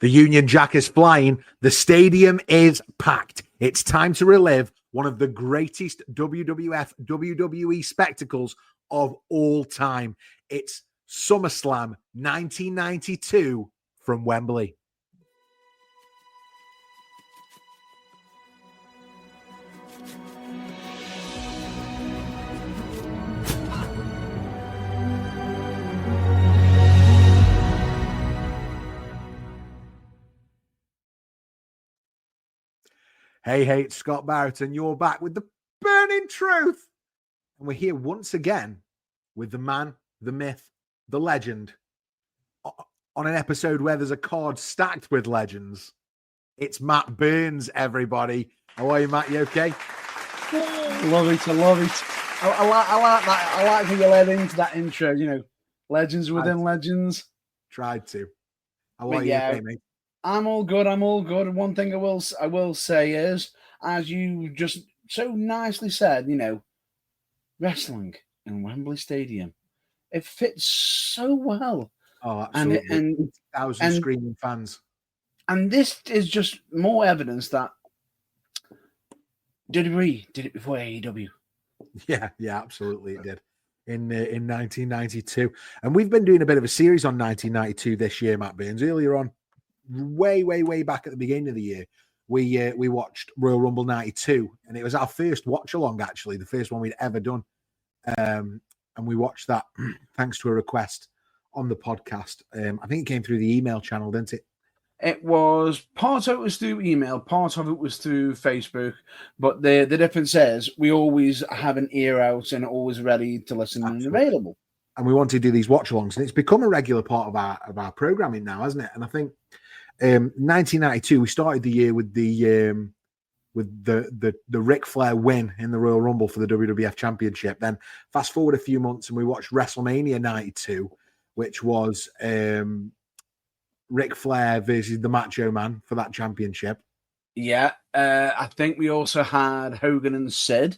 The Union Jack is flying. The stadium is packed. It's time to relive one of the greatest WWF WWE spectacles of all time. It's SummerSlam 1992 from Wembley. Hey, it's Scott Barrett, and you're back with the burning truth. And we're here once again with the man, the myth, the legend, on an episode where there's a card stacked with legends. It's Matt Burns, everybody. How are you, Matt? You okay? Love it. I love it. I like that. I like how you led into that intro, you know, legends within legends. Tried to. How are you, okay, mate? I'm all good. One thing I will say is, as you just so nicely said, you know, wrestling in Wembley Stadium, it fits so well. Oh, absolutely. And 1,000 screaming fans. And this is just more evidence that WWE did it before AEW. Yeah, absolutely, it did. In 1992. And we've been doing a bit of a series on 1992 this year, Matt Burns. Earlier on, way back at the beginning of the year, we watched Royal Rumble 92, and it was our first watch along, actually, the first one we'd ever done. And we watched that thanks to a request on the podcast. I think it came through the email channel, didn't it? It was part of it was through email, part of it was through Facebook. But the difference is we always have an ear out and always ready to listen. Absolutely. And available. And we want to do these watch alongs, and it's become a regular part of our programming now, hasn't it? And I think 1992 we started the year with the Ric Flair win in the Royal Rumble for the WWF Championship. Then fast forward a few months and we watched WrestleMania 92, which was Ric Flair versus the Macho Man for that championship. Yeah, I think we also had Hogan and Sid.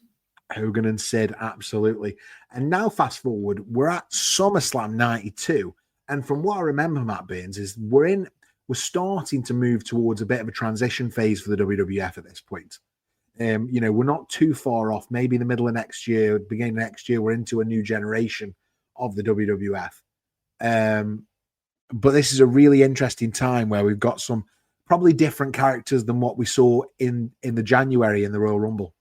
Absolutely. And now fast forward, we're at SummerSlam 92. And from what I remember, Matt Burns, is we're starting to move towards a bit of a transition phase for the WWF at this point. You know, we're not too far off. Maybe in the middle of next year, beginning of next year, we're into a new generation of the WWF. But this is a really interesting time where we've got some probably different characters than what we saw in the January in the Royal Rumble.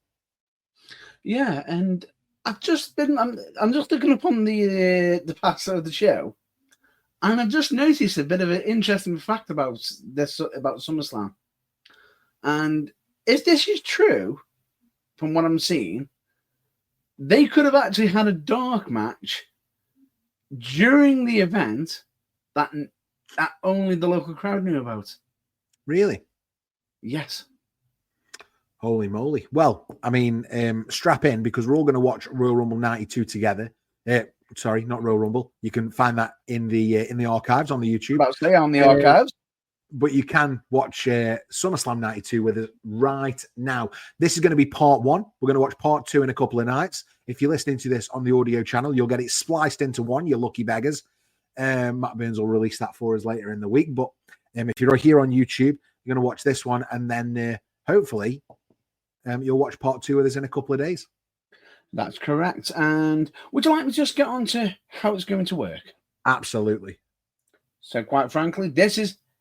Yeah, and I'm just looking upon the past of the show, and I've just noticed a bit of an interesting fact about SummerSlam. And if this is true, from what I'm seeing, they could have actually had a dark match during the event that only the local crowd knew about. Really? Yes. Holy moly. Well, I mean, strap in, because we're all going to watch Royal Rumble 92 together. Sorry, not Royal Rumble. You can find that in the archives on the YouTube. About to say on the archives. But you can watch SummerSlam 92 with us right now. This is going to be part one. We're going to watch part two in a couple of nights. If you're listening to this on the audio channel, you'll get it spliced into one, you lucky beggars. Matt Burns will release that for us later in the week. But if you're here on YouTube, you're going to watch this one, and then hopefully you'll watch part two with us in a couple of days. That's correct. And would you like me to just get on to how it's going to work? Absolutely. So quite frankly,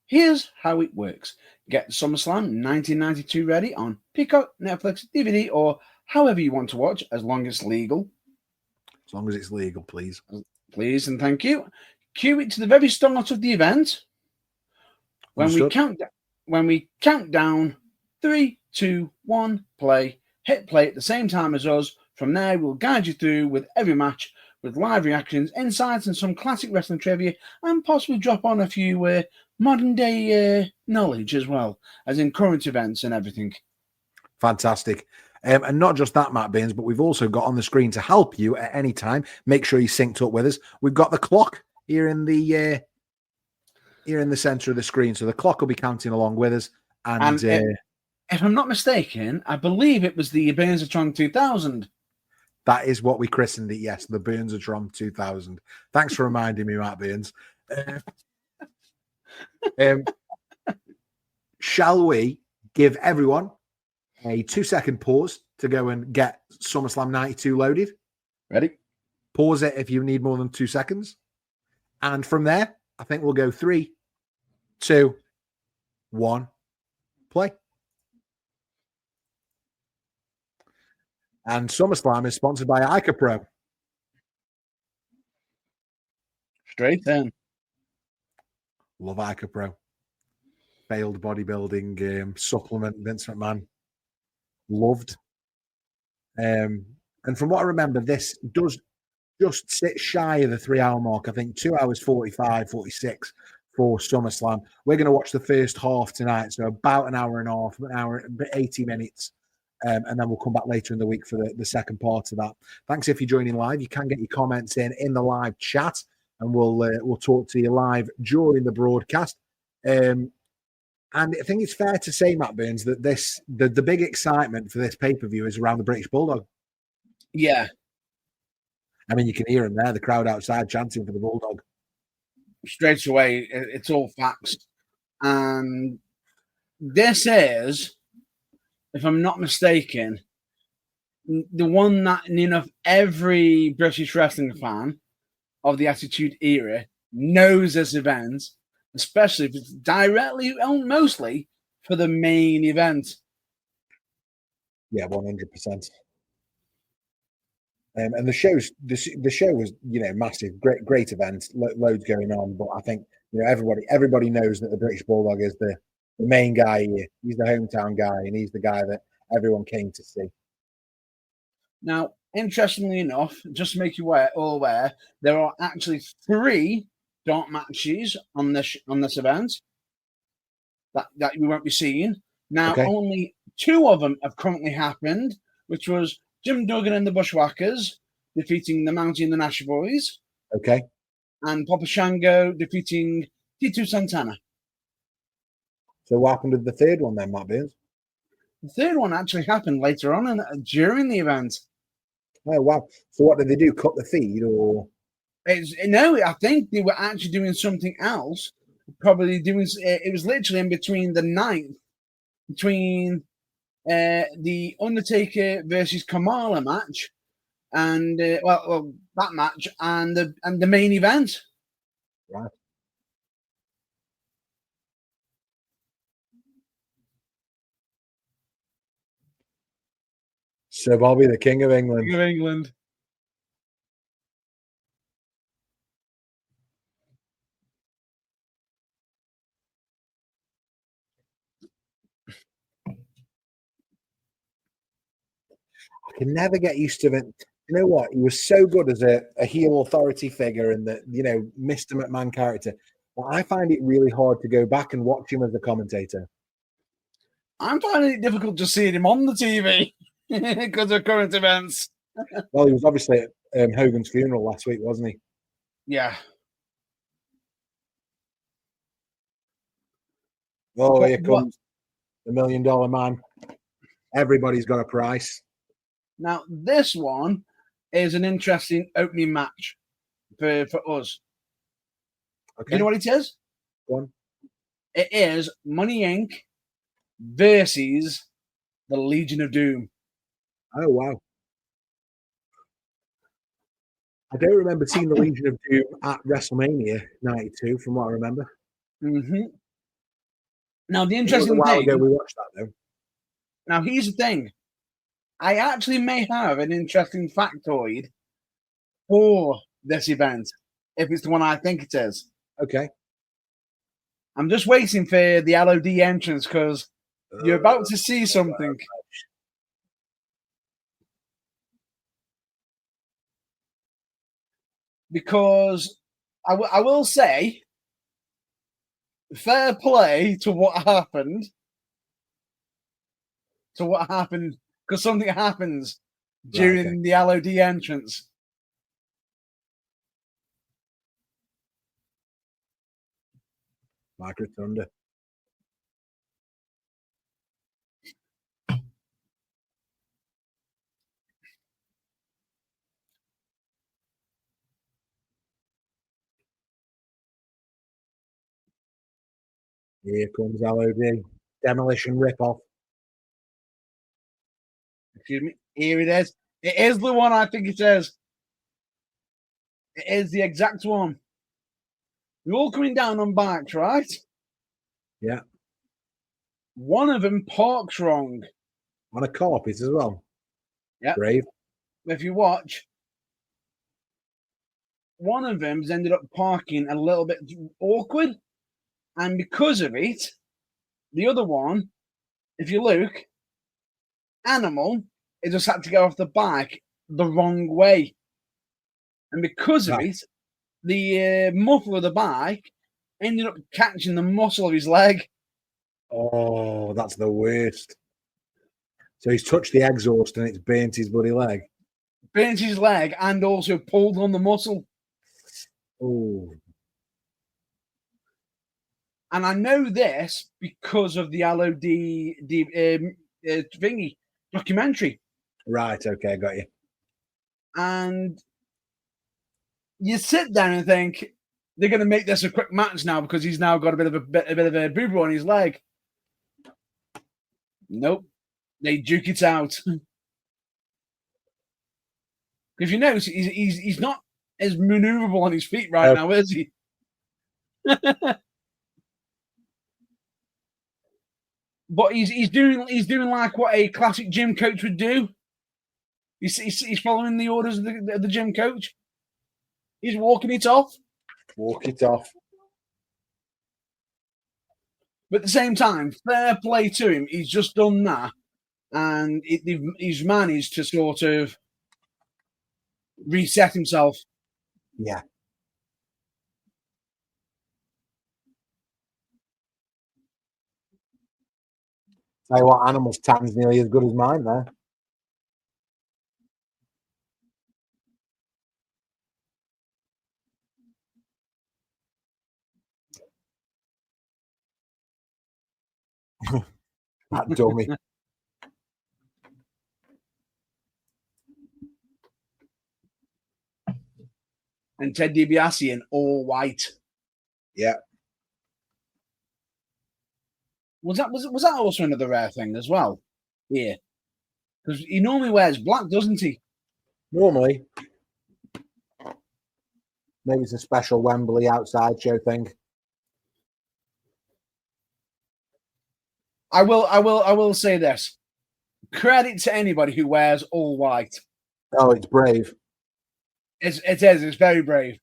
here's how it works. Get SummerSlam 1992 ready on Peacock, Netflix, DVD, or however you want to watch, as long as it's legal. As long as it's legal, please. Please and thank you. Cue it to the very start of the event. When we count down, 3, 2, 1, play. Hit play at the same time as us. From there, we'll guide you through with every match, with live reactions, insights, and some classic wrestling trivia, and possibly drop on a few modern day knowledge as well, as in current events and everything. Fantastic. And not just that, Matt Burns, but we've also got on the screen to help you at any time. Make sure you're synced up with us. We've got the clock here in the center of the screen, so the clock will be counting along with us. And if I'm not mistaken, I believe it was the Burnsatron 2000. That is what we christened it, yes, the Burnsatron 2000. Thanks for reminding me, Matt Burns. shall we give everyone a 2-second pause to go and get SummerSlam 92 loaded? Ready? Pause it if you need more than 2 seconds. And from there, I think we'll go 3, 2, 1, play. And SummerSlam is sponsored by Ica Pro. Straight in. Love Ica Pro. Failed bodybuilding supplement, Vince McMahon. Loved. And from what I remember, this does just sit shy of the 3-hour mark. I think 2 hours 45, 46 for SummerSlam. We're going to watch the first half tonight, so about an hour and a half, an hour, 80 minutes. And then we'll come back later in the week for the second part of that. Thanks if you're joining live. You can get your comments in the live chat, and we'll talk to you live during the broadcast. And I think it's fair to say, Matt Burns, that the big excitement for this pay-per-view is around the British Bulldog. Yeah. I mean, you can hear him there, the crowd outside chanting for the Bulldog. Straight away, it's all facts. And this is, if I'm not mistaken, the one that every British wrestling fan of the Attitude Era knows this event, especially if it's directly owned mostly for the main event. Yeah, 100%. And the show was massive, great event, loads going on. But I think everybody knows that the British Bulldog is the main guy here. He's the hometown guy, and he's the guy that everyone came to see. Now, interestingly enough, just to make you all aware, there are actually 3 dark matches on this event that you won't be seeing. Now, Only 2 of them have currently happened, which was Jim Duggan and the Bushwhackers defeating the Mountie and the Nash Boys. Okay. And Papa Shango defeating Tito Santana. So what happened with the third one then, Matt Burns? The third one actually happened later on during the event. Oh, wow. So what did they do? Cut the feed or? No, I think they were actually doing something else. Probably doing, it was literally in between the night, between the Undertaker versus Kamala match, and that match and the main event. Right. So Bobby, the King of England. King of England. I can never get used to it. You know what? He was so good as a heel authority figure and the Mr. McMahon character. But I find it really hard to go back and watch him as a commentator. I'm finding it difficult just seeing him on the TV because of current events. Well, he was obviously at Hogan's funeral last week, wasn't he? Yeah. Oh, here comes the $1 million man. Everybody's got a price. Now, this one is an interesting opening match for us. Okay. Do you know what it is? Go on. It is Money Inc. versus the Legion of Doom. Oh, wow. I don't remember seeing the Legion of Doom at WrestleMania 92, from what I remember. Mm-hmm. Now, the interesting thing... thing... ago we watched that, though. Now, here's the thing. I actually may have an interesting factoid for this event, if it's the one I think it is. Okay. I'm just waiting for the LOD entrance because you're about to see something. Because I will say, fair play to what happened. Because something happens during the LOD entrance. Margaret Thunder. Here comes LOD. Demolition ripoff. Excuse me. Here it is. It is the one I think it is. It is the exact one. They're all coming down on bikes, right? Yeah. One of them parks wrong. On a carpet as well. Yeah. Brave. If you watch, one of them's ended up parking a little bit awkward, and because of it, the other one, if you look, Animal, it just had to go off the bike the wrong way, and because of it, the muffler of the bike ended up catching the muscle of his leg. Oh, that's the worst. So he's touched the exhaust and it's burnt his bloody leg. Burnt his leg and also pulled on the muscle. Oh. And I know this because of the LOD thingy documentary. Right, okay, got you. And you sit there and think they're going to make this a quick match now because he's now got a bit of a boo-boo on his leg. Nope, they duke it out. If you notice, he's not as maneuverable on his feet right now, is he? But he's doing like what a classic gym coach would do. He's following the orders of the gym coach. He's walking it off. Walk it off. But at the same time, fair play to him. He's just done that, and he's managed to sort of reset himself. Yeah. Tell you what, Animal's tan's nearly as good as mine there. That dummy. And Ted DiBiase in all white. Yeah. Was that also another rare thing as well? Yeah. Because he normally wears black, doesn't he? Normally. Maybe it's a special Wembley outside show thing. I will say this. Credit to anybody who wears all white. Oh, it's brave. It's very brave.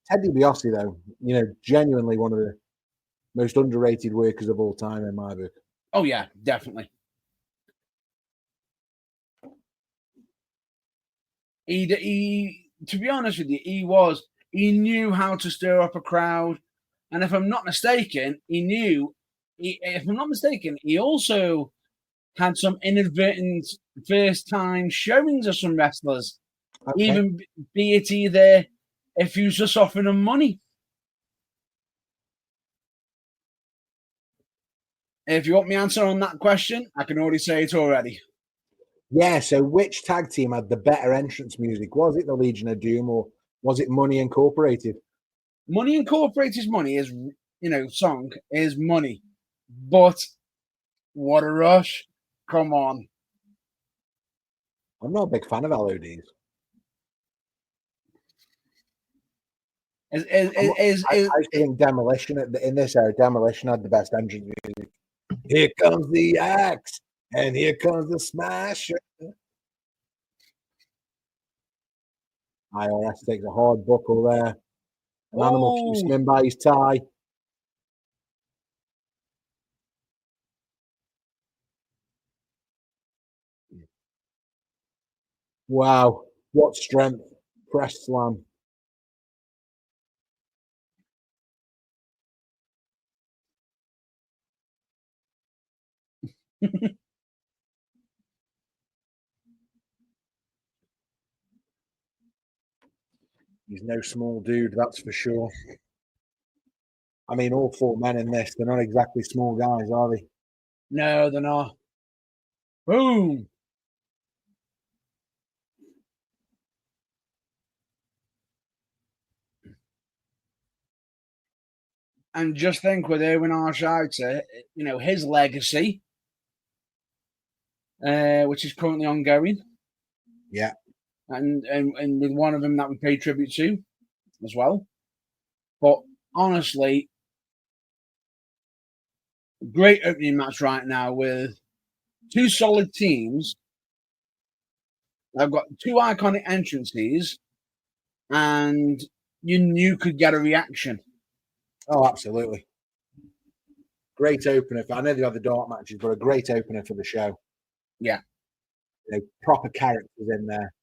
Ted DiBiase, though, genuinely one of the most underrated workers of all time in my book. Oh yeah, definitely. He to be honest with you, he knew how to stir up a crowd, and if I'm not mistaken, he also had some inadvertent first time showings of some wrestlers, even be it either if he was just offering them money. If you want me answer on that question, I can already say it already. Yeah, so which tag team had the better entrance music? Was it the Legion of Doom or was it Money Incorporated? Money Incorporated's money is, song is money. But what a rush. Come on. I'm not a big fan of LODs. I think Demolition, in this era, Demolition had the best entrance music. Here comes the axe, and here comes the smasher. IRS takes a hard buckle there. An Animal keeps him in by his tie. Wow, what strength. Press slam. He's no small dude, that's for sure. I mean, all four men in this, they're not exactly small guys, are they? No, they're not. Boom. And just think with Erwin Arshauter, his legacy, which is currently ongoing. Yeah. And with one of them that we pay tribute to as well. But honestly, great opening match right now with two solid teams. I've got two iconic entrances, and you could get a reaction. Oh, absolutely. Great opener. I know they have the dark matches, but a great opener for the show. Yeah. Proper characters in there.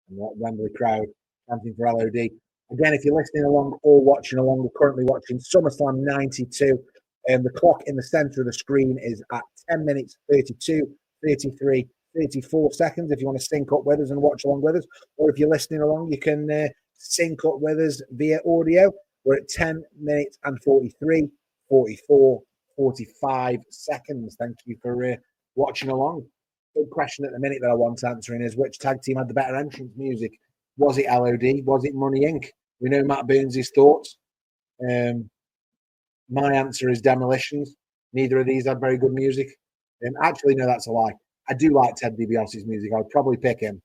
And that Wembley crowd chanting for LOD. Again, if you're listening along or watching along, we're currently watching SummerSlam 92. The clock in the center of the screen is at 10 minutes, 32, 33, 34 seconds. If you want to sync up with us and watch along with us, or if you're listening along, you can sync up with us via audio. We're at 10 minutes and 43, 44, 45 seconds. Thank you for watching along. Big question at the minute that I want answering is which tag team had the better entrance music? Was it LOD? Was it Money Inc? We know Matt Burns' thoughts. My answer is Demolitions. Neither of these had very good music. Actually, no, that's a lie. I do like Ted DiBiase's music. I would probably pick him.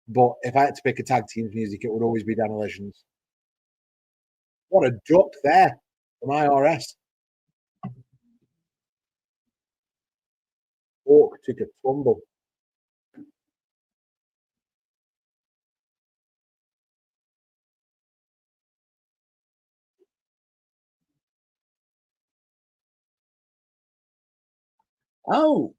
But if I had to pick a tag team's music, it would always be Demolitions. What a duck there from IRS. Orc took a tumble. Oh,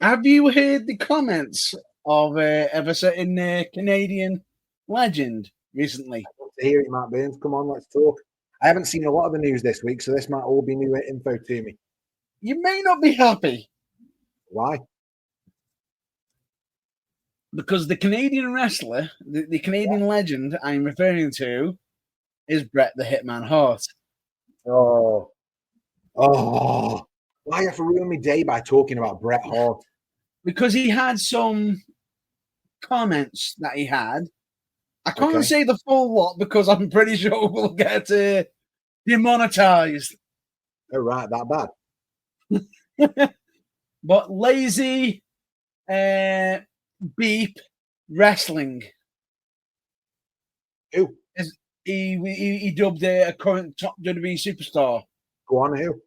have you heard the comments of a certain Canadian legend recently? I want to hear it, Matt Burns. Come on, let's talk. I haven't seen a lot of the news this week, so this might all be new info to me. You may not be happy. Why? Because the Canadian wrestler, the Canadian legend I'm referring to, is Bret the Hitman Hart. Oh. Why you have to ruin my day by talking about Bret Hart? Because he had some comments that he had. I can't say the full lot because I'm pretty sure we'll get demonetized. Oh, right, that bad. But lazy beep wrestling. Who? He dubbed a current top WWE superstar. Go on, who?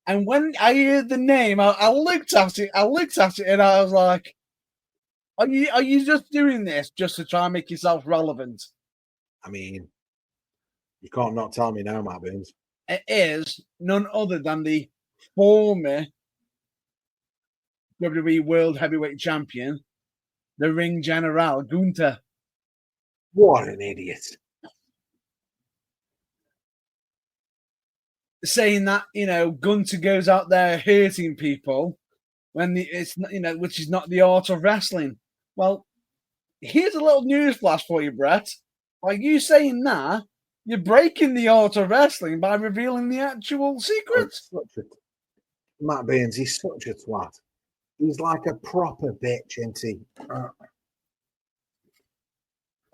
And when I heard the name, I looked at it, and I was like, Are you just doing this just to try and make yourself relevant? I mean, you can't not tell me now, Matt Burns. It is none other than the former WWE World Heavyweight Champion, the Ring General, Gunther. What an idiot. Saying that, Gunther goes out there hurting people when it's, which is not the art of wrestling. Well, here's a little news flash for you, Brett. By you saying that, you're breaking the art of wrestling by revealing the actual secrets. Matt Burns, he's such a twat. He's like a proper bitch, isn't he?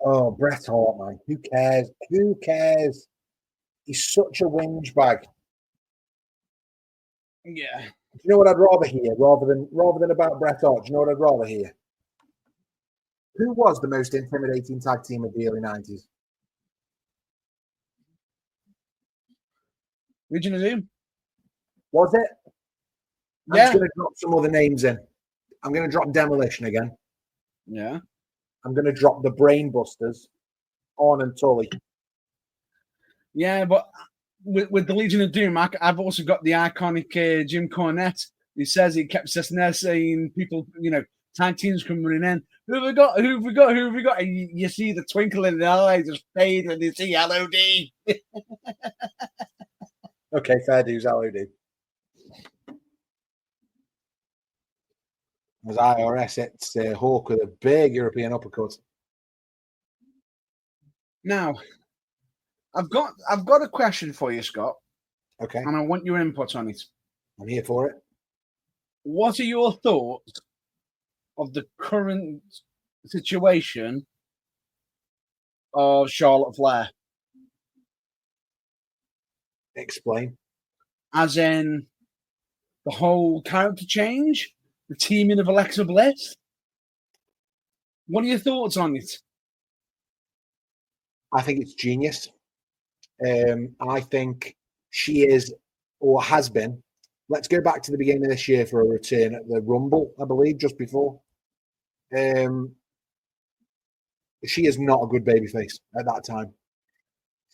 Oh, Bret Hart, man. Who cares? Who cares? He's such a whinge bag. Yeah. Do you know what I'd rather hear rather than about Bret Hart? Do you know what I'd rather hear? Who was the most intimidating tag team of the early 90s? Legion of Doom. Was it? I'm Yeah. just going to drop some other names in. I'm going to drop Demolition again. Yeah. I'm going to drop the Brainbusters, Arn and Tully. Yeah, but with the Legion of Doom, I've also got the iconic Jim Cornette. He says he kept sitting there saying people, tag teams come running in. Who have we got? Who have we got? Who have we got? And you see the twinkle in the eye just fade when you see LOD. Okay, fair dues, LOD. As IRS, it's Hawk with a big European uppercut. Now, I've got a question for you, Scott. Okay. And I want your input on it. I'm here for it. What are your thoughts of the current situation of Charlotte Flair? Explain. As in the whole character change, the teaming of Alexa Bliss. What are your thoughts on it? I think it's genius. I think she is, or has been. Let's go back to the beginning of this year for a return at the Rumble, I believe, just before. She is not a good babyface at that time.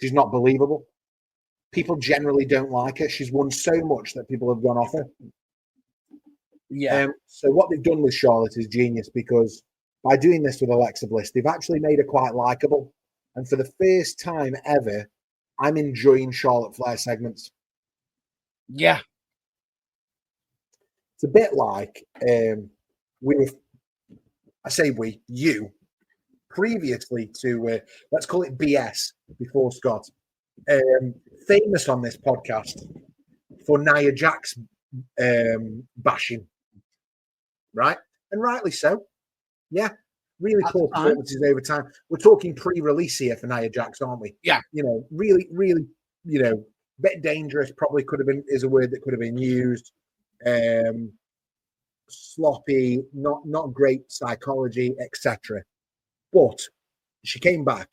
She's not believable. People generally don't like her. She's won so much that people have gone off her. Yeah. So what they've done with Charlotte is genius, because by doing this with Alexa Bliss, they've actually made her quite likable. And for the first time ever, I'm enjoying Charlotte Flair segments. Yeah. It's a bit like you, previously to, let's call it BS before Scott, famous on this podcast for Nia Jax bashing, right? And rightly so. Yeah. Really poor performances over time. We're talking pre-release here for Nia Jax, aren't we? Yeah. Really, bit dangerous. Probably could have been, is a word that could have been used. Sloppy, not great psychology, etc. But she came back,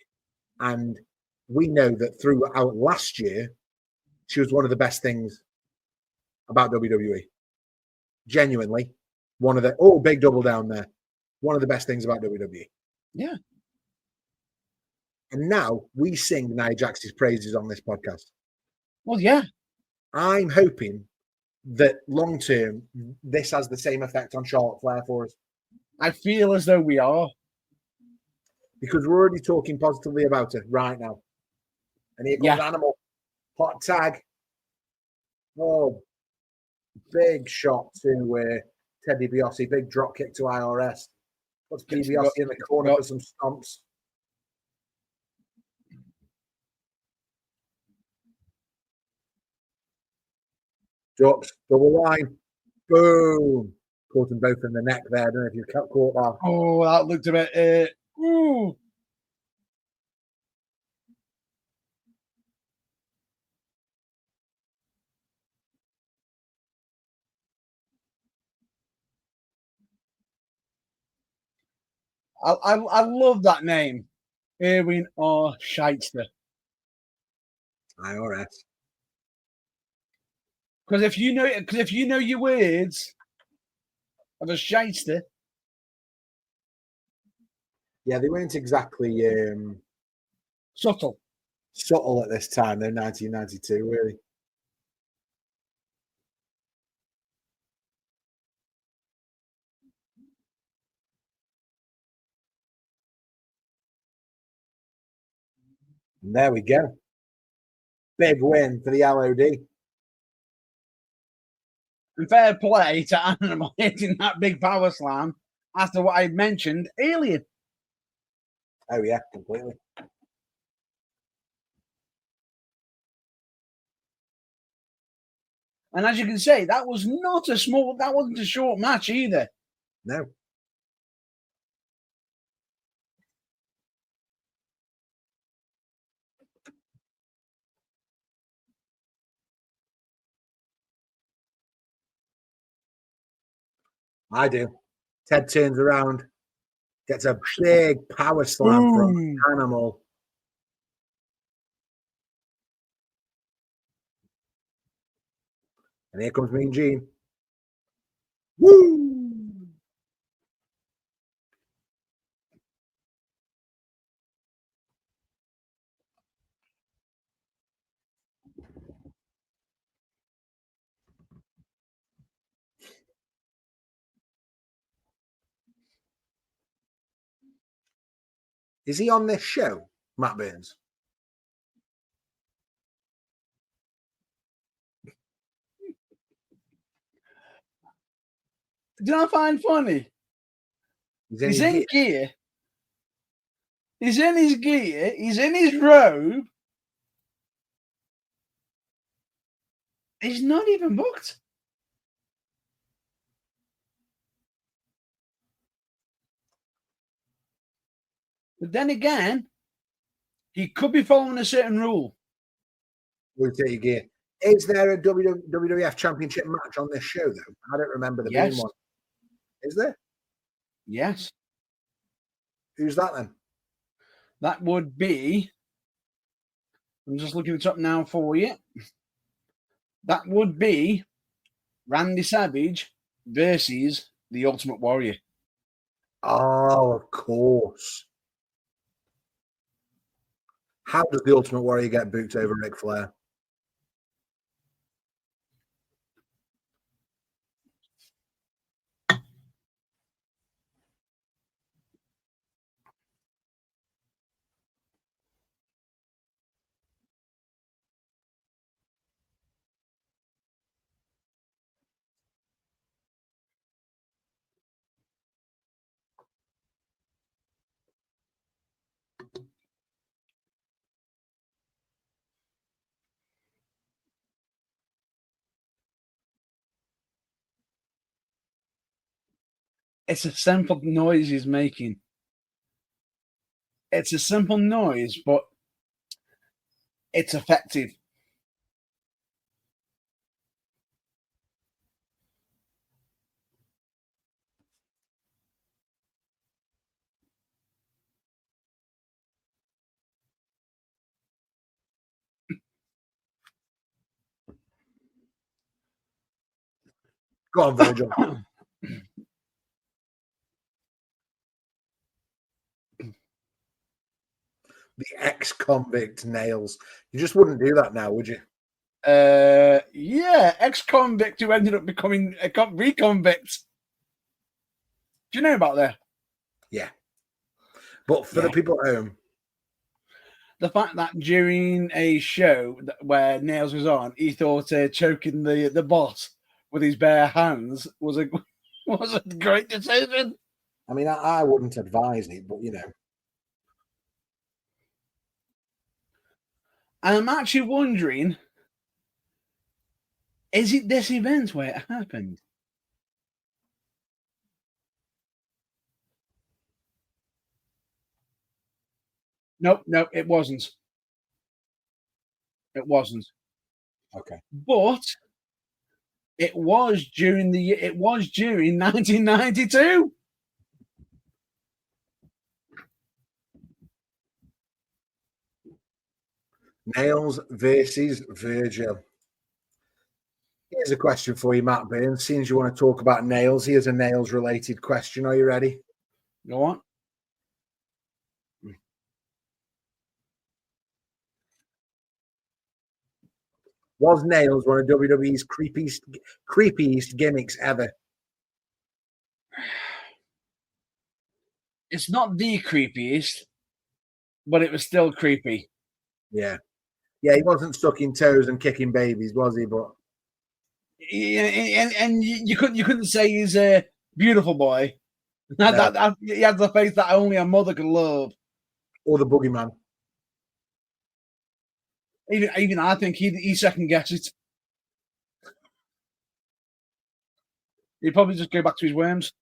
and we know that throughout last year, she was one of the best things about WWE. Genuinely, one of the big double down there. One of the best things about WWE. Yeah. And now we sing Nia Jax's praises on this podcast. Well, yeah. I'm hoping that long term, this has the same effect on Charlotte Flair for us. I feel as though we are. Because we're already talking positively about her right now. And here comes Animal. Hot tag. Oh, big shot to Ted DiBiase. Big drop kick to IRS. Puts DiBiase in the corner for some stomps. Ducks, double line. Boom. Caught them both in the neck there. I don't know if you caught that. Oh, that looked a bit. Ooh. I love that name, Erwin R. Scheitzer. IRS. Because if you know your words of a Scheitzer. Yeah, they weren't exactly subtle at this time. They're 1992, really. And there we go. Big win for the LOD. And fair play to Animal hitting that big power slam after what I mentioned earlier. Oh, yeah, completely. And as you can say, that wasn't a short match either. No. I do. Ted turns around, gets a big power slam from Animal. And here comes Mean Gene. Woo! Is he on this show, Matt Burns? Do you not find funny? He's in gear. He's in his gear. He's in his robe. He's not even booked. But then again, he could be following a certain rule. We'll take your gear. Is there a WWF Championship match on this show, though? I don't remember there being one. Is there? Yes. Who's that then? That would be, I'm just looking it up now for you. That would be Randy Savage versus the Ultimate Warrior. Oh, of course. How does the Ultimate Warrior get booked over Ric Flair? It's a simple noise he's making. It's a simple noise, but it's effective. Go on, Virgil. The ex-convict Nails. You just wouldn't do that now, would you? Yeah, ex-convict who ended up becoming a reconvict. Do you know about that? Yeah. But for the people at home, the fact that during a show where Nails was on, he thought choking the boss with his bare hands was a great decision. I mean, I wouldn't advise it, but you know. I'm actually wondering, is it this event where it happened? Nope, it wasn't. It wasn't. Okay. But it was during 1992. Nails versus Virgil. Here's a question for you, Matt Burns. Seeing as you want to talk about Nails, here's a Nails-related question. Are you ready? Go on. Was Nails one of WWE's creepiest gimmicks ever? It's not the creepiest, but it was still creepy. Yeah. Yeah, he wasn't sucking toes and kicking babies, was he? But and you couldn't say he's a beautiful boy. No. He had the face that only a mother could love. Or the boogeyman. Even I think he second guessed it. He'd probably just go back to his worms.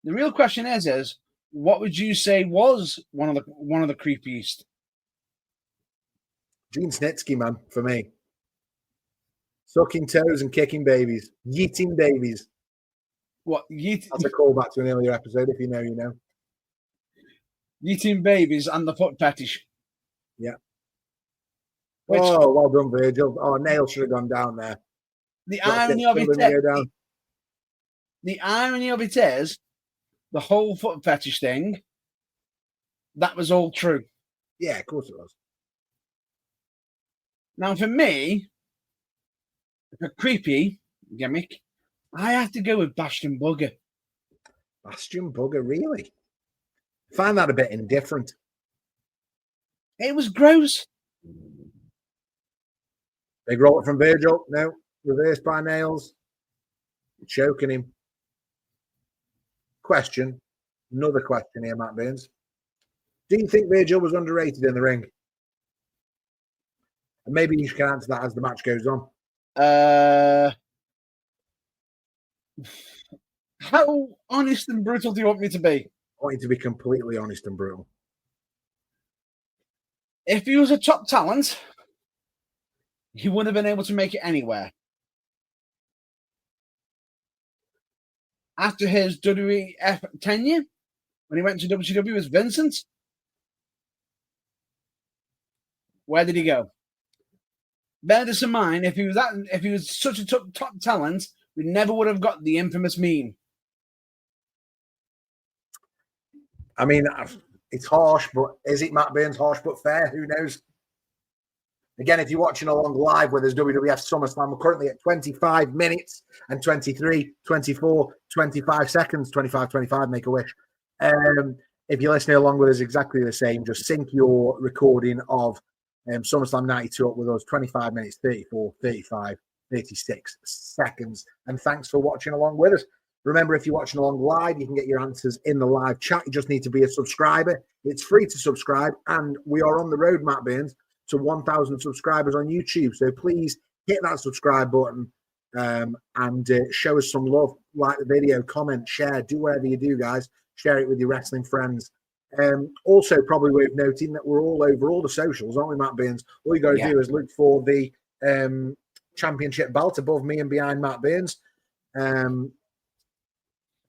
The real question is what would you say was one of the creepiest? Gene Snitsky, man, for me. Sucking toes and kicking babies. Yeeting babies. What? That's a callback to an earlier episode. If you know, you know. Yeeting babies and the foot fetish. Yeah. Oh, well done, Virgil. Oh, Nail should have gone down there. The irony of it is, the whole foot fetish thing, that was all true. Yeah, of course it was. Now, for me, a creepy gimmick, I have to go with Bastion Booger. Bastion Booger, really? I find that a bit indifferent. It was gross. Big roll from Virgil. No. Reversed by Nails. Choking him. Question. Another question here, Matt Burns. Do you think Virgil was underrated in the ring? And maybe you can answer that as the match goes on. How honest and brutal do you want me to be? I want you to be completely honest and brutal. If he was a top talent, he would have been able to make it anywhere. After his WWF tenure, when he went to WCW with Vincent, where did he go? Bear this in mind, if he was such a top talent, we never would have got the infamous meme. I mean, it's harsh, but is it, Matt Burns? Harsh but fair? Who knows? Again, if you're watching along live with us, WWF SummerSlam, we're currently at 25 minutes and 23, 24, 25 seconds, 25, 25, make a wish. If you're listening along with us, exactly the same. Just sync your recording of SummerSlam 92 up with us, 25 minutes, 34, 35, 36 seconds. And thanks for watching along with us. Remember, if you're watching along live, you can get your answers in the live chat. You just need to be a subscriber. It's free to subscribe. And we are on the road, Matt Burns, to 1,000 subscribers on YouTube. So please hit that subscribe button and show us some love. Like the video, comment, share, do whatever you do, guys. Share it with your wrestling friends. Also, probably worth noting that we're all over all the socials, aren't we, Matt Burns? All you got to do is look for the championship belt above me and behind Matt Burns.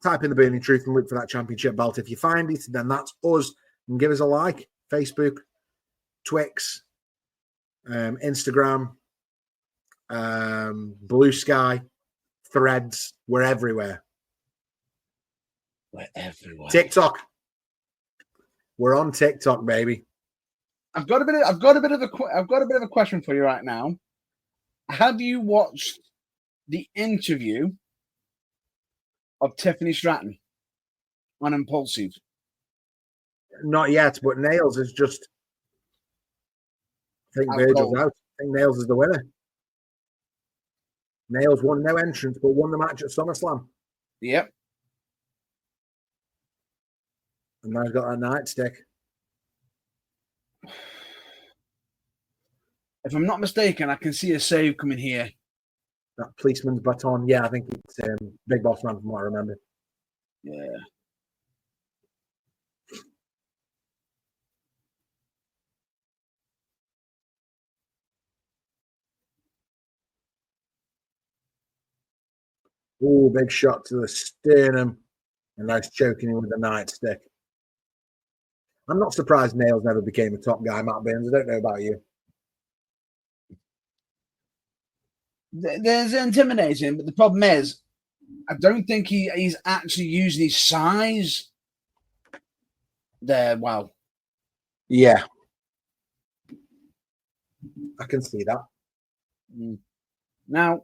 Type in the Burning Truth and look for that championship belt. If you find it, then that's us. And give us a like. Facebook, Twix, Instagram, Blue Sky, Threads. We're everywhere. We're everywhere. TikTok. We're on TikTok, baby. I've got a bit of a question for you right now. Have you watched the interview of Tiffany Stratton on Impulsive? Not yet, but Nails is just. I think Virgil's out. I think Nails is the winner. Nails won no entrance, but won the match at SummerSlam. Yep. And now he's got that nightstick. If I'm not mistaken, I can see a save coming here. That policeman's baton. Yeah, I think it's Big Boss Man from what I remember. Yeah. Oh, big shot to the sternum. And nice choking him with the nightstick. I'm not surprised Nails never became a top guy, Matt Burns. I don't know about you. There's intimidating, but the problem is, I don't think he's actually using his size there well. Yeah. I can see that. Now,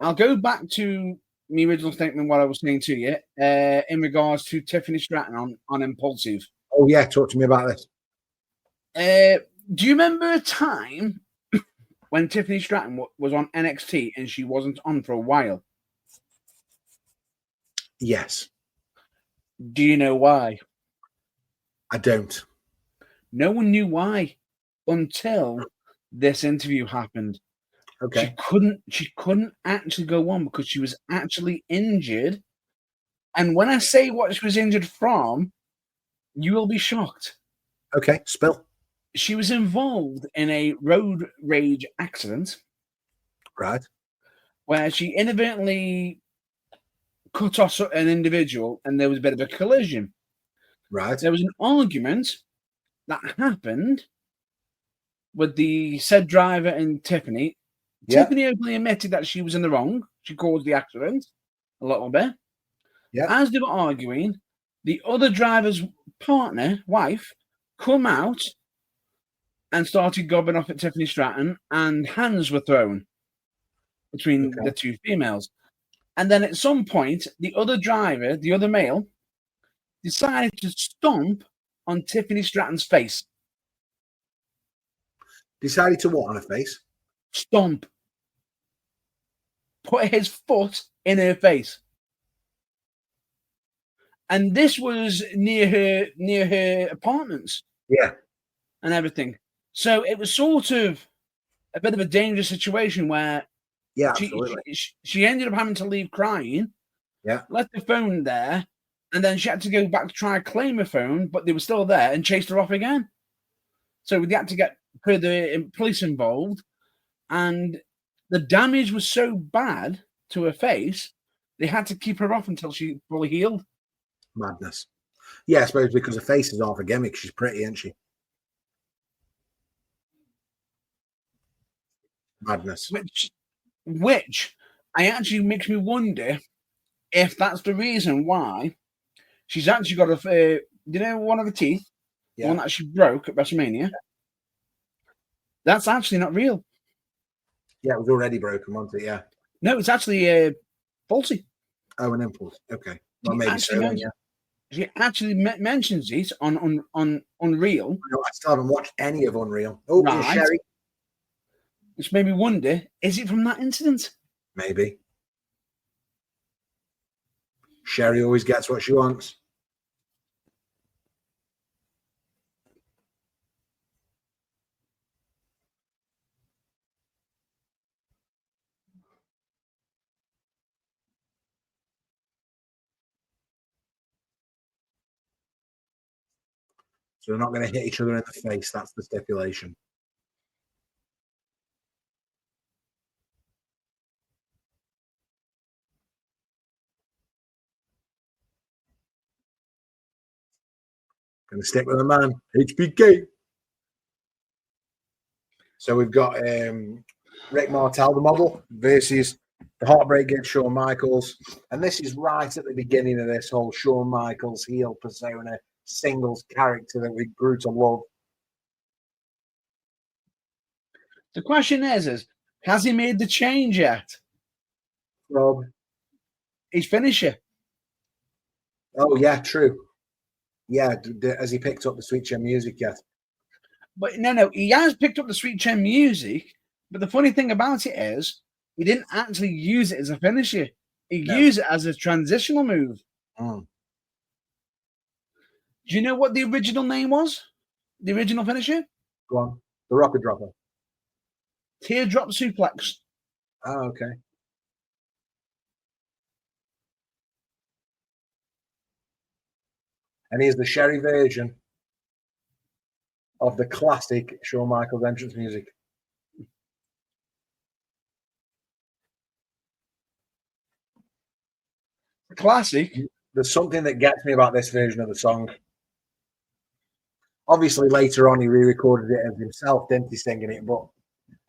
I'll go back to my original statement, what I was saying to you, in regards to Tiffany Stratton on Impulsive. Oh, yeah. Talk to me about this. Do you remember a time when Tiffany Stratton was on NXT and she wasn't on for a while? Yes. Do you know why? I don't. No one knew why until this interview happened. Okay. She couldn't actually go on because she was actually injured. And when I say what she was injured from, you will be shocked. Okay, spill. She was involved in a road rage accident. Right. Where she inadvertently cut off an individual and there was a bit of a collision. Right. There was an argument that happened with the said driver and Tiffany. Yeah. Tiffany openly admitted that she was in the wrong. She caused the accident a little bit. Yeah. As they were arguing, the other driver's partner, wife, come out and started gobbing off at Tiffany Stratton, and hands were thrown between the two females. And then at some point, the other driver, the other male, decided to stomp on Tiffany Stratton's face. Decided to what on her face? Stomp. Put his foot in her face. And this was near her apartments. Yeah. And everything. So it was sort of a bit of a dangerous situation where absolutely. She ended up having to leave crying Yeah. left the phone there, and then she had to go back to try and claim her phone, but they were still there and chased her off again. So they had to get the police involved, and the damage was so bad to her face, they had to keep her off until she fully healed. Madness. Yeah, I suppose because her face is half a gimmick. She's pretty, isn't she? Madness. Which I actually makes me wonder if that's the reason why she's actually got one of the teeth, the one that she broke at WrestleMania. That's actually not real. Yeah, it was already broken, wasn't it? Yeah. No, it's actually faulty. Oh, an impulse. Okay. Well, maybe so. Yeah. She actually mentions it on Unreal. No, I still haven't watched any of Unreal. Oh, right. Sherry. Which made me wonder, is it from that incident? Maybe. Sherry always gets what she wants. So they're not going to hit each other in the face. That's the stipulation. Going to stick with the man, HBK. So we've got Rick Martel, the model, versus the Heartbreak Kid, Shawn Michaels. And this is right at the beginning of this whole Shawn Michaels heel persona singles character that we grew to love. The question is has he made the change yet? Rob. His finisher. Oh, yeah, true. Yeah, has he picked up the Sweet Chin Music yet? But no, he has picked up the Sweet Chin Music. But the funny thing about it is, he didn't actually use it as a finisher. He used it as a transitional move. Mm. Do you know what the original name was? The original finisher? Go on. The Rocket Dropper. Teardrop Suplex. Oh, okay. And here's the Sherry version of the classic Shawn Michaels entrance music. Classic. There's something that gets me about this version of the song. Obviously, later on, he re-recorded it as himself, didn't he, singing it? But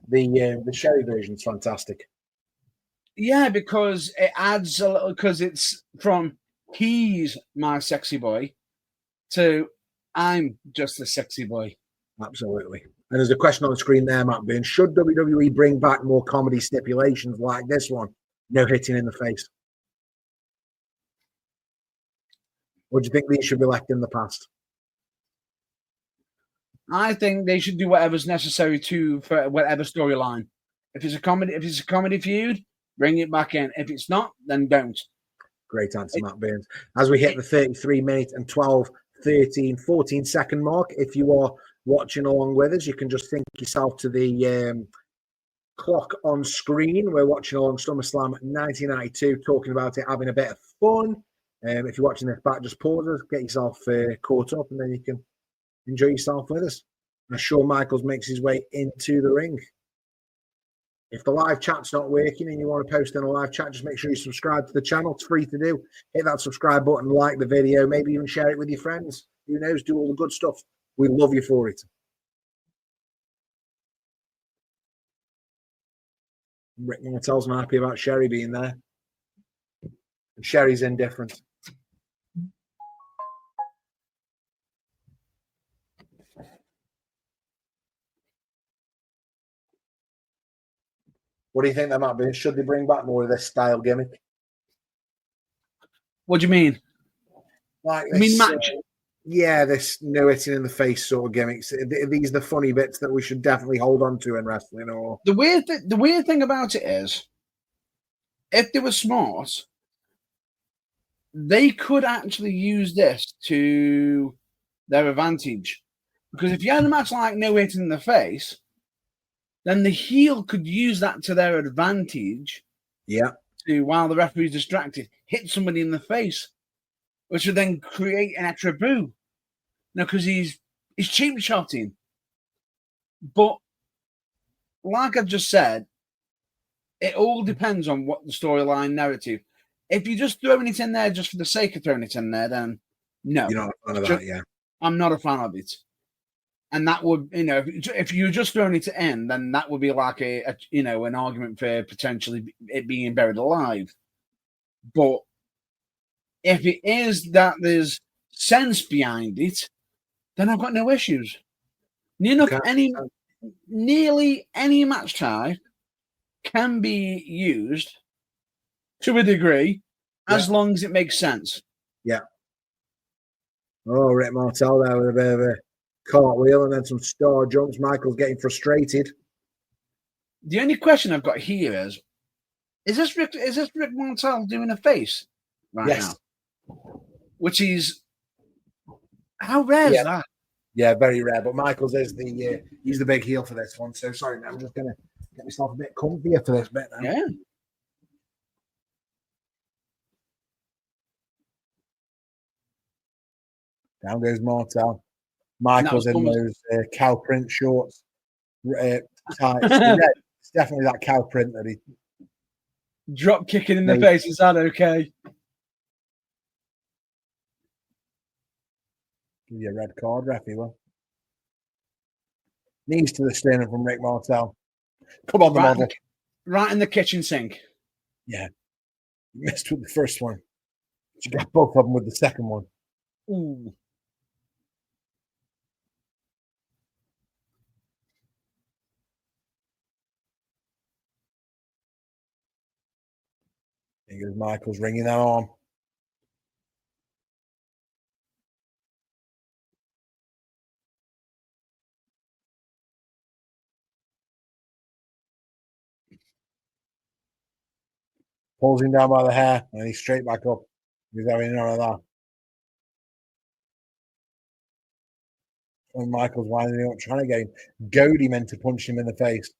the Sherry version is fantastic. Yeah, because it adds a little, because it's from he's my sexy boy to I'm just a sexy boy. Absolutely. And there's a question on the screen there, Matt Burns. Should WWE bring back more comedy stipulations like this one? No hitting in the face. Or do you think these should be left in the past? I think they should do whatever's necessary for whatever storyline. If it's a comedy feud, bring it back in. If it's not, then don't. Great answer, Matt Burns. As we hit the 33-minute and 12, 13, 14-second mark, if you are watching along with us, you can just think yourself to the clock on screen. We're watching along SummerSlam 1992, talking about it, having a bit of fun. If you're watching this back, just pause us, get yourself caught up, and then you can enjoy yourself with us. As Shawn Michaels makes his way into the ring. If the live chat's not working and you want to post in a live chat, just make sure you subscribe to the channel. It's free to do. Hit that subscribe button, like the video, maybe even share it with your friends. Who knows? Do all the good stuff. We love you for it. Rick Martel's not happy about Sherry being there. And Sherry's indifferent. What do you think that might be? Should they bring back more of this style gimmick? What do you mean? Like this, I mean match? Yeah, this no hitting in the face sort of gimmicks. These are the funny bits that we should definitely hold on to in wrestling. Or the weird thing about it is, if they were smart, they could actually use this to their advantage. Because if you had a match like no hitting in the face, then the heel could use that to their advantage. Yeah. to, while the referee's distracted, hit somebody in the face, which would then create an extra boo. No, because he's cheap shotting. But like I've just said, it all depends on what the storyline narrative. If you're just throwing it in there just for the sake of throwing it in there, then no. You're not a fan of that, yeah. I'm not a fan of it. And that would, if you're just throwing it in, then that would be like an argument for potentially it being buried alive. But if it is that there's sense behind it, then I've got no issues. Nearly any match type can be used to a degree as long as it makes sense. Yeah. Oh, Rick Martel there with a bit of a cartwheel and then some star jumps. Michael's getting frustrated. The only question I've got here is this Rick Martel doing a face right now? Which is, how rare is that? Yeah, very rare. But Michaels is he's the big heel for this one. So sorry, I'm just gonna get myself a bit comfier for this bit now. Yeah. Down goes Martel. Michael's in those cow print shorts. Tights. It's definitely that cow print that he drop kicking in the face. Is that okay? Give you a red card, Reffy. Well, knees to the sternum from Rick Martel. Come on, the model. Right in the kitchen sink. Yeah. You missed with the first one. You got both of them with the second one. Ooh. Here goes Michaels ringing that arm. Pulls him down by the hair and he's straight back up. He's having none of that. And Michael's winding up, trying to get him. Goad him into punch him in the face.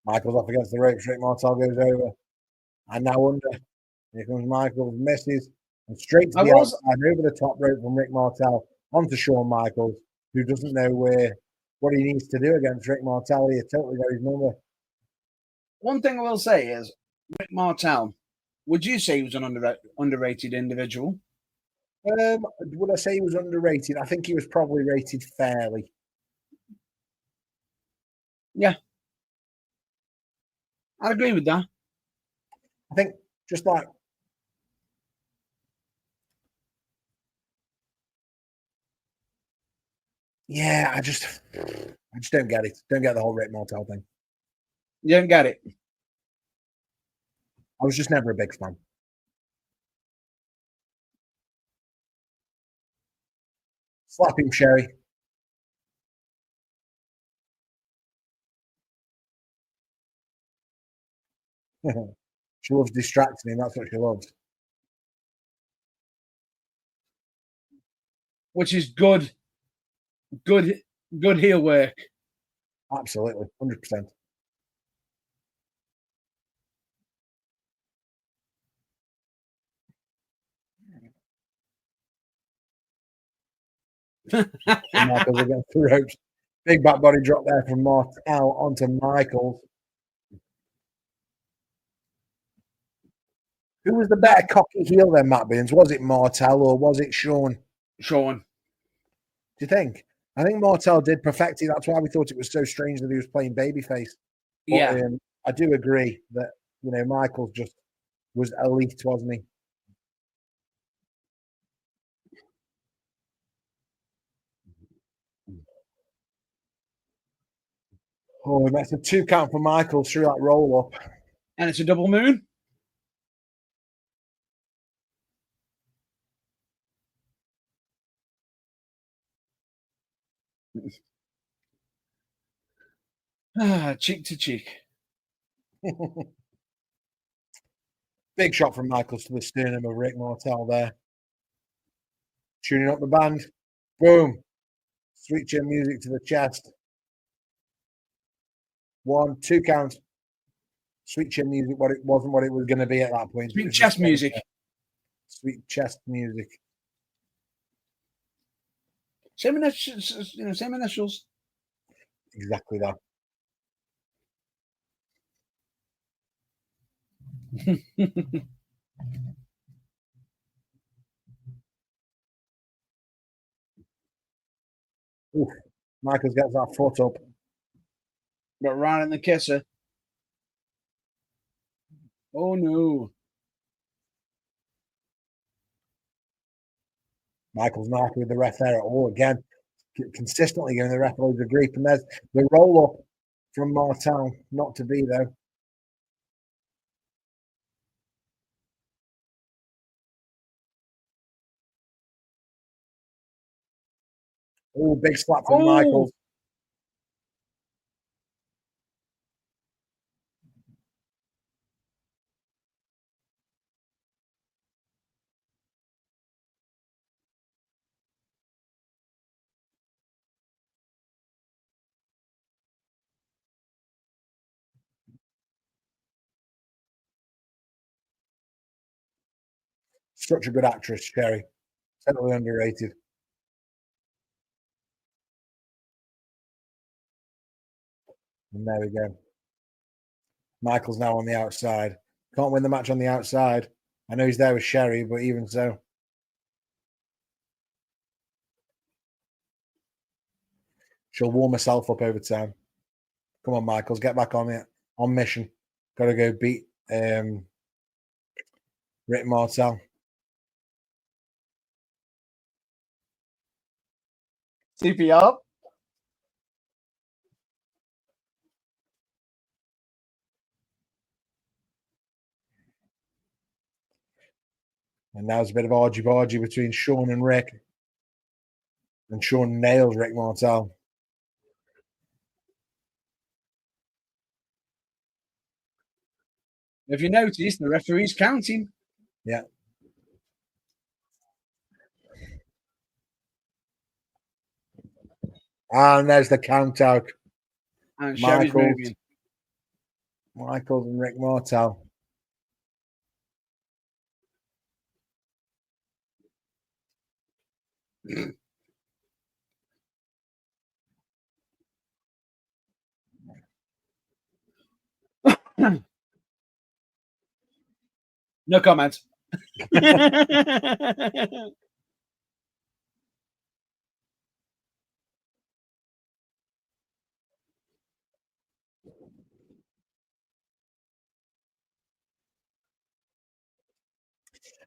Michael's off against the ropes. Rick Martel goes over. And now under. Here comes Michaels, misses. And straight to the outside, over the top rope from Rick Martel onto Shawn Michaels, who doesn't know what he needs to do against Rick Martel. He totally got his number. One thing I will say is, Rick Martel, would you say he was an underrated individual? Would I say he was underrated? I think he was probably rated fairly. Yeah. I agree with that. I think just like I just don't get it. Don't get the whole Rick Martel thing. You don't get it. I was just never a big fan. Slap him, Sherry. She loves distracting him. That's what she loves. Which is good heel work. Absolutely, 100%. Michaels against the ropes. Big back body drop there from Martel onto Michaels. Who was the better cocky heel then, Matt Beans? Was it Martel or was it Shawn? Shawn. Do you think? I think Martel did perfect it. That's why we thought it was so strange that he was playing babyface. Yeah. I do agree that, Michaels just was elite, wasn't he? Oh, that's a 2 count for Michaels through that roll up. And it's a double moon. Cheek to cheek. Big shot from Michaels to the sternum of Rick Martel there. Tuning up the band. Boom. Sweet chin music to the chest. 1, 2 count. Sweet chin music, what it wasn't what it was going to be at that point. Sweet chest music. Sweet chest music. Same initials, same initials. Exactly that. Oof. Michaels gets that foot up. Got Ryan and the kisser. Oh no. Michaels not with the ref there at all again. Consistently giving the ref loads of grief. And there's the roll up from Martel. Not to be though. Oh, big slap from Michaels. Such a good actress, Sherry. Totally underrated. And there we go. Michael's now on the outside. Can't win the match on the outside. I know he's there with Sherry, but even so. She'll warm herself up over time. Come on, Michaels, get back on it. On mission. Got to go beat Rick Martel. CPR. And now it's a bit of argy-bargy between Sean and Rick. And Sean nails Rick Martel. If you notice, the referee's counting. Yeah. And there's the count out. And Sherry's moving. Michaels and Rick Martel. No comment.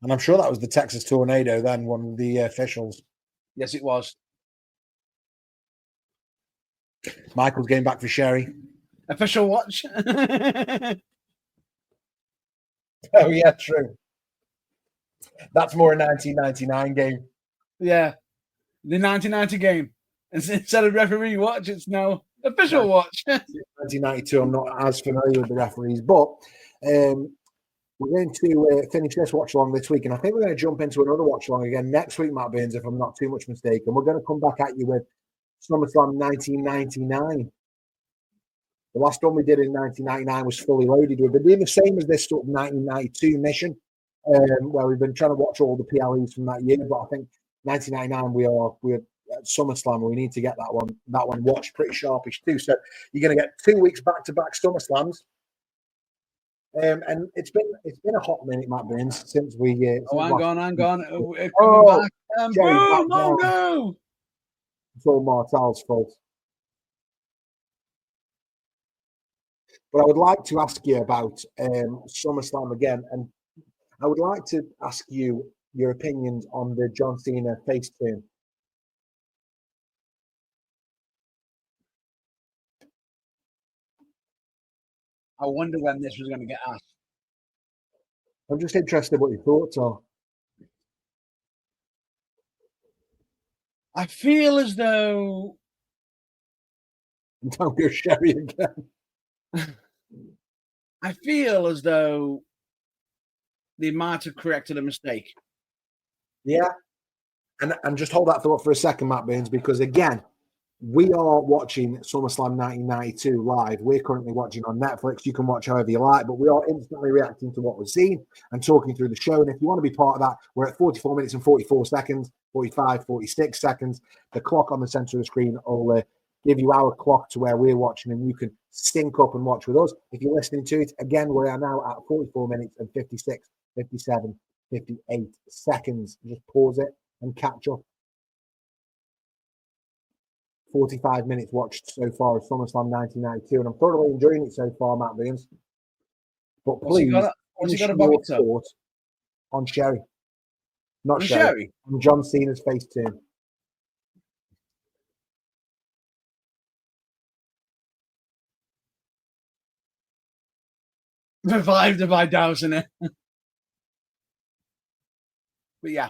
And I'm sure that was the Texas Tornado then, one of the officials. Yes, it was. Michael's getting back for Sherry. Official watch. Oh, yeah, true. That's more a 1999 game. Yeah. The 1990 game. Instead of referee watch, it's now official watch. 1992, I'm not as familiar with the referees, but we're going to finish this watch along this week, and I think we're going to jump into another watch along again next week, Matt Burns, if I'm not too much mistaken. We're going to come back at you with SummerSlam 1999. The last one we did in 1999 was fully loaded. We've been doing the same as this sort of 1992 mission, where we've been trying to watch all the PLEs from that year. But I think 1999 we're at SummerSlam. We need to get that one watched pretty sharpish too. So you're going to get 2 weeks back to back SummerSlams. And it's been a hot minute, Matt Burns, since we. Hang on. Coming back. Jerry, Boom! Oh no! It's all Martel's fault. But I would like to ask you about SummerSlam again, and I would like to ask you your opinions on the John Cena face turn. I wonder when this was going to get asked. I'm just interested what your thoughts are. I feel as though. Don't go Sherry again. I feel as though they might have corrected a mistake. Yeah. And just hold that thought for a second, Matt Burns, because again, we are watching SummerSlam 1992 live. We're currently watching on Netflix. You can watch however you like, but we are instantly reacting to what we're seeing and talking through the show. And if you want to be part of that, we're at 44 minutes and 44 seconds, 45, 46 seconds. The clock on the center of the screen will give you our clock to where we're watching, and you can sync up and watch with us. If you're listening to it, again, we are now at 44 minutes and 56, 57, 58 seconds. Just pause it and catch up. 45 minutes watched so far of SummerSlam 1992, and I'm thoroughly enjoying it so far, Matt Beans. But please, what's he got about it thought on Sherry. Not on Sherry. On John Cena's face turn. Revived her by dousing it. But yeah.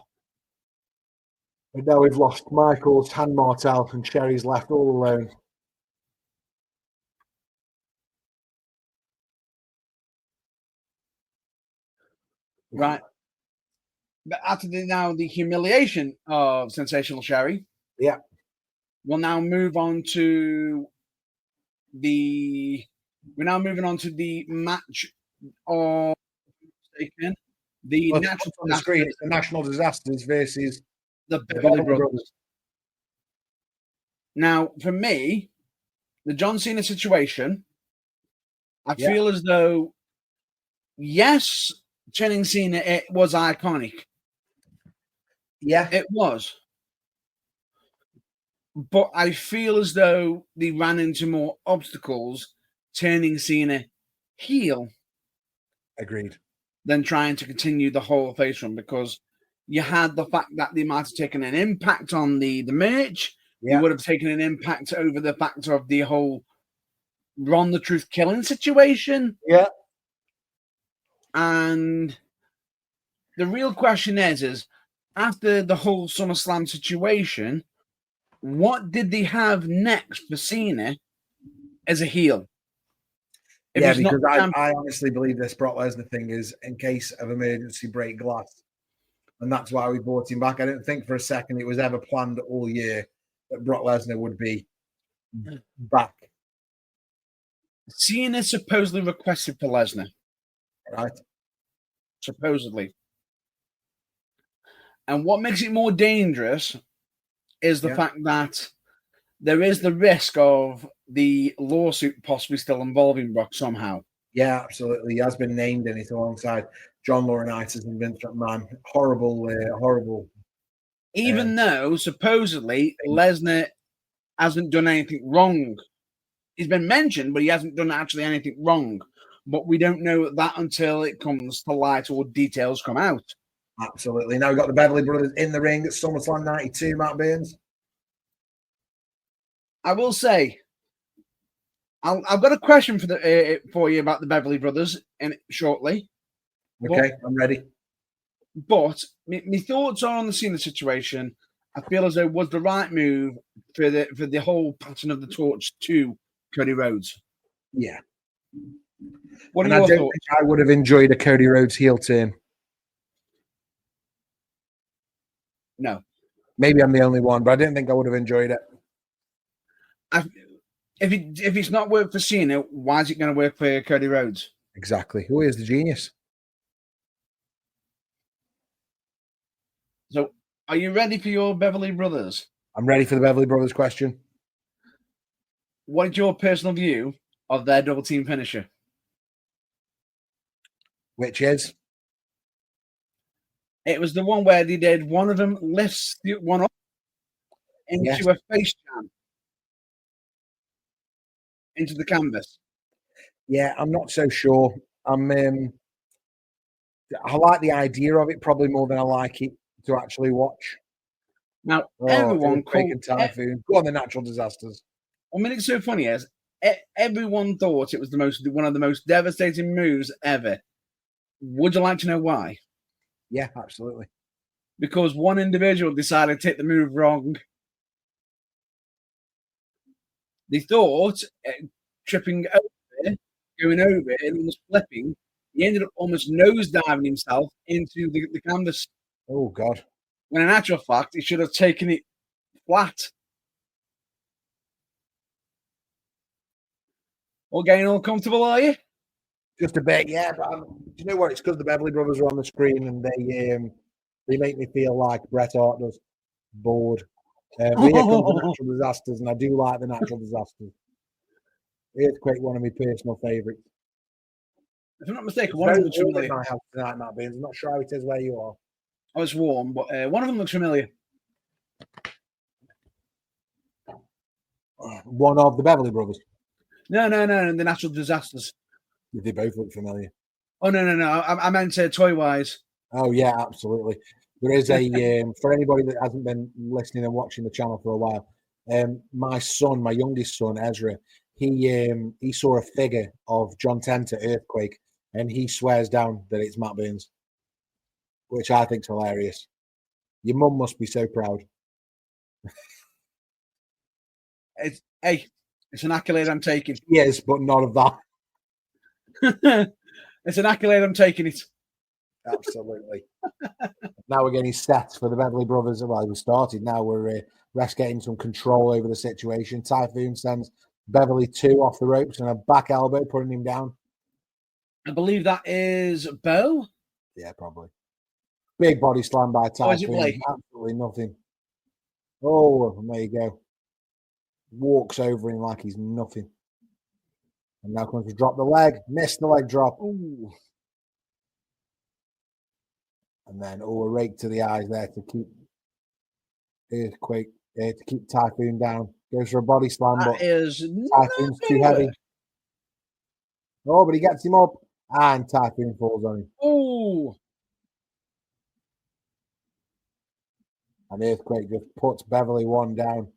But now we've lost Michaels, Han Martel, and Sherry's left all alone. Right. But after the humiliation of Sensational Sherry, yeah, we'll now move on to the. We're now moving on to the match of the natural on the screen. It's the National Disasters versus the Beverly Brothers. Now, for me, the John Cena situation, I feel as though, yes, turning Cena, it was iconic. Yeah, it was. But I feel as though they ran into more obstacles turning Cena heel. Agreed. Than trying to continue the whole face run, because you had the fact that they might have taken an impact on the merch. You would have taken an impact over the fact of the whole Ron the Truth killing situation. Yeah. And the real question is after the whole SummerSlam situation, what did they have next for Cena as a heel? Because I honestly believe this Brock Lesnar thing is in case of emergency break glass. And that's why we brought him back. I didn't think for a second it was ever planned all year that Brock Lesnar would be back. Cena supposedly requested for Lesnar. Right. Supposedly. And what makes it more dangerous is the fact that there is the risk of the lawsuit possibly still involving Brock somehow. Yeah, absolutely. He has been named in it alongside John Laurinaitis and Vince McMahon. Horrible. Even though supposedly Lesnar hasn't done anything wrong. He's been mentioned, but he hasn't done actually anything wrong. But we don't know that until it comes to light or details come out. Absolutely. Now we've got the Beverly Brothers in the ring at SummerSlam 92, Matt Burns. I will say, I've got a question for you about the Beverly Brothers shortly. Okay, I'm ready. But my thoughts are on the Cena situation. I feel as though it was the right move for the whole passing of the torch to Cody Rhodes. Yeah. What are your thoughts? Think I would have enjoyed a Cody Rhodes heel turn. No. Maybe I'm the only one, but I didn't think I would have enjoyed it. If it's not worked for Cena, why is it going to work for Cody Rhodes? Exactly. Who is the genius? So, are you ready for your Beverly Brothers? I'm ready for the Beverly Brothers question. What is your personal view of their double team finisher? Which is? It was the one where they did one of them lifts the one up into a face jam into the canvas. Yeah, I'm not so sure. I like the idea of it probably more than I like it to actually watch. Now, everyone called Typhoon. Go on, the Natural Disasters. I mean, it's so funny as everyone thought it was one of the most devastating moves ever. Would you like to know why? Yeah, absolutely. Because one individual decided to take the move wrong. They thought tripping over, going over, and almost flipping. He ended up almost nosediving himself into the canvas. Oh, God. When in actual fact, he should have taken it flat. All getting all comfortable, are you? Just a bit, yeah. But do you know what? It's because the Beverly Brothers are on the screen and they make me feel like Bret Hart does, bored. But here comes the natural disasters, and I do like the natural disasters. Earthquake, one of my personal favourites. If I'm not mistaken, one of them looks familiar. My house tonight, Matt Beans. I'm not sure how it is where you are. Oh, it's warm, but one of them looks familiar. One of the Beverly Brothers. No, the natural disasters. They both look familiar. Oh, no. I meant toy-wise. Oh, yeah, absolutely. There is a, for anybody that hasn't been listening and watching the channel for a while, my son, my youngest son, Ezra, he saw a figure of John Tenter, Earthquake, and he swears down that it's Matt Burns, which I think's hilarious. Your mum must be so proud. It's an accolade I'm taking. Yes, but none of that. It's an accolade I'm taking it. Absolutely. Now we're getting set for the Beverly Brothers. Well, we started. Now we're getting some control over the situation. Typhoon sends Beverly 2 off the ropes and a back elbow, putting him down. I believe that is Bo. Yeah, probably. Big body slam by Typhoon. Absolutely nothing. Oh, and there you go. Walks over him like he's nothing. And now comes to drop the leg. Missed the leg drop. Ooh. And then, a rake to the eyes there to keep Earthquake, to keep Typhoon down. Goes for a body slam, but Typhoon's too heavy. Oh, but he gets him up, and Typhoon falls on him. Oh! And Earthquake just puts Beverly 1 down.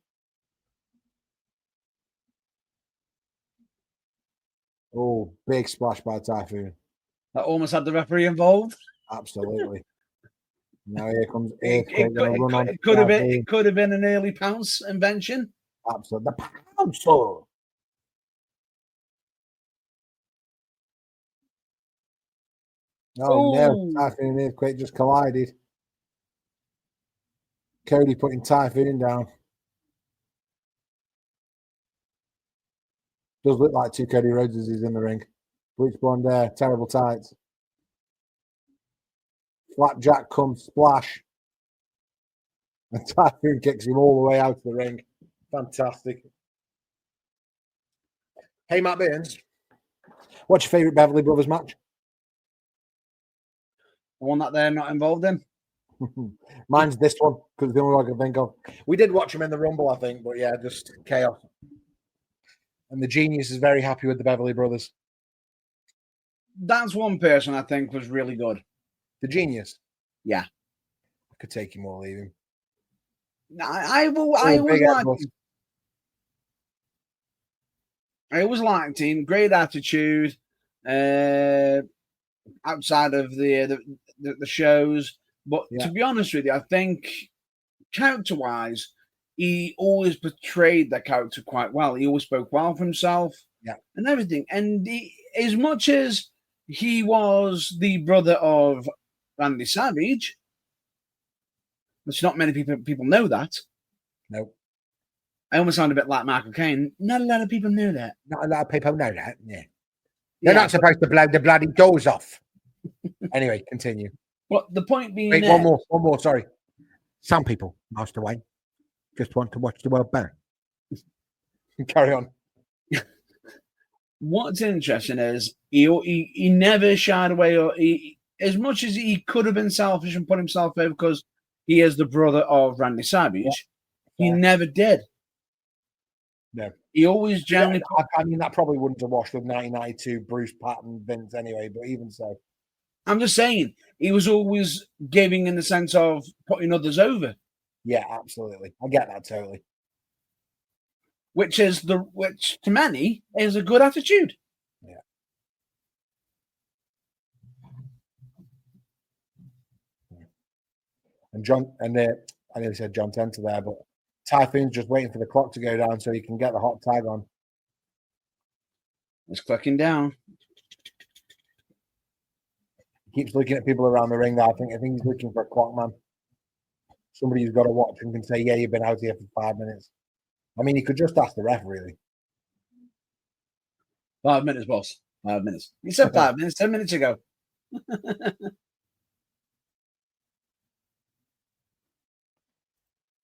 Oh, big splash by Typhoon. That almost had the referee involved. Absolutely. Now here comes Earthquake. It could have been an early pounce invention. Absolutely. The pounce. Oh, no. Typhoon and Earthquake just collided. Cody putting Typhoon down. Does look like 2 Cody Rhodes is in the ring. Bleach blonde hair, terrible tights. Flapjack comes, splash. And Typhoon kicks him all the way out of the ring. Fantastic. Hey, Matt Burns. What's your favourite Beverly Brothers match? The one that they're not involved in? Mine's this one, because it's the only one I can think of. We did watch him in the Rumble, I think, but yeah, just chaos. And the Genius is very happy with the Beverly Brothers. That's one person I think was really good. The Genius? Yeah. I could take him or leave him. I always liked him. Great attitude. Outside of the shows. But to be honest with you, I think character-wise, he always portrayed that character quite well. He always spoke well for himself and everything. And as much as he was the brother of Randy Savage, which not many people know that. Nope. I almost sound a bit like Michael Caine. Not a lot of people know that. Not a lot of people know that, yeah. They're not supposed to blow the bloody doors off. Anyway, continue. Well, the point being... Wait, one more, sorry. Some people, Master Wayne, just want to watch the world burn. Carry on. What's interesting is he never shied away, or as much as he could have been selfish and put himself over because he is the brother of Randy Savage, he never did. No. He always generally... I mean, that probably wouldn't have washed with 1992 Bruce Patton, Vince anyway, but even so. I'm just saying, he was always giving in the sense of putting others over. Yeah, absolutely. I get that totally. Which to many is a good attitude. Yeah. And I nearly said John Tenter there, but Typhoon's just waiting for the clock to go down so he can get the hot tag on. It's clicking down. He keeps looking at people around the ring there. I think he's looking for a clock man. Somebody who's got to watch and can say, yeah, you've been out here for 5 minutes. I mean, he could just ask the ref, really. 5 minutes, boss. 5 minutes. You said 5 minutes 10 minutes ago.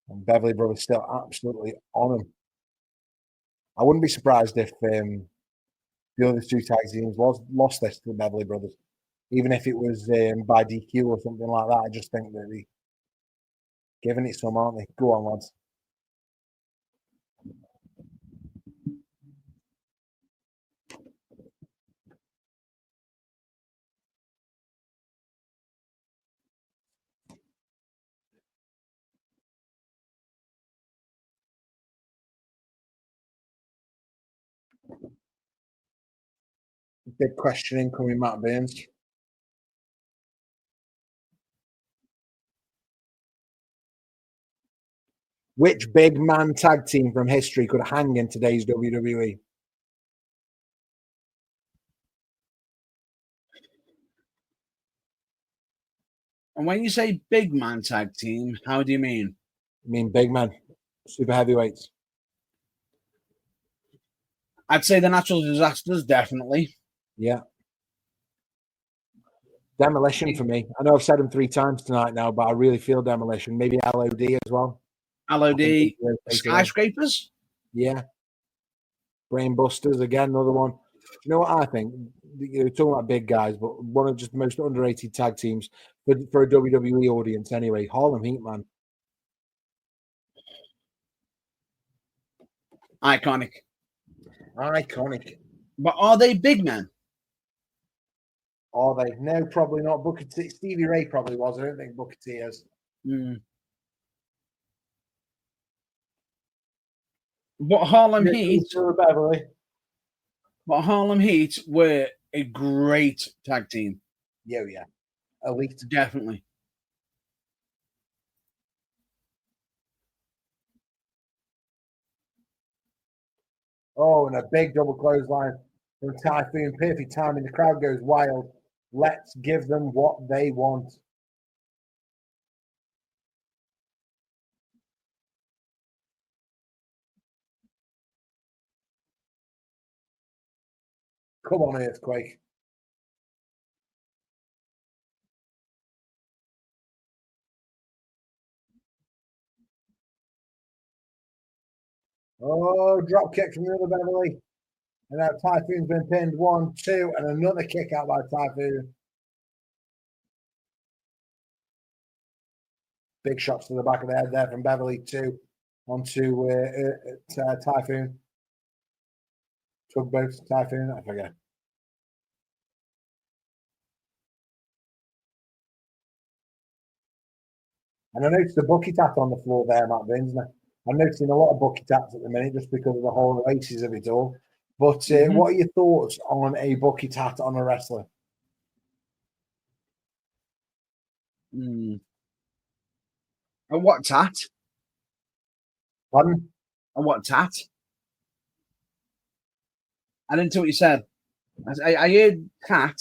And Beverly Brothers still absolutely on them. I wouldn't be surprised if the other two tag teams lost this to the Beverly Brothers, even if it was by DQ or something like that. I just think that they're giving it some, aren't they? Go on, lads. Big question incoming, Matt Burns. Which big man tag team from history could hang in today's WWE? And when you say big man tag team, how do you mean? I mean big man, super heavyweights. I'd say the Natural Disasters, definitely. Yeah. Demolition for me. I know I've said them 3 times tonight now, but I really feel Demolition. Maybe LOD as well. LOD, Skyscrapers? Yeah. Brainbusters, again, another one. You know what I think? You're talking about big guys, but one of just the most underrated tag teams for a WWE audience anyway. Harlem Heat, man. Iconic. But are they big men? Are they? No, probably not. Booker T. Stevie Ray probably was. I don't think Booker T is. But Harlem Heat. Beverly. But Harlem Heat were a great tag team. Yeah. Elite. Definitely. Oh, and a big double clothesline from Typhoon. Perfect timing. The crowd goes wild. Let's give them what they want. Come on, Earthquake. Oh, drop kick from the other Beverly. And now Typhoon's been pinned 1, 2, and another kick out by Typhoon. Big shots to the back of the head there from Beverly 2 onto Typhoon. Tugboat, Typhoon, I forget. And I noticed a bucket hat on the floor there, Matt Vins. I'm noticing a lot of bucket hats at the minute just because of the whole races of it all. But what are your thoughts on a bucket hat on a wrestler? A what tat? Pardon? A what tat? I didn't know what you said. I heard tat.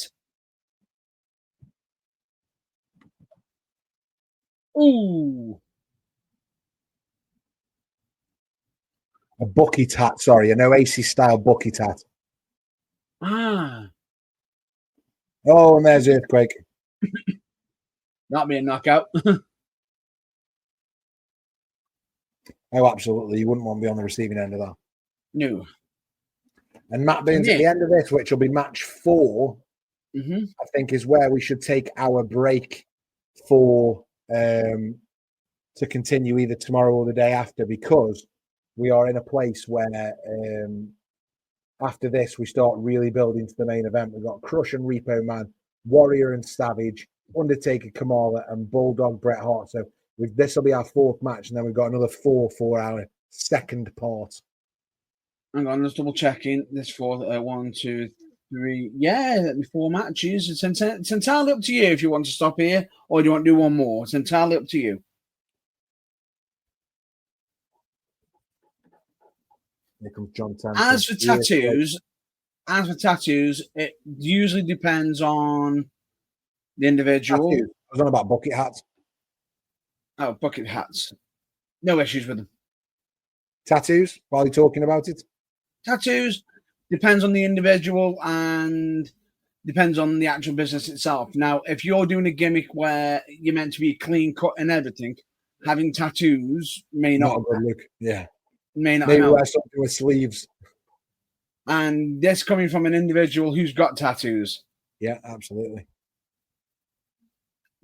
Ooh. A bucket hat, sorry, an Oasis style bucket hat. Ah. Oh, and there's Earthquake. Not be a knockout. Oh, absolutely. You wouldn't want to be on the receiving end of that. No. And Matt Burns, at the end of this, which will be match 4, I think is where we should take our break for to continue either tomorrow or the day after, because we are in a place where after this we start really building to the main event. We've got Crush and Repo Man, Warrior and Savage, Undertaker, Kamala, and Bulldog Bret Hart. So this will be our 4th match, and then we've got another 4 for our second part. Hang on, let's double checking this for 1, 2, 3. Yeah, 4 matches. It's entirely up to you if you want to stop here or do you want to do one more. It's entirely up to you. Here comes John Tanton. As for tattoos, it usually depends on the individual. Tattoos. I was on about bucket hats. Oh, bucket hats. No issues with them. Tattoos, while you're talking about it? Tattoos, depends on the individual and depends on the actual business itself. Now, if you're doing a gimmick where you're meant to be clean cut and everything, having tattoos may Not not a good look. Yeah. may not Maybe help. wear something with sleeves. And this coming from an individual who's got tattoos. Yeah, absolutely.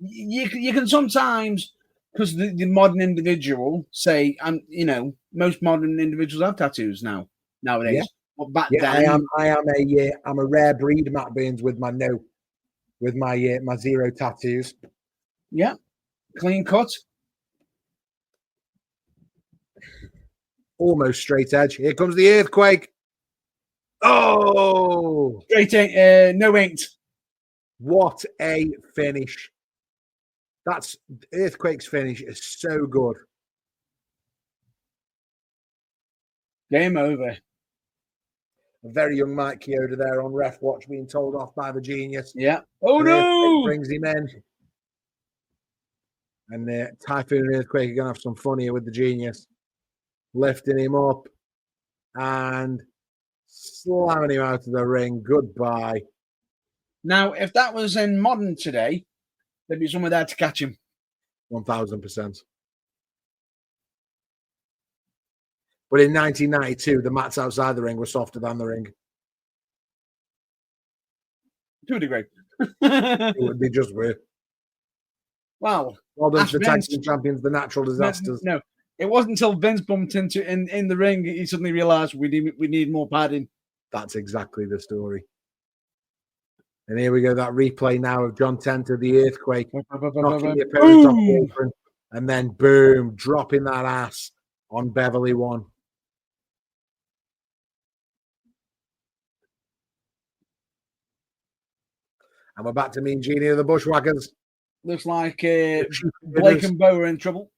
You can sometimes, because the modern individual say, most modern individuals have tattoos nowadays. Yeah. But back Yeah, then, I'm a rare breed, Matt Burns, with my my zero tattoos. yeah, clean cut. Almost straight edge. Here comes the earthquake. Oh, Straight, no inked. what a finish. That's Earthquake's finish is so good. Game over. A very young Mike Chioda there on ref watch being told off by the genius. Yeah. Oh, And no. brings him in. And Typhoon and Earthquake are going to have some fun here with the genius. Lifting him up and slamming him out of the ring. Goodbye. Now, if that was in modern today, there'd be someone there to catch him. 1000%. But in 1992, the mats outside the ring were softer than the ring. To a degree. It would be just weird. Well done to the tag team champions, the natural disasters. No, it wasn't until Vince bumped into in the ring he suddenly realized we need more padding. That's exactly the story. And here we go, that replay now of John Tenter, the Earthquake, knocking the opponent off the apron, and then boom, dropping that ass on Beverly One. And we're back to Mean Genie of the Bushwhackers. Looks like Blake and Bo are in trouble.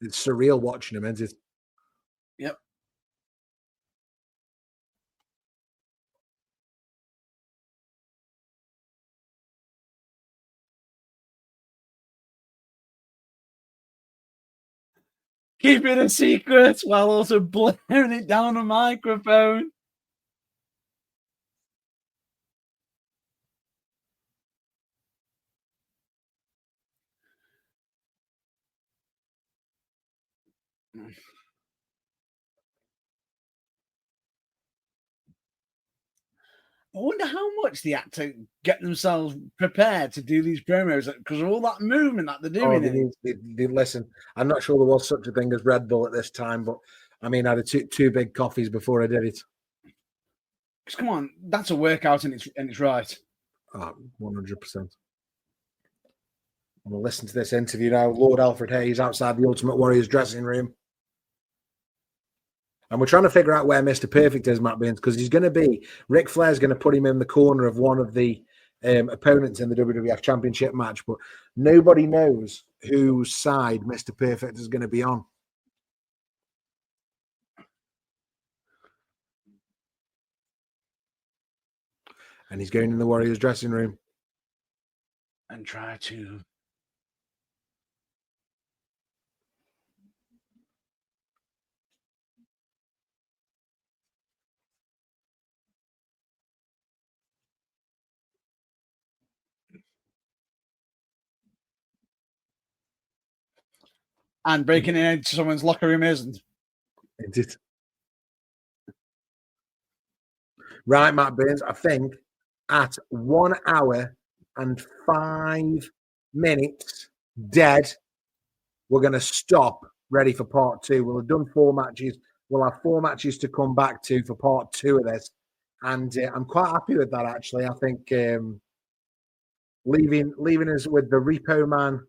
It's surreal watching him, isn't it? Yep. Keep it a secret while also blaring it down a microphone. I wonder how much the actor get themselves prepared to do these promos because of all that movement that they're doing. They listen. I'm not sure there was such a thing as Red Bull at this time, but I mean, I had two big coffees before I did it. Because come on, that's a workout and it's right. 100%. I'm going to listen to this interview now. Lord Alfred Hayes outside the Ultimate Warriors dressing room. And we're trying to figure out where Mr. Perfect is, Matt Burns, because he's going to be, Ric Flair's going to put him in the corner of one of the opponents in the WWF Championship match, but nobody knows whose side Mr. Perfect is going to be on. And he's going in the Warriors dressing room. And try to... And breaking into someone's locker room isn't. It. Right, Matt Burns, I think at 1 hour and 5 minutes dead, we're going to stop ready for part 2. We'll have done 4 matches. we'll have 4 matches to come back to for part 2 of this. And I'm quite happy with that, actually. I think leaving us with the Repo Man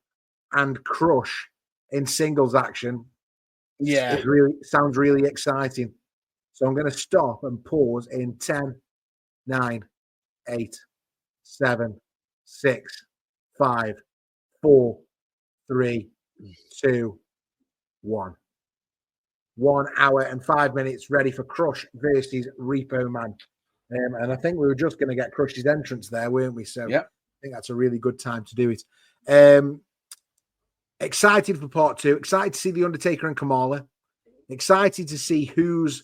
and Crush in singles action, it really sounds really exciting. So I'm going to stop and pause in 10, 9, 8, 7, 6, 5, 4, 3, 2, 1. 1 hour and 5 minutes ready for Crush versus Repo Man. And I think we were just going to get Crush's entrance there, weren't we? So I think that's a really good time to do it. Excited for part 2. Excited to see The Undertaker and Kamala. Excited to see whose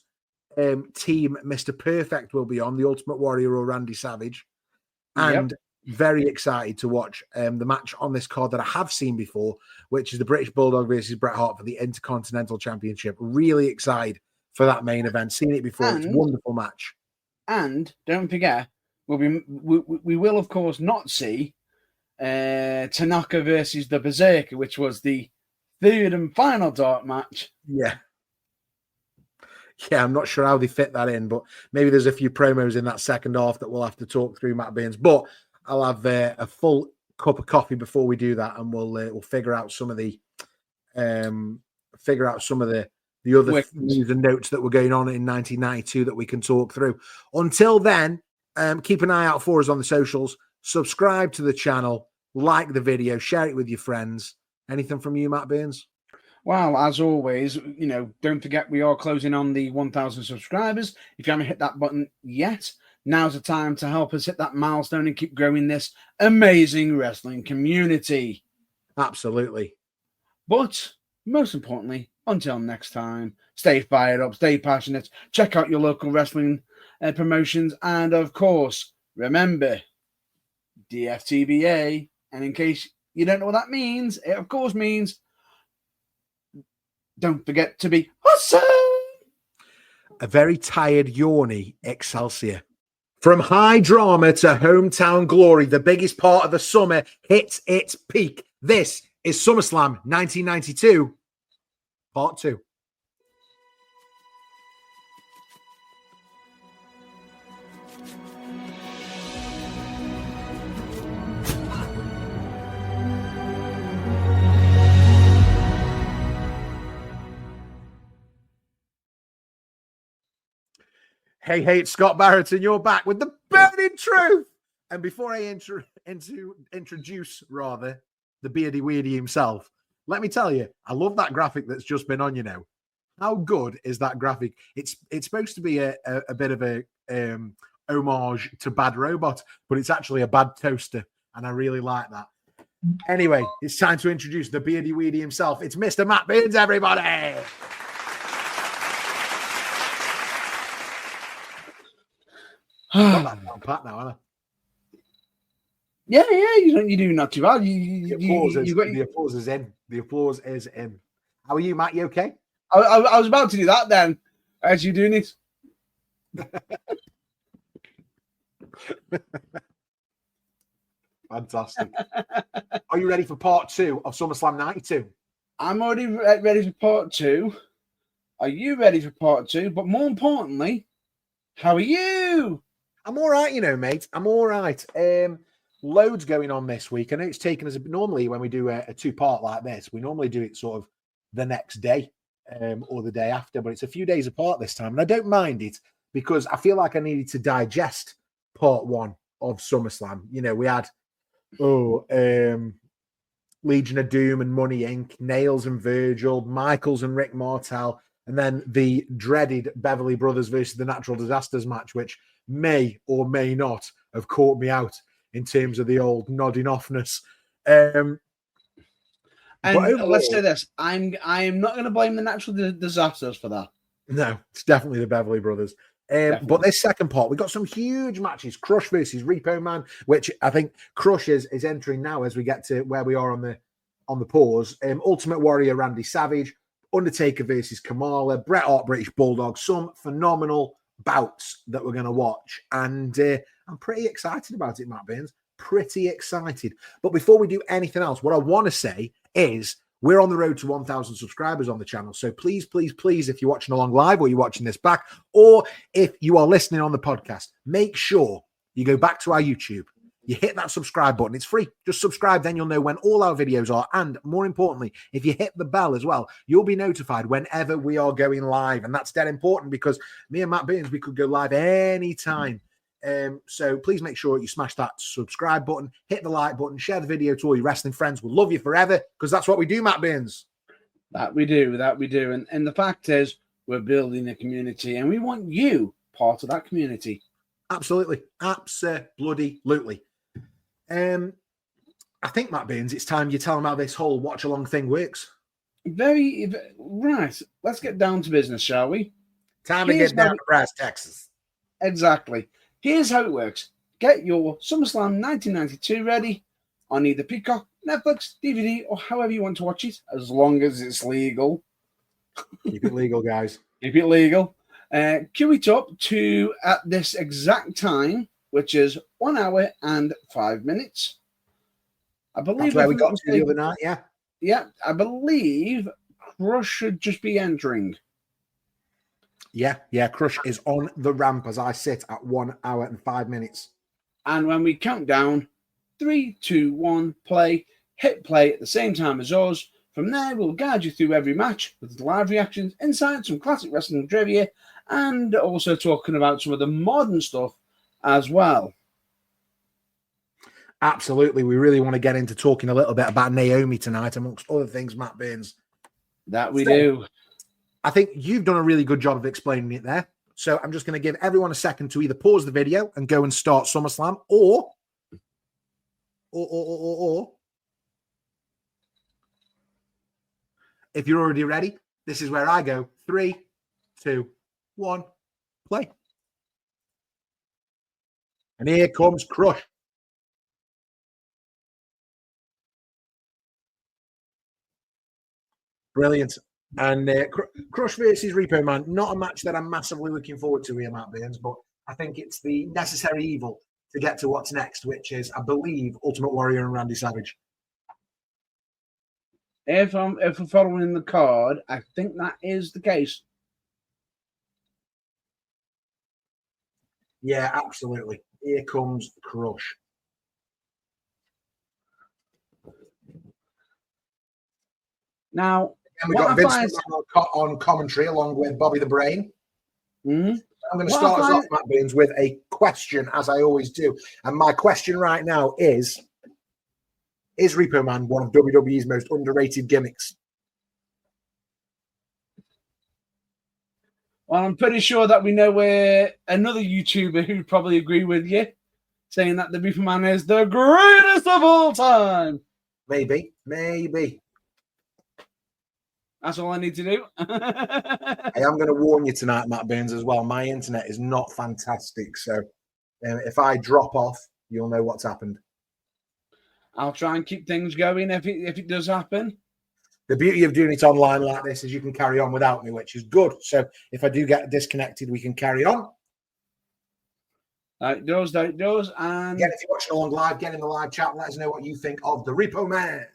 team Mr. Perfect will be on, the Ultimate Warrior or Randy Savage. And very excited to watch the match on this card that I have seen before, which is the British Bulldog versus Bret Hart for the Intercontinental Championship. Really excited for that main event. Seen it before. It's a wonderful match. And don't forget, we will of course not see Tanaka versus the Berserker, which was the 3rd and final dark match. Yeah, I'm not sure how they fit that in, but maybe there's a few promos in that second half that we'll have to talk through, Matt Burns. But I'll have a full cup of coffee before we do that, and we'll figure out some of the the other news and notes that were going on in 1992 that we can talk through. Until then, keep an eye out for us on the socials. Subscribe to the channel, like the video, share it with your friends. Anything from you, Matt Burns? Well, as always, don't forget we are closing on the 1,000 subscribers. If you haven't hit that button yet, now's the time to help us hit that milestone and keep growing this amazing wrestling community. Absolutely. But most importantly, until next time, stay fired up, stay passionate, check out your local wrestling promotions, and of course, remember, DFTBA. And in case you don't know what that means, it of course means don't forget to be awesome. A very tired, yawny Excelsior. From high drama to hometown glory, the biggest part of the summer hits its peak. This is SummerSlam 1992, Part 2. Hey, it's Scott Barrett, and you're back with the burning truth. And before I introduce the beardy weirdy himself, let me tell you, I love that graphic that's just been on. How good is that graphic? It's supposed to be a bit of a homage to Bad Robot, but it's actually a bad toaster, and I really like that. Anyway, it's time to introduce the beardy weirdy himself. It's Mr. Matt Burns, everybody. Got that down pat now, haven't I? Yeah, you do not too bad. The applause is in. The applause is in. How are you, Matt? You okay? I was about to do that then. As you doing it? Fantastic. Are you ready for part 2 of SummerSlam 92? I'm already ready for part 2. Are you ready for part 2? But more importantly, how are you? I'm all right, mate. I'm all right. Loads going on this week. I know it's taken us normally when we do a 2-part like this, we normally do it sort of the next day or the day after, but it's a few days apart this time. And I don't mind it because I feel like I needed to digest part 1 of SummerSlam. We had Legion of Doom and Money Inc., Nails and Virgil, Michaels and Rick Martel, and then the dreaded Beverly Brothers versus the Natural Disasters match, which may or may not have caught me out in terms of the old nodding offness. And overall, let's say this: I am not going to blame the Natural Disasters for that. No, it's definitely the Beverly Brothers. But this second part, we got some huge matches: Crush versus Repo Man, which I think Crush is entering now as we get to where we are on the pause. Ultimate Warrior Randy Savage, Undertaker versus Kamala, Bret Hart British Bulldog. Some phenomenal bouts that we're going to watch, and I'm pretty excited about it, Matt Burns. Pretty excited. But before we do anything else, what I want to say is We're on the road to 1,000 subscribers on the channel. So please, please, please, if you're watching along live or you're watching this back, or if you are listening on the podcast, make sure you go back to our YouTube. You hit that subscribe button. It's free. Just subscribe. Then you'll know when all our videos are. And more importantly, if you hit the bell as well, you'll be notified whenever we are going live. And that's dead important because me and Matt Burns, we could go live anytime. So please make sure you smash that subscribe button, hit the like button, share the video to all your wrestling friends. We'll love you forever because that's what we do, Matt Burns. That we do. And the fact is, we're building a community and we want you part of that community. Absolutely. Absolutely. I think, Matt Burns, it's time you tell them how this whole watch-along thing works. Right. Let's get down to business, shall we? Time to get down to brass Texas. Exactly. Here's how it works. Get your SummerSlam 1992 ready on either Peacock, Netflix, DVD, or however you want to watch it, as long as it's legal. Keep it legal, guys. Keep it legal. Queue it up to at this exact time, which is 1 hour and 5 minutes. I believe that's where we got to the other night, yeah. Yeah, I believe Crush should just be entering. Yeah, Crush is on the ramp as I sit at 1 hour and 5 minutes. And when we count down, 3, 2, 1, play, hit play at the same time as us. From there, we'll guide you through every match with live reactions, insights, some classic wrestling trivia, and also talking about some of the modern stuff as well. Absolutely. We really want to get into talking a little bit about Naomi tonight, amongst other things, Matt Burns. That we do. I think you've done a really good job of explaining it there. So I'm just going to give everyone a second to either pause the video and go and start SummerSlam, or if you're already ready, this is where I go. 3, 2, 1, play. And here comes Crush. Brilliant. And Crush versus Repo Man, not a match that I'm massively looking forward to here, Matt Burns, but I think it's the necessary evil to get to what's next, which is, I believe, Ultimate Warrior and Randy Savage. If we're following the card, I think that is the case. Yeah, absolutely. Here comes Crush. Now, and we got Vince on commentary along with Bobby the Brain. Mm-hmm. I'm going to start us off, Matt Burns, with a question, as I always do. And my question right now is Repo Man one of WWE's most underrated gimmicks? Well, I'm pretty sure that we know where another YouTuber who'd probably agree with you, saying that the Repo Man is the greatest of all time. Maybe. That's all I need to do. I am going to warn you tonight, Matt Burns, as well. My internet is not fantastic. So if I drop off, you'll know what's happened. I'll try and keep things going if it does happen. The beauty of doing it online like this is you can carry on without me, which is good. So if I do get disconnected, we can carry on. That does. And again, if you're watching along live, get in the live chat. Let us know what you think of the Repo Man.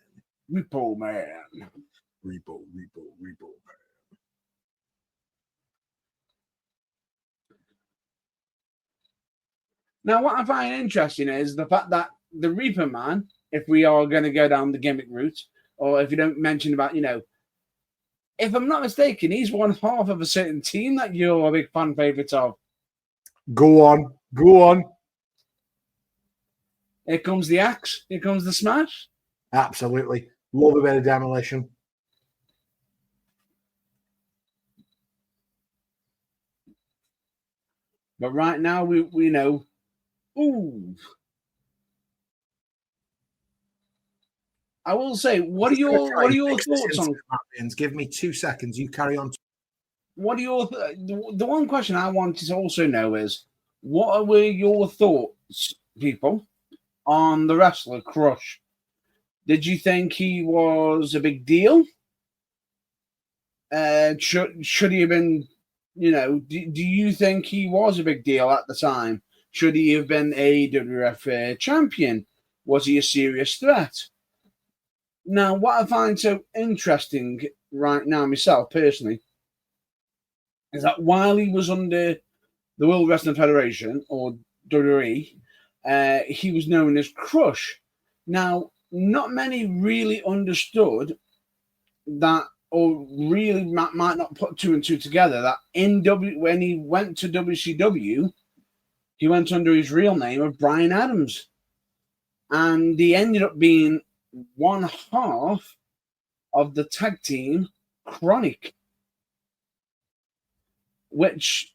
Repo Man. Repo Man. Now, what I find interesting is the fact that the Repo Man, if we are going to go down the gimmick route, or if you don't mention about, if I'm not mistaken, he's one half of a certain team that you're a big fan favorite of. Go on. Here comes the axe. Here comes the smash. Absolutely. Love a bit of demolition. But right now, we know. Ooh. I will say, what are your thoughts on? Give me 2 seconds. You carry on. What are your the one question I wanted to also know is, what were your thoughts, people, on the wrestler Crush? Did you think he was a big deal? Should he have been? Do you think he was a big deal at the time? Should he have been a WWF champion? Was he a serious threat? Now, what I find so interesting right now, myself personally, is that while he was under the World Wrestling Federation, or WWE, he was known as Crush. Now, not many really understood that, or really might not put two and two together, that when he went to WCW, he went under his real name of Brian Adams. And he ended up being one half of the tag team Chronic, which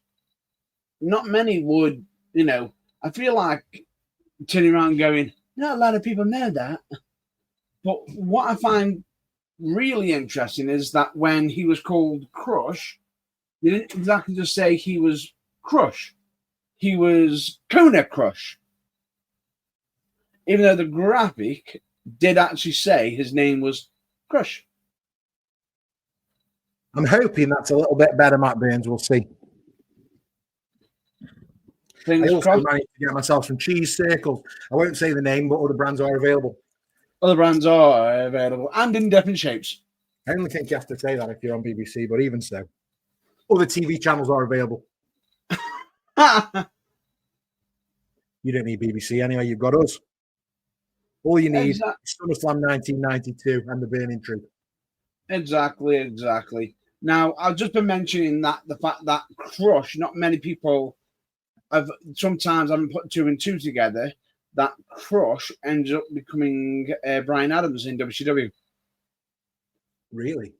not many would, I feel like turning around going, not a lot of people know that. But what I find really interesting is that when he was called Crush, they didn't exactly just say he was Crush. He was Kona Crush. Even though the graphic did actually say his name was Crush. I'm hoping that's a little bit better, Matt Burns. We'll see. I also managed to get myself some cheese circles. I won't say the name, but other brands are available. Other brands are available and in different shapes. I only think you have to say that if you're on BBC, but even so, other TV channels are available. You don't need BBC anyway. You've got us. All you need is SummerSlam 1992 and the Burning Truth. Exactly. Now, I've just been mentioning that the fact that Crush, not many people sometimes haven't put two and two together, that Crush ends up becoming Brian Adams in WCW. Really?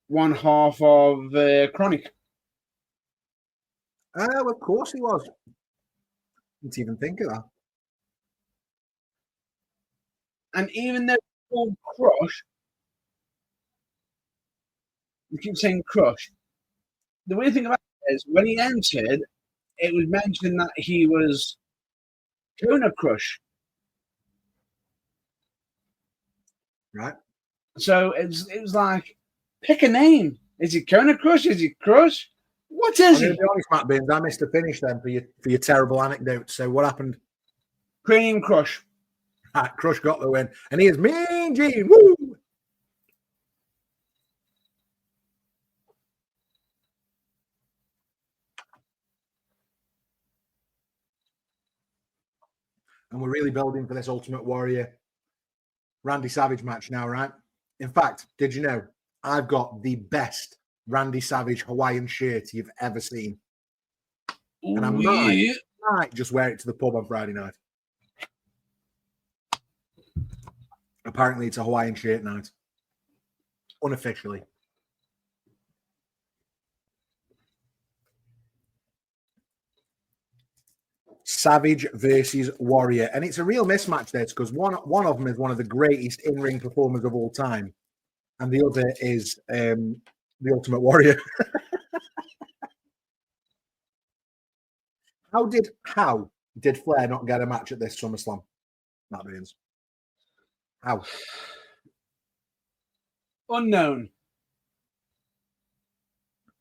One half of Chronic. Oh, of course he was. Didn't even think of that. And even though it's called Crush, we keep saying Crush. The weird thing about it is when he entered, it was mentioned that he was Kona Crush. Right. So it was like, pick a name. Is he Kona Crush? Is he Crush? What is he? To be honest, Matt Burns, I missed the finish then for your terrible anecdote. So what happened? Cranium Crush. Crush got the win, and he is Mean Gene. Woo! And we're really building for this Ultimate Warrior Randy Savage match now, right? In fact, did you know I've got the best Randy Savage Hawaiian shirt you've ever seen? And I might just wear it to the pub on Friday night. Apparently, it's a Hawaiian shirt night. Unofficially. Savage versus Warrior. And it's a real mismatch there because one of them is one of the greatest in-ring performers of all time. And the other is the Ultimate Warrior. How did Flair not get a match at this SummerSlam? Matt Burns. How? Unknown.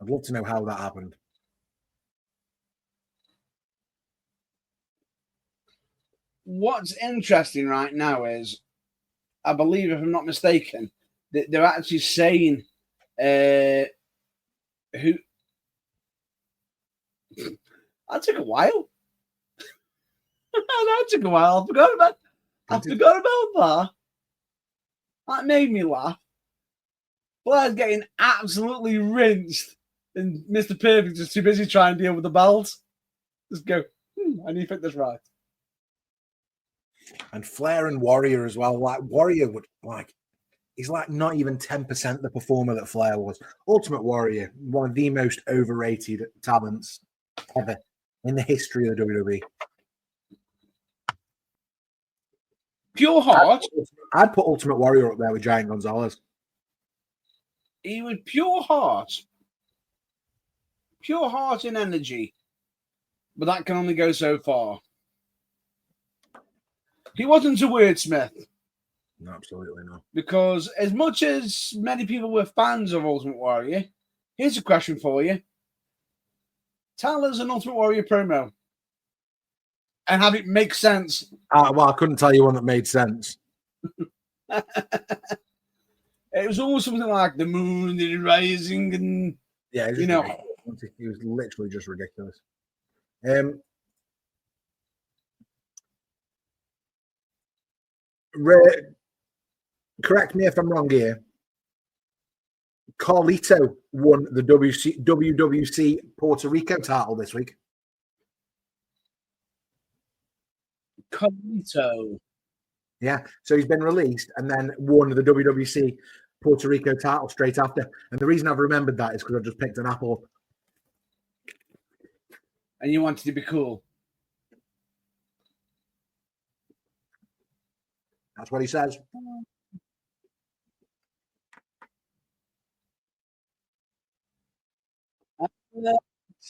I'd love to know how that happened. What's interesting right now is, I believe, if I'm not mistaken, that they're actually saying who. That took a while. That took a while. I forgot about that. That made me laugh. Blair's getting absolutely rinsed, and Mr. Perfect is too busy trying to deal with the bells. Just go, I need to fit this right. And Flair and Warrior as well. Like Warrior he's like not even 10% the performer that Flair was. Ultimate Warrior, one of the most overrated talents ever in the history of the WWE. Pure heart. I'd put Ultimate Warrior up there with Giant Gonzalez. He was pure heart. Pure heart and energy. But that can only go so far. He wasn't a wordsmith. No, absolutely not. Because as much as many people were fans of Ultimate Warrior, here's a question for you. Tell us an Ultimate Warrior promo. And have it make sense. Well, I couldn't tell you one that made sense. It was almost something like the moon is rising, and Yeah, you know. he was literally just ridiculous. Correct me if I'm wrong here. Carlito won the WWC Puerto Rico title this week. Carlito. Yeah, so he's been released and then won the WWC Puerto Rico title straight after. And the reason I've remembered that is because I've just picked an apple. And you wanted to be cool. That's what he says.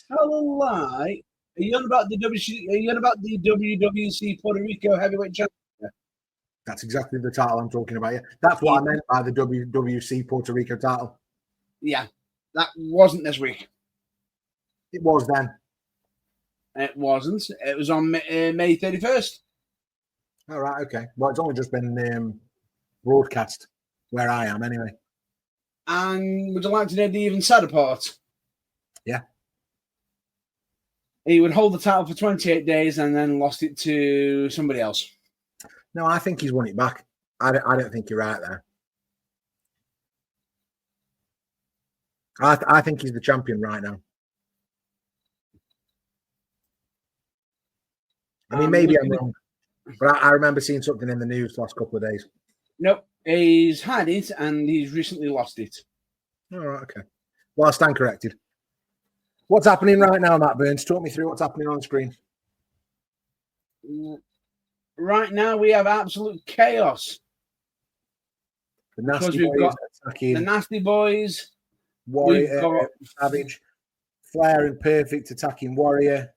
Tell a lie. Are you on about the WWC Puerto Rico Heavyweight Champion? That's exactly the title I'm talking about. Yeah, that's what I meant by the WWC Puerto Rico title. Yeah, that wasn't this week. It was then. It wasn't. It was on May 31st. All right, okay. Well, it's only just been broadcast where I am anyway. And would you like to know the even sadder part? Yeah. He would hold the title for 28 days and then lost it to somebody else. No, I think he's won it back. I don't think you're right there. I think he's the champion right now. I mean, maybe I'm wrong, but I remember seeing something in the news the last couple of days. Nope, he's had it and he's recently lost it. All right, okay. Well, I stand corrected. What's happening right now, Matt Burns? Talk me through what's happening on the screen. Right now, we have absolute chaos. The Nasty Boys attacking the Nasty Boys, Warrior, Savage, Flair and Perfect attacking Warrior.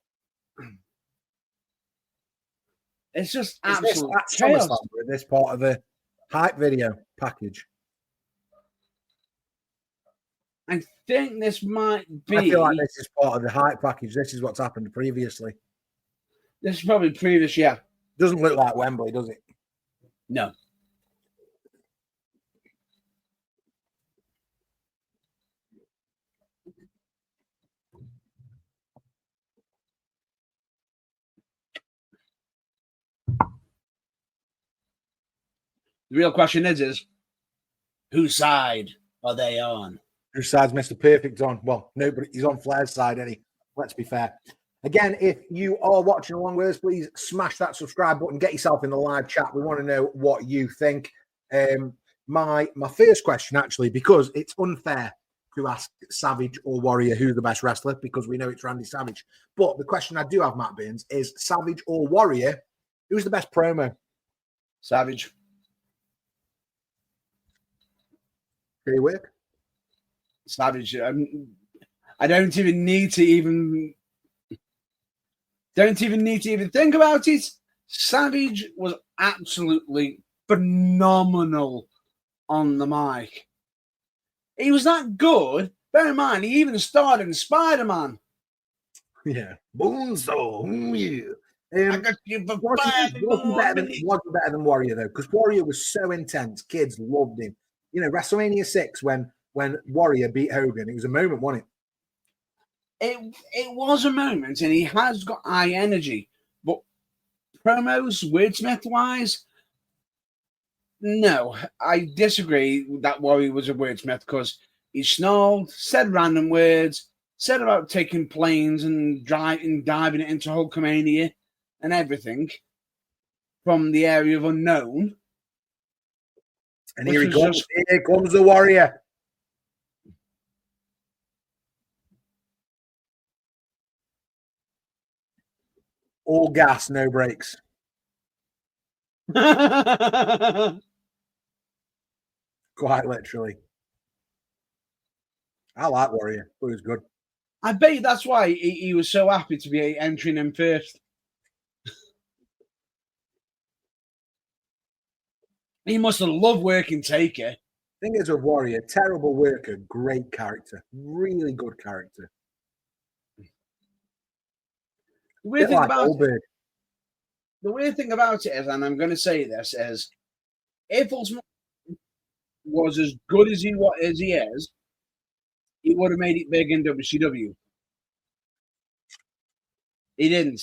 It's just absolute chaos. This part of the hype video package. I think this might be. I feel like this is part of the hype package. This is what's happened previously. This is probably previous, yeah. Doesn't look like Wembley, does it? No. The real question is whose side are they on? Whose side's Mr. Perfect on? Well, nobody. He's on Flair's side, any. Let's be fair. Again, if you are watching along with us, please smash that subscribe button. Get yourself in the live chat. We want to know what you think. My first question, actually, because it's unfair to ask Savage or Warrior who's the best wrestler, because we know it's Randy Savage. But the question I do have, Matt Burns, is Savage or Warrior, who's the best promo? Savage. Did it work? Savage. I don't even need to even think about it. Savage was absolutely phenomenal on the mic. He was that good. Bear in mind, he even starred in Spider-Man. Yeah. Bonesaw. I got you for wasn't better than Warrior, though, because Warrior was so intense. Kids loved him. You know, WrestleMania 6, when Warrior beat Hogan, it was a moment, wasn't it? It was a moment, and he has got high energy. But promos, wordsmith-wise, no, I disagree that Warrior was a wordsmith, because he snarled, said random words, said about taking planes and diving it into Hulkamania and everything from the area of unknown. And here he comes. Here comes the Warrior. All gas, no brakes. Quite literally. I like Warrior. It was good. I bet you that's why he was so happy to be entering him first. He must have loved working Taker. Thing is with Warrior, terrible worker, great character, really good character. The weird thing about it is, and I'm going to say this, is if was as good as he is, he would have made it big in WCW. He didn't.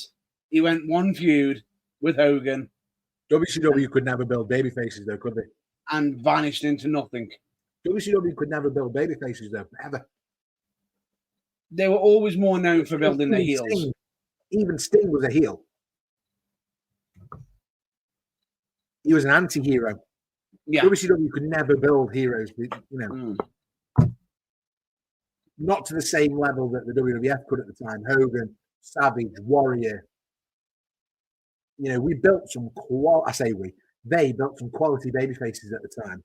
He went one feud with Hogan. WCW could never build baby faces, though, could they? And vanished into nothing. WCW could never build baby faces, though, ever. They were always more known for building their heels. Even Sting was a heel. He was an anti-hero. Yeah. WCW could never build heroes, not to the same level that the WWF could at the time. Hogan, Savage, Warrior. We built some they built some quality baby faces at the time.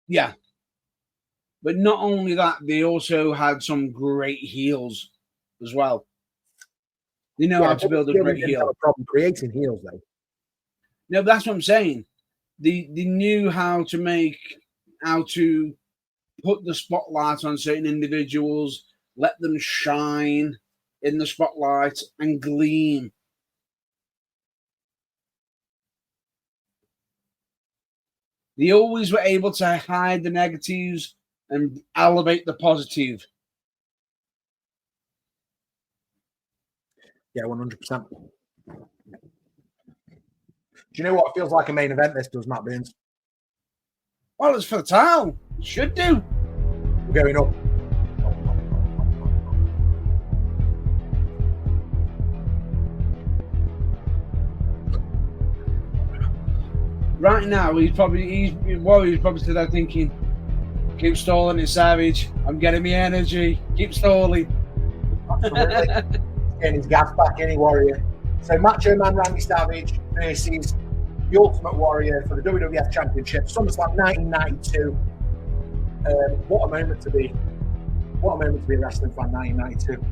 Yeah. But not only that, they also had some great heels as well. They know how to build a great heel. Have a problem creating heels, though. No, but that's what I'm saying. They knew how to put the spotlight on certain individuals, let them shine in the spotlight and gleam. They always were able to hide the negatives and elevate the positive. Yeah, 100%. Do you know what? It feels like a main event, this does, Matt Burns. Well, it's for the title. It should do. We're going up. Right now, he's probably sitting there thinking, keep stalling it, Savage. I'm getting me energy. Keep stalling. Absolutely. Getting his gas back, any Warrior. So Macho Man Randy Savage versus the Ultimate Warrior for the WWF Championship, SummerSlam 1992. What a moment to be a wrestling fan, 1992.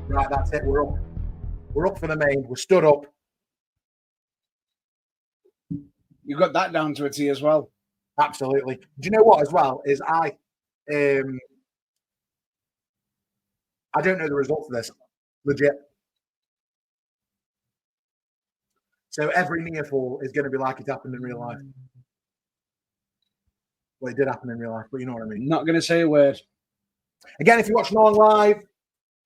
Right, that's it. We're up. We're up for the main. We're stood up. You got that down to a T as well. Absolutely. Do you know what? As well is I don't know the results of this. Legit. So every near fall is going to be like it happened in real life. Well, it did happen in real life, but you know what I mean. Not going to say a word. Again, if you're watching on live,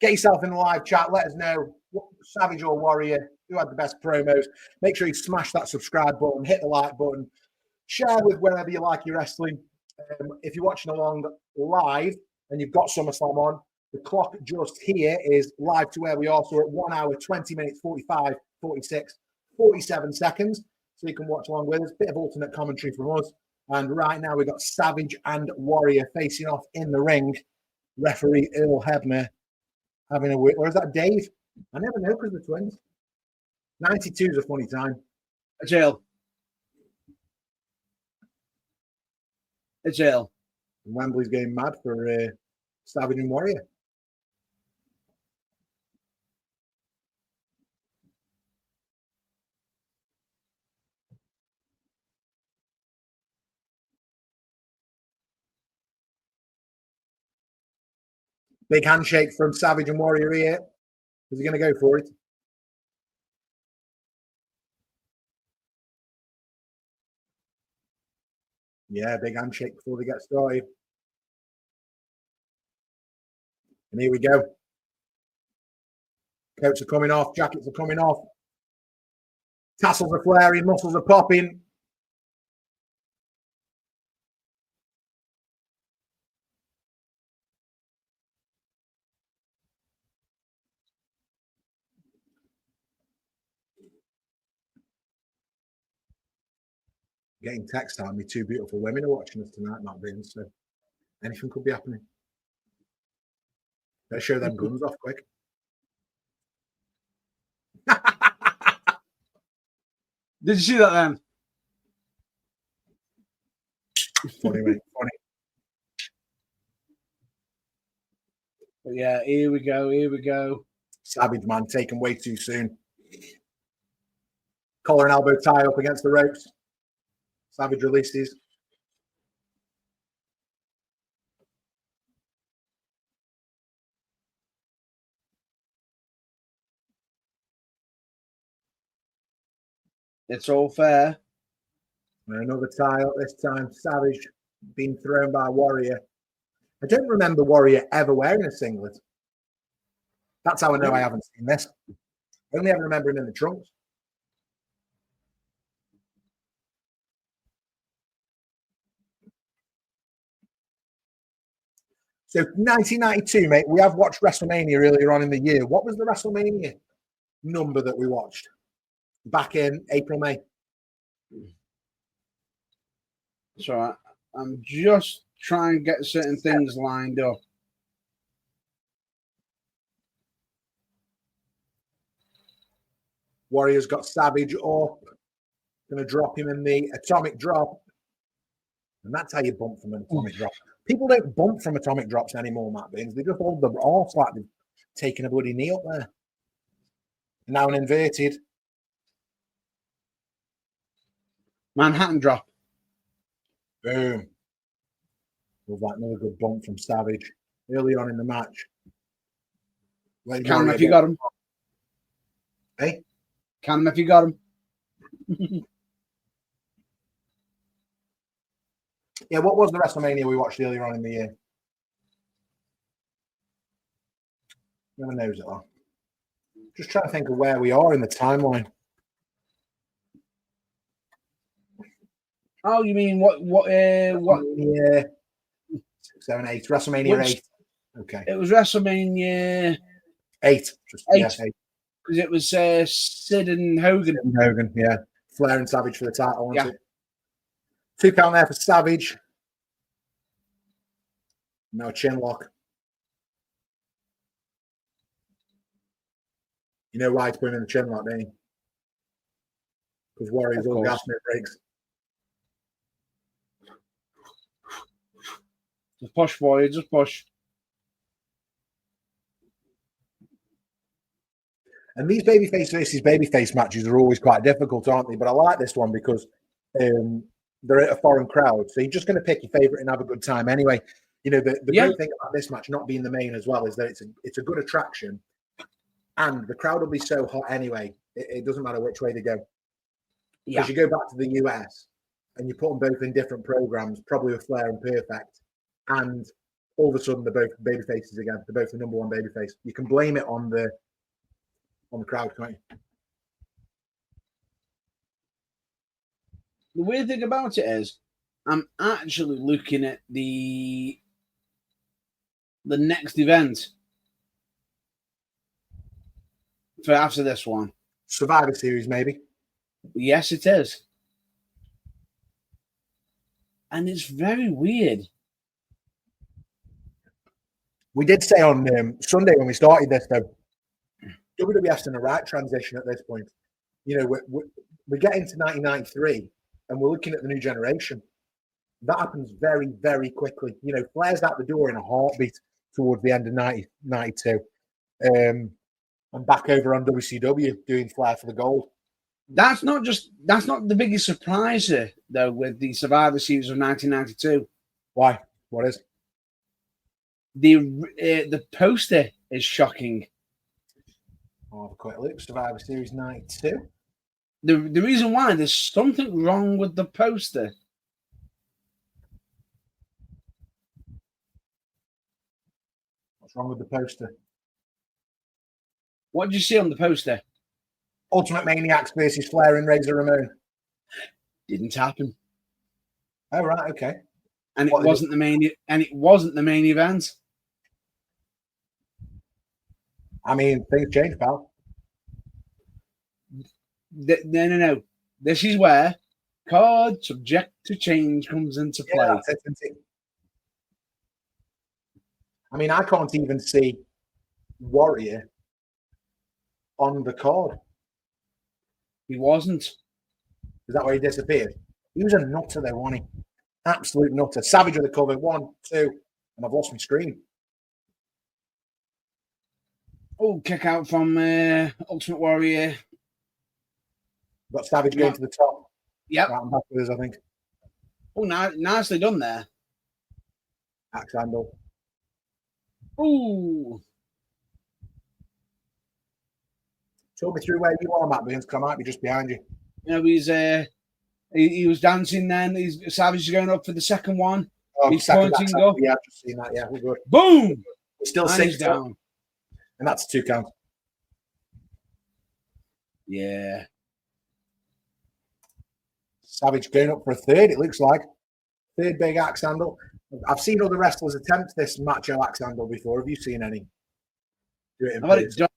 get yourself in the live chat. Let us know, Savage or Warrior, who had the best promos. Make sure you smash that subscribe button, hit the like button, share with wherever you like your wrestling. If you're watching along live and you've got SummerSlam on, the clock just here is live to where we are. So at 1 hour, 20 minutes, 45, 46, 47 seconds. So you can watch along with us. Bit of alternate commentary from us. And right now we've got Savage and Warrior facing off in the ring. Referee Earl Hebner having a word. Or is that Dave? I never know because they're twins. 92 is a funny time. It's ill. It's ill. And Wembley's going mad for Savage and Warrior. Big handshake from Savage and Warrior here. Is he going to go for it? Yeah, big handshake before they get started. And here we go. Coats are coming off. Jackets are coming off. Tassels are flaring. Muscles are popping. Getting text telling me 2 beautiful women are watching us tonight, Matt Burns. So anything could be happening. Let's show them guns off quick. Did you see that then? Funny, mate. Funny. But yeah, here we go. Here we go. Savage, man, taken way too soon. Collar and elbow tie up against the ropes. Savage releases. It's all fair. And another title, this time Savage being thrown by Warrior. I don't remember Warrior ever wearing a singlet. That's how I know I haven't seen this. I only ever remember him in the trunks. So 1992, mate, we have watched WrestleMania earlier on in the year. What was the WrestleMania number that we watched back in April, May? So I'm just trying to get certain things lined up. Warrior's got Savage up. Going to drop him in the atomic drop. And that's how you bump from an atomic drop. People don't bump from atomic drops anymore, Matt Baines. They just hold the arse like they've taken a bloody knee up there. And now an inverted. Manhattan drop. Boom. Was that another good bump from Savage early on in the match? Count him if you got him. Hey? Count him if you got him. Yeah, what was the WrestleMania we watched earlier on in the year? No one knows it all. Just trying to think of where we are in the timeline. Oh, you mean what? Yeah, 6, 7, 8. WrestleMania 8. Okay. It was WrestleMania 8. Just 8. Yeah, 8. Because it was Sid and Hogan. Sid and Hogan, yeah. Flair and Savage for the title, wasn't it? 2 count there for Savage. No chin lock. You know why he's putting in the chin lock, don't you? Because Warrior's all gas and it breaks. Just push, Warrior, just push. And these babyface versus babyface matches are always quite difficult, aren't they? But I like this one because they're at a foreign crowd. So you're just going to pick your favorite and have a good time anyway. You know, the great thing about this match not being the main as well is that it's a good attraction. And the crowd will be so hot anyway. It doesn't matter which way they go. Because you go back to the US and you put them both in different programs, probably with Flair and Perfect. And all of a sudden, they're both baby faces again. They're both the number one baby face. You can blame it on the crowd, can't you? The weird thing about it is, I'm actually looking at the next event for after this one. Survivor Series, maybe. Yes, it is. And it's very weird. We did say on Sunday when we started this, though, WWF's in the right transition at this point. You know, we get into 1993 and we're looking at the new generation. That happens very, very quickly. You know, Flair's out the door in a heartbeat towards the end of 92. And back over on WCW doing Flair for the gold. That's not the biggest surprise here, though, with the Survivor Series of 1992. Why? What is? The poster is shocking. I'll have a quick look. Survivor Series 92. The reason why, there's something wrong with the poster. What's wrong with the poster? What did you see on the poster? Ultimate Maniacs versus Flair and Razor Ramon. Didn't happen. Oh, right, okay. And it wasn't the main event. I mean, things change, pal. No. This is where card subject to change comes into play. Yeah, that's it. I mean, I can't even see Warrior on the card. He wasn't. Is that where he disappeared? He was a nutter, though, wasn't he? Absolute nutter. Savage with the cover. 1, 2, and I've lost my screen. Oh, kick out from Ultimate Warrior. Got Savage going to the top. Yep. Right, back with us, I think. Oh, nicely done there. Axe handle. Ooh. Talk me through where you are, Matt Baines, because I might be just behind you. You know, he's He was dancing then. Savage is going up for the second one. Oh, He's pointing up. Yeah, I've just seen that. Yeah, we're good. Boom! We're still And he's 6 down. And that's a 2 count. Yeah. Savage going up for a third, it looks like. Third big axe handle. I've seen other wrestlers attempt this macho axe handle before. Have you seen any? Do it in person.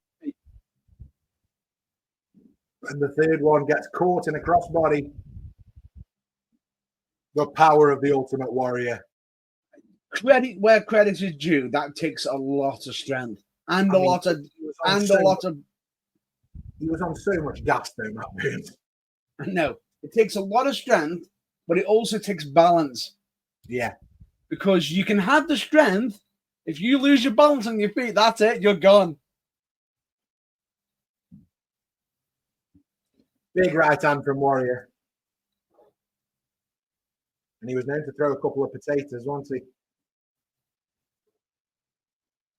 And the third one gets caught in a crossbody. The power of the Ultimate Warrior. Credit where credit is due. That takes a lot of strength and a lot of. He was on so much gas though, Matt Burns. No, it takes a lot of strength, but it also takes balance. Yeah. Because you can have the strength. If you lose your balance on your feet, that's it. You're gone. Big right hand from Warrior. And he was known to throw a couple of potatoes, wasn't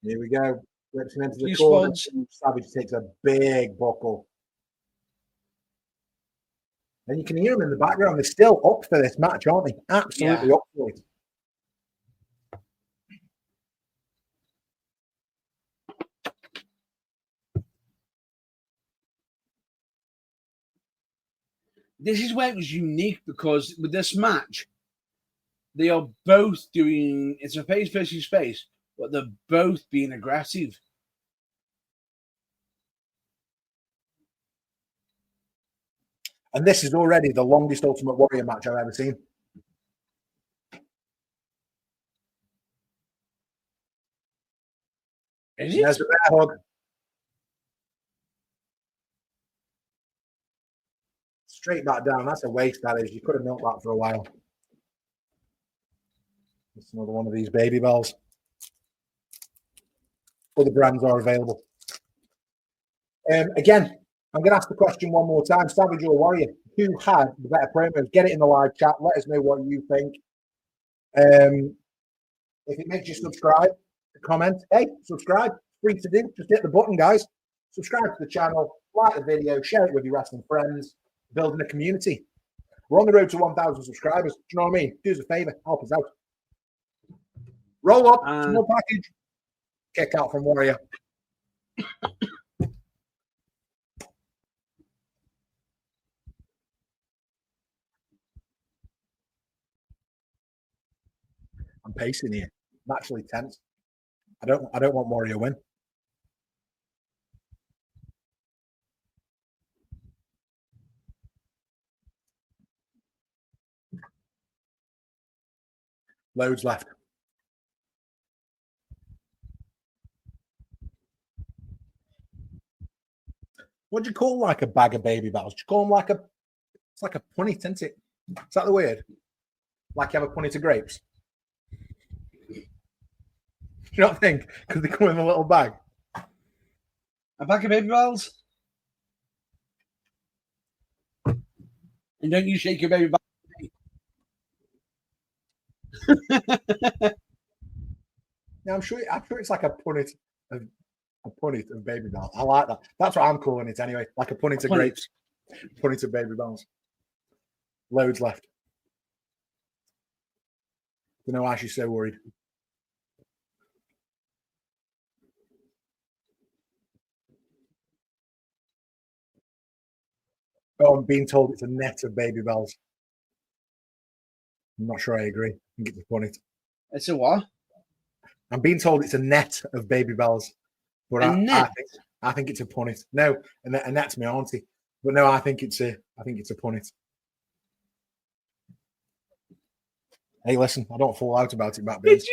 he? Here we go. Whips him into the corner. Savage takes a big buckle. And you can hear them in the background. They're still up for this match, aren't they? Absolutely up for it. This is where it was unique because with this match, they are both doing, it's a face versus face, but they're both being aggressive. And this is already the longest Ultimate Warrior match I've ever seen. Is it? There's a bear hug. Straight back down. That's a waste, that is. You could have milked that for a while. It's another one of these baby bells. Other brands are available. Again, I'm going to ask the question one more time. Savage or Warrior, who had the better promos? Get it in the live chat. Let us know what you think. If it makes you subscribe, comment. Hey, subscribe. Free to do. Just hit the button, guys. Subscribe to the channel. Like the video. Share it with your wrestling friends. Building a community. We're on the road to 1,000 subscribers. Do you know what I mean? Do us a favor. Help us out. Roll up. Small package. Kick out from Warrior. I'm pacing here. I'm actually tense. I don't want Warrior win. Loads left. What do you call like a bag of baby bells? Do you call them like it's like a punny, isn't it? Is that the word? Like you have a punny to grapes? Do you not think? Because they come in a little bag. A bag of baby bells? And don't you shake your baby bell? Yeah, I'm sure it's like a punnet of baby bells. I like that. That's what I'm calling it anyway. Like a punnet of grapes. Punnet of baby bells. Loads left. Don't know why she's so worried. Oh, I'm being told it's a net of baby bells. I'm not sure I agree. I think it's a punnet. It's a what? I'm being told it's a net of baby bells. But I think it's a punnet. No, and that's my auntie. But no, I think it's a punnet. Hey, listen, I don't fall out about it, Matt. Did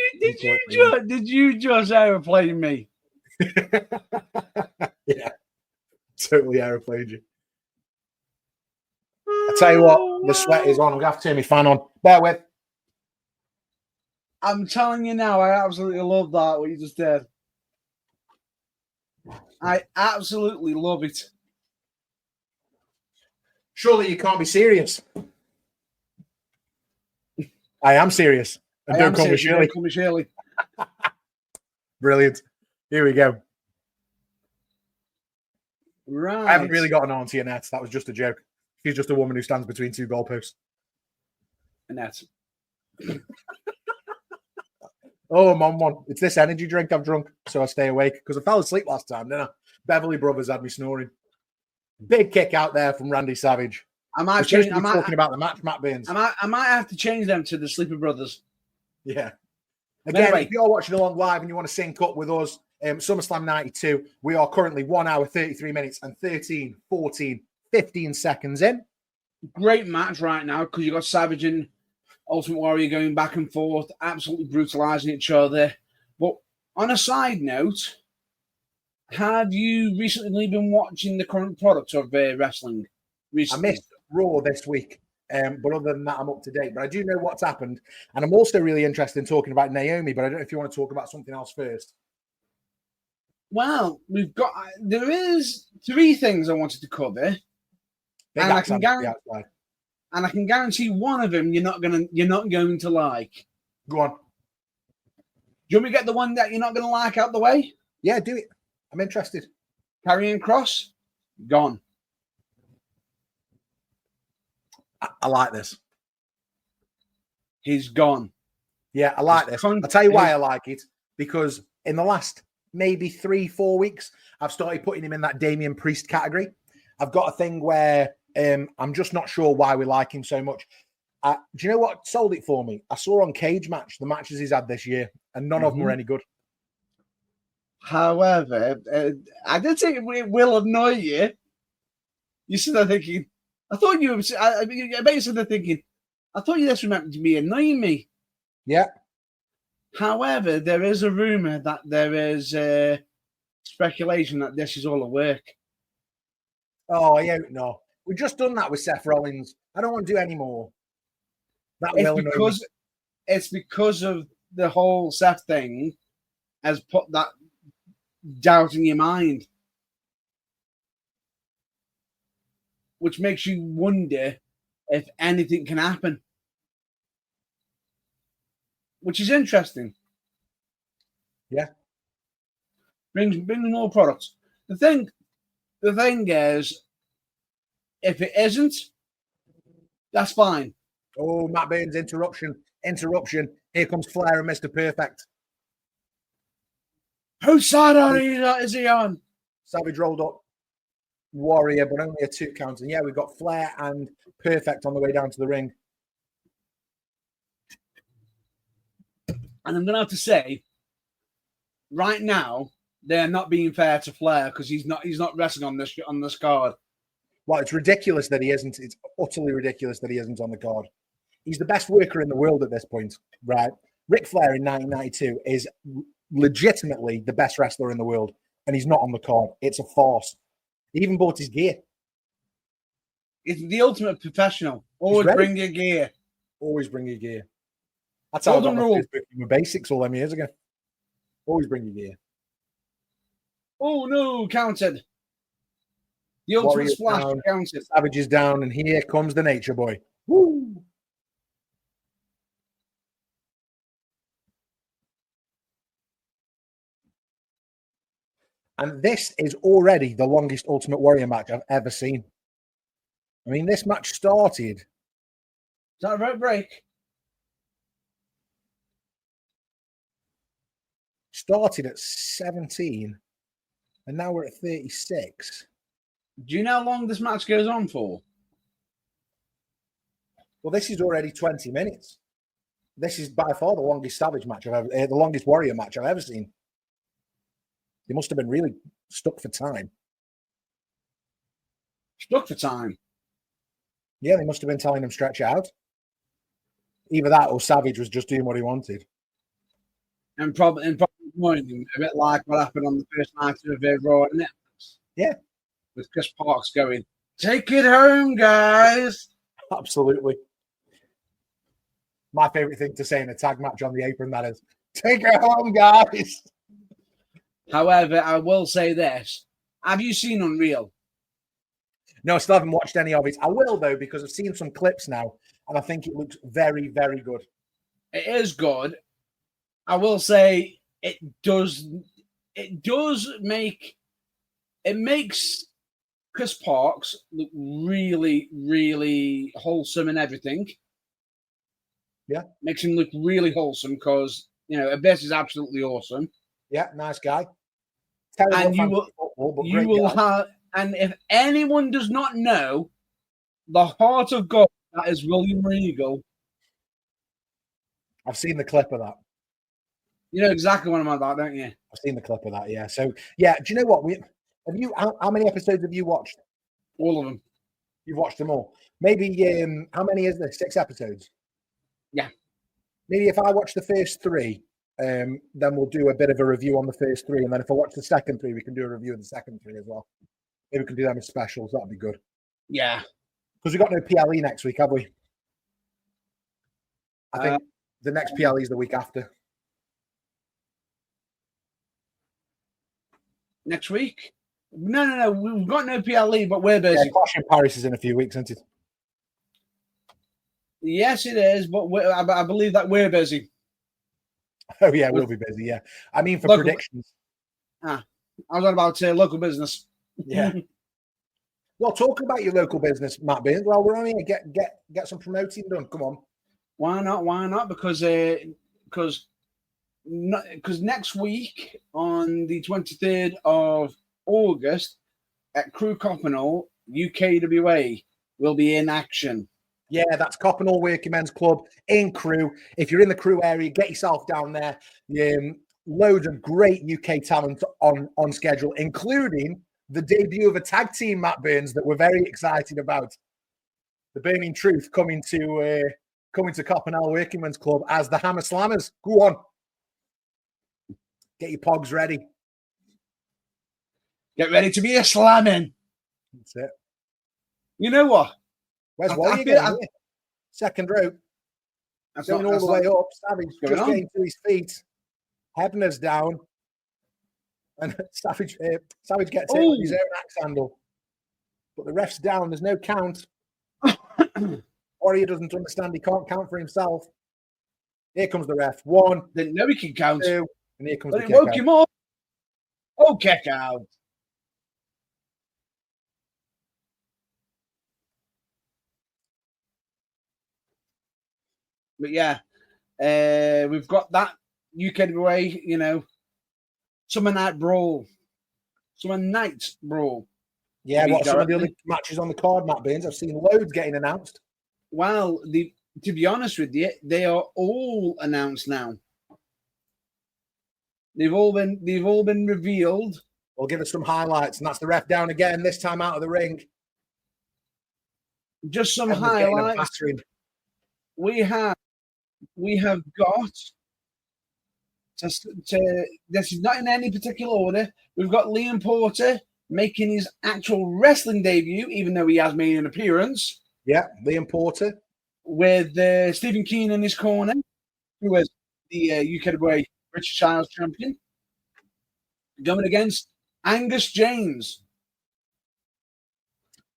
you just aeroplane me? Yeah, totally aeroplaned you. I tell you what, the sweat is on. I'm gonna have to turn my fan on. Bear with. I'm telling you now, I absolutely love that what you just did. I absolutely love it. Surely you can't be serious. I am serious. And don't call me Shirley. Don't call me Shirley. Brilliant. Here we go. Right. I haven't really got an auntie Annette. That was just a joke. She's just a woman who stands between two goalposts. Annette. Oh, I'm on one. It's this energy drink I've drunk, so I stay awake because I fell asleep last time, didn't I? Beverly Brothers had me snoring. Big kick out there from Randy Savage. I might change. Talking about the match, Matt Burns. I might have to change them to the Sleeper Brothers. Yeah. Again, anyway, if you're watching along live and you want to sync up with us, SummerSlam 92, we are currently 1 hour, 33 minutes and 13, 14, 15 seconds in. Great match right now because you got Savage and Ultimate Warrior going back and forth, absolutely brutalizing each other. But on a side note, have you recently been watching the current product of wrestling? Recently? I missed Raw this week, but other than that, I'm up to date. But I do know what's happened, and I'm also really interested in talking about Naomi. But I don't know if you want to talk about something else first. Well, there is 3 things I wanted to cover, and I can guarantee one of them you're not going to like. Go on. Do you want me to get the one that you're not going to like out the way? Yeah, do it. I'm interested. Karrion Kross, gone. I like this. He's gone. Yeah, I like this. I'll tell you why I like it. Because in the last maybe 3-4 weeks, I've started putting him in that Damian Priest category. I've got a thing where I'm just not sure why we like him so much. Do you know what sold it for me? I saw on Cage Match the matches he's had this year, and none of them were any good. However, I did think it will annoy you. You sit there thinking, I thought you were. I bet you sit there thinking, I thought you just remembered to be annoying me. Yeah. However, there is a rumor that there is speculation that this is all a work. Oh, yeah, no. We've just done that with Seth Rollins. I don't want to do any more. It's because of the whole Seth thing has put that doubt in your mind, which makes you wonder if anything can happen, which is interesting. Yeah, brings more products. The thing is, if it isn't, that's fine. Oh, Matt Burns, interruption. Here comes Flair and Mr. Perfect. Whose side is he on? Savage rolled up Warrior, but only a 2 count. And yeah, we've got Flair and Perfect on the way down to the ring. And I'm going to have to say, right now, they're not being fair to Flair because he's not wrestling on this card. Well, it's ridiculous that he isn't. It's utterly ridiculous that he isn't on the card. He's the best worker in the world at this point, right? Ric Flair in 1992 is legitimately the best wrestler in the world, and he's not on the card. It's a farce. He even bought his gear. It's the ultimate professional. Always bring your gear. Always bring your gear. That's how I got my first book in basics all them years ago. Always bring your gear. Oh no, counted. The ultimate splash counted. Savage is down, and here comes the Nature Boy. Woo! And this is already the longest Ultimate Warrior match I've ever seen. I mean, this match started. Is that a rope break? Started at 17, and now we're at 36. Do you know how long this match goes on for? Well, this is already 20 minutes. This is by far the longest Savage match the longest Warrior match I've ever seen. They must have been really stuck for time. Stuck for time? Yeah, they must have been telling them stretch it out. Either that or Savage was just doing what he wanted. And probably a bit like what happened on the first night of Raw and Netflix. Yeah. With Chris Parks going, "Take it home, guys." Absolutely. My favorite thing to say in a tag match on the apron, that is, "Take it home, guys." However, I will say this. Have you seen Unreal? No, I still haven't watched any of it. I will, though, because I've seen some clips now, and I think it looks very, very good. It is good. I will say it makes Chris Parks look really, really wholesome and everything. Yeah. Makes him look really wholesome because, Abyss is absolutely awesome. Yeah, nice guy. Terrible And you football, but you will have, and if anyone does not know the heart of God, that is William Regal. I've seen the clip of that. You know exactly what I'm about, don't you? I've seen the clip of that, yeah. So, yeah, do you know what? How many episodes have you watched? All of them. You've watched them all. Maybe, how many is there? 6 episodes? Yeah. Maybe if I watch the first 3, then we'll do a bit of a review on the first 3. And then if I watch the second 3, we can do a review of the second 3 as well. Maybe we can do them as specials. That'd be good. Yeah. Because we've got no PLE next week, have we? I think the next PLE is the week after. Next week? No. We've got no PLE, but we're busy. Yeah, Clash in Paris is in a few weeks, isn't it? Yes, it is, but I believe that we're busy. Oh, yeah, we'll be busy, yeah. I mean, for predictions. I was on about local business. Yeah. Well, talking about your local business, Matt Burns, well, we're on here. Get some promoting done. Come on. Why not? Because next week on the 23rd of August at Crew Coppenhall, UKWA will be in action. Yeah, that's Coppenhall Working Men's Club in Crewe. If you're in the Crewe area, get yourself down there. Loads of great UK talent on schedule, including the debut of a tag team, Matt Burns, that we're very excited about. The Burning Truth coming to Coppenhall Working Men's Club as the Hammer Slammers. Go on. Get your pogs ready. Get ready to be a slamming. That's it. You know what? Where's Wally going? Second row. Going all the way up. Savage just getting to his feet. Hebner's down. And Savage gets hit with his own axe handle. But the ref's down. There's no count. Warrior doesn't understand. He can't count for himself. Here comes the ref. 1. Didn't know he can count. 2. And here comes but the it kick woke out. him up. Oh, kick out. But yeah, we've got that UKWA, Summer Night Brawl. Yeah, what are some of the other matches on the card, Matt Burns? I've seen loads getting announced. Well, to be honest with you, they are all announced now. They've all been revealed. We'll give us some highlights, and that's the ref down again, this time out of the ring. Just some highlights. We have got this is not in any particular order. We've got Liam Porter making his actual wrestling debut, even though he has made an appearance. Yeah, Liam Porter. With Stephen Keane in his corner, who is the UKWA British Trials champion, going against Angus James.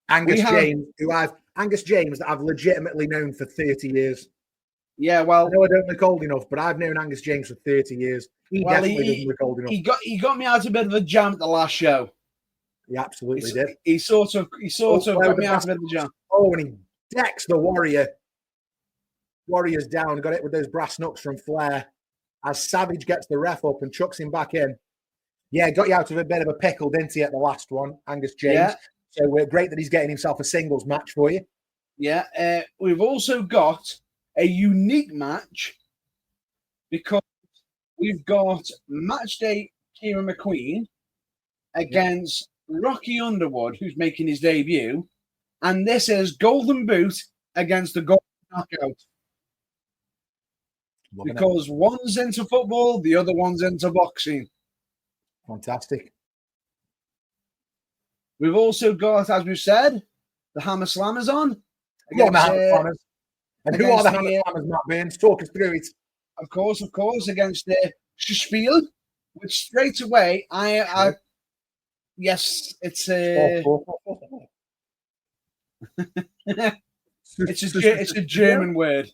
Angus James that I've legitimately known for 30 years. Yeah, well, I know I don't look old enough, but I've known Angus James for 30 years. He definitely doesn't look old enough. He got me out a bit of a jam at the last show. He absolutely did. He sort of got me out a bit of a jam. Oh, and he decks the Warrior. Warrior's down, got it with those brass knucks from Flair. As Savage gets the ref up and chucks him back in. Yeah, got you out of a bit of a pickle, didn't he, at the last one, Angus James? Yeah. So great that he's getting himself a singles match for you. Yeah, we've also got a unique match because we've got match day Kieran McQueen against Rocky Underwood, who's making his debut, and this is Golden Boot against the Golden Knockout. Because one's into football, the other one's into boxing. Fantastic. We've also got, as we've said, the Hammer Slammers on. What the Hammer Slammers? And who are the Hammer Slammers, Matt Burns? Talk us through it. Of course, against the Spiel, which straight away, yes, it's it's a German word.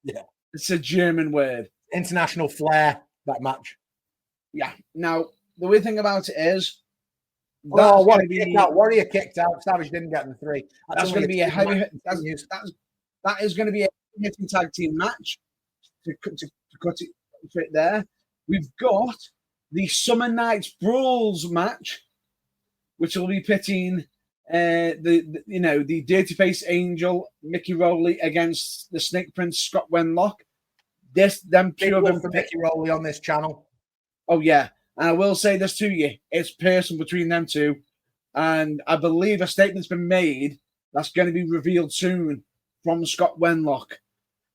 Yeah. It's a German word. International flair, that match. Yeah. Now, the weird thing about it is... Warrior kicked out. Savage didn't get the 3. That's going to be a heavy... That is going to be a hitting tag team match to cut it fit there. We've got the Summer Nights Brawls match, which will be pitting the Dirty Face Angel Mickey Rowley against the Snake Prince Scott Wenlock. Them two of them for Mickey Rowley on this channel. Oh yeah, and I will say this to you: it's personal between them two, and I believe a statement's been made that's going to be revealed soon from Scott Wenlock.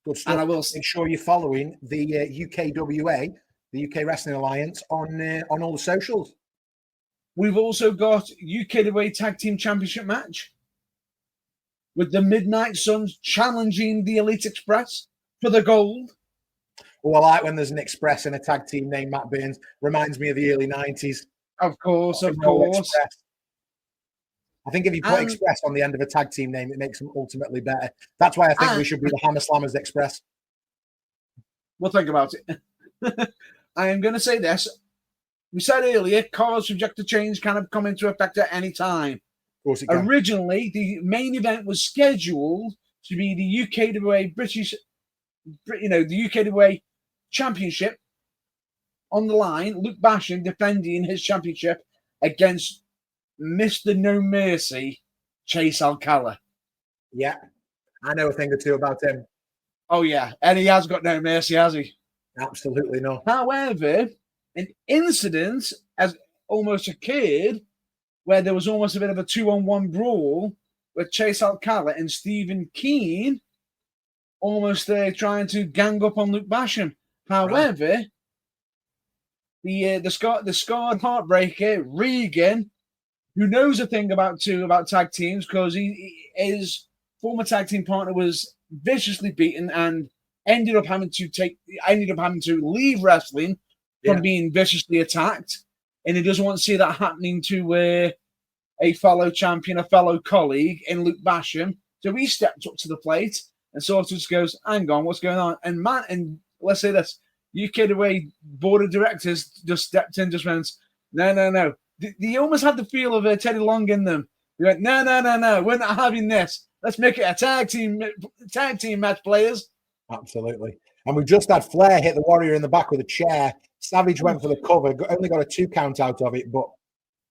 Good stuff. And I will make sure you're following the UKWA, the UK Wrestling Alliance, on all the socials. We've also got UKWA Tag Team Championship match with the Midnight Suns challenging the Elite Express for the gold. Oh, I like when there's an Express in a tag team named Matt Burns. Reminds me of the early 90s. Of course. Express. I think if you put Express on the end of a tag team name, it makes them ultimately better. That's why I think we should be the Hammer Slammers Express. We'll think about it. I am going to say this. We said earlier, cars subject to change kind of come into effect at any time. Of course it can. Originally, the main event was scheduled to be the UKWA the UKWA Championship on the line. Luke Basham defending his championship against Mr. No Mercy, Chase Alcala. Yeah, I know a thing or two about him. Oh, yeah. And he has got no mercy, has he? Absolutely not. However, an incident has almost occurred where there was almost a bit of a 2-on-1 brawl with Chase Alcala and Stephen Keane almost trying to gang up on Luke Basham. However, the scarred heartbreaker, Regan, who knows a thing about tag teams because his former tag team partner was viciously beaten and ended up having to leave wrestling from being viciously attacked, and he doesn't want to see that happening to a fellow champion, a fellow colleague in Luke Basham. So he stepped up to the plate and sort of just goes, "Hang on, what's going on?" And let's say this: UKWA board of directors just stepped in, just went, "No." They almost had the feel of Teddy Long in them. They went, no, we're not having this. Let's make it a tag team match, players. Absolutely. And we just had Flair hit the Warrior in the back with a chair. Savage went for the cover, only got a 2 count out of it. But,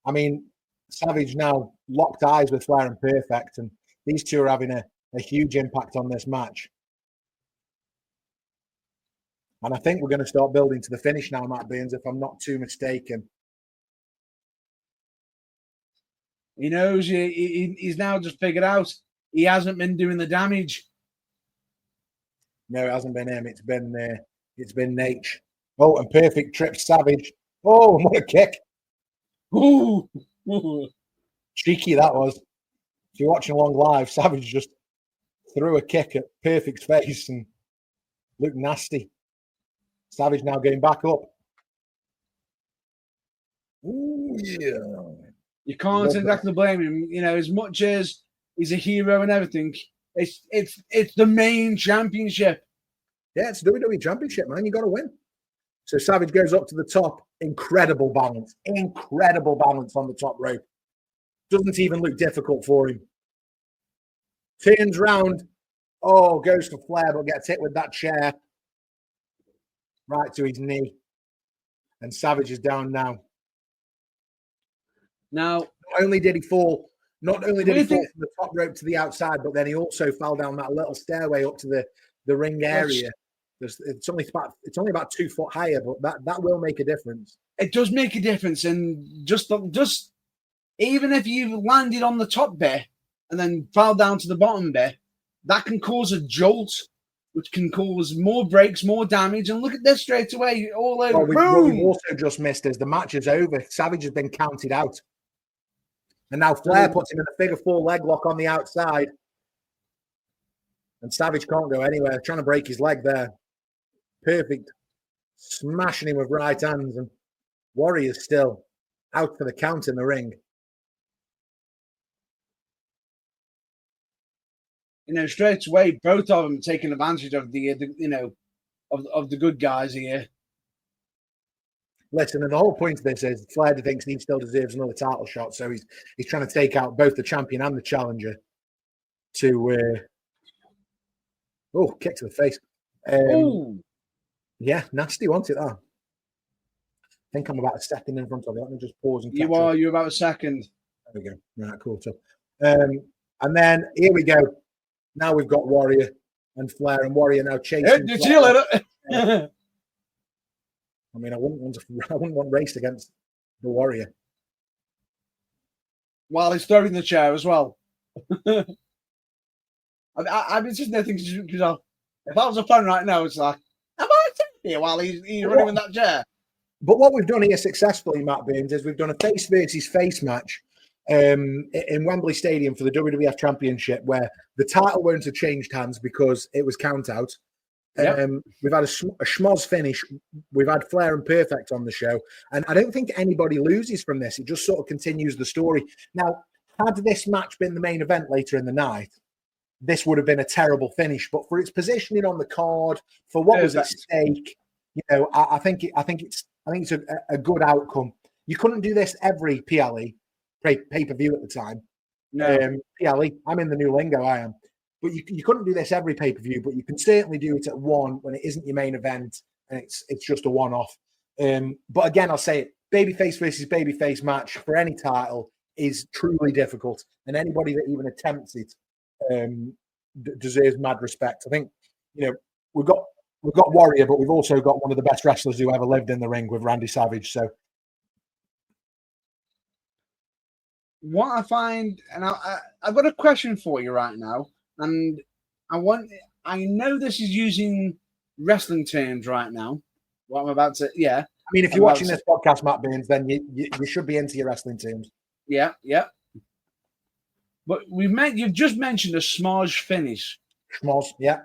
I mean, Savage now locked eyes with Flair and Perfect, and these two are having a huge impact on this match. And I think we're going to start building to the finish now, Matt Burns, if I'm not too mistaken. He knows he's now just figured out he hasn't been doing the damage. No, it hasn't been him. It's been Nate. Oh, and Perfect trips Savage. Oh, what a kick. Ooh. Cheeky that was. If you're watching along live, Savage just threw a kick at Perfect's face and looked nasty. Savage now getting back up. Ooh, yeah. You can't exactly blame him. You know, as much as he's a hero and everything, it's the main championship. Yeah, it's the WWE Championship, man. You got to win. So Savage goes up to the top. Incredible balance on the top rope. Doesn't even look difficult for him. Turns round. Oh, goes for Flair, but gets hit with that chair. Right to his knee. And Savage is down now. Now, not only did he fall from the top rope to the outside, but then he also fell down that little stairway up to the ring area. It's only about 2 foot higher, but that will make a difference. It does make a difference, and just even if you landed on the top bit and then fell down to the bottom bit, that can cause a jolt, which can cause more breaks, more damage. And look at this straight away, all over. What we've also just missed is the match is over. Savage has been counted out. And now Flair puts him in the figure 4 leg lock on the outside. And Savage can't go anywhere, trying to break his leg there. Perfect. Smashing him with right hands. And Warrior's still out for the count in the ring. You know, straight away, both of them taking advantage of the good guys here. Listen, and the whole point of this is Flair thinks he still deserves another title shot, so he's trying to take out both the champion and the challenger to Oh, kick to the face. Oh, Yeah, nasty, wasn't it, that? I think I'm about a second in front of it. Let me just pause and catch you up. are. You're about a second. There we go. Right, cool. So, and then here we go. Now we've got Warrior and Flair, and Warrior now chasing. See you later. I mean, I wouldn't want race against the Warrior. While he's throwing the chair as well. I've been sitting there thinking to myself, if I was a fan right now, it's like, am I sitting here while he's running in that chair? But what we've done here successfully, Matt Burns, is we've done a face versus face match in Wembley Stadium for the WWF Championship, where the title won't have changed hands because it was count out. Yep. We've had a schmoz finish. We've had Flair and Perfect on the show. And I don't think anybody loses from this. It just sort of continues the story. Now, had this match been the main event later in the night, this would have been a terrible finish. But for its positioning on the card, for what was at stake, you know, I think it's a good outcome. You couldn't do this every PLE pay-per-view at the time. No. PLE, I'm in the new lingo, I am. But you couldn't do this every pay-per-view, but you can certainly do it at one when it isn't your main event and it's just a one-off. But again, I'll say it, babyface versus babyface match for any title is truly difficult. And anybody that even attempts it deserves mad respect. I think, you know, we've got Warrior, but we've also got one of the best wrestlers who ever lived in the ring with Randy Savage. So what I find, and I've got a question for you right now, and I know this is using wrestling terms right now. What I'm about to, yeah. I mean, if you're watching this podcast, Matt Burns, then you should be into your wrestling terms. Yeah. But you've just mentioned a smudge finish. Schmoz, yeah.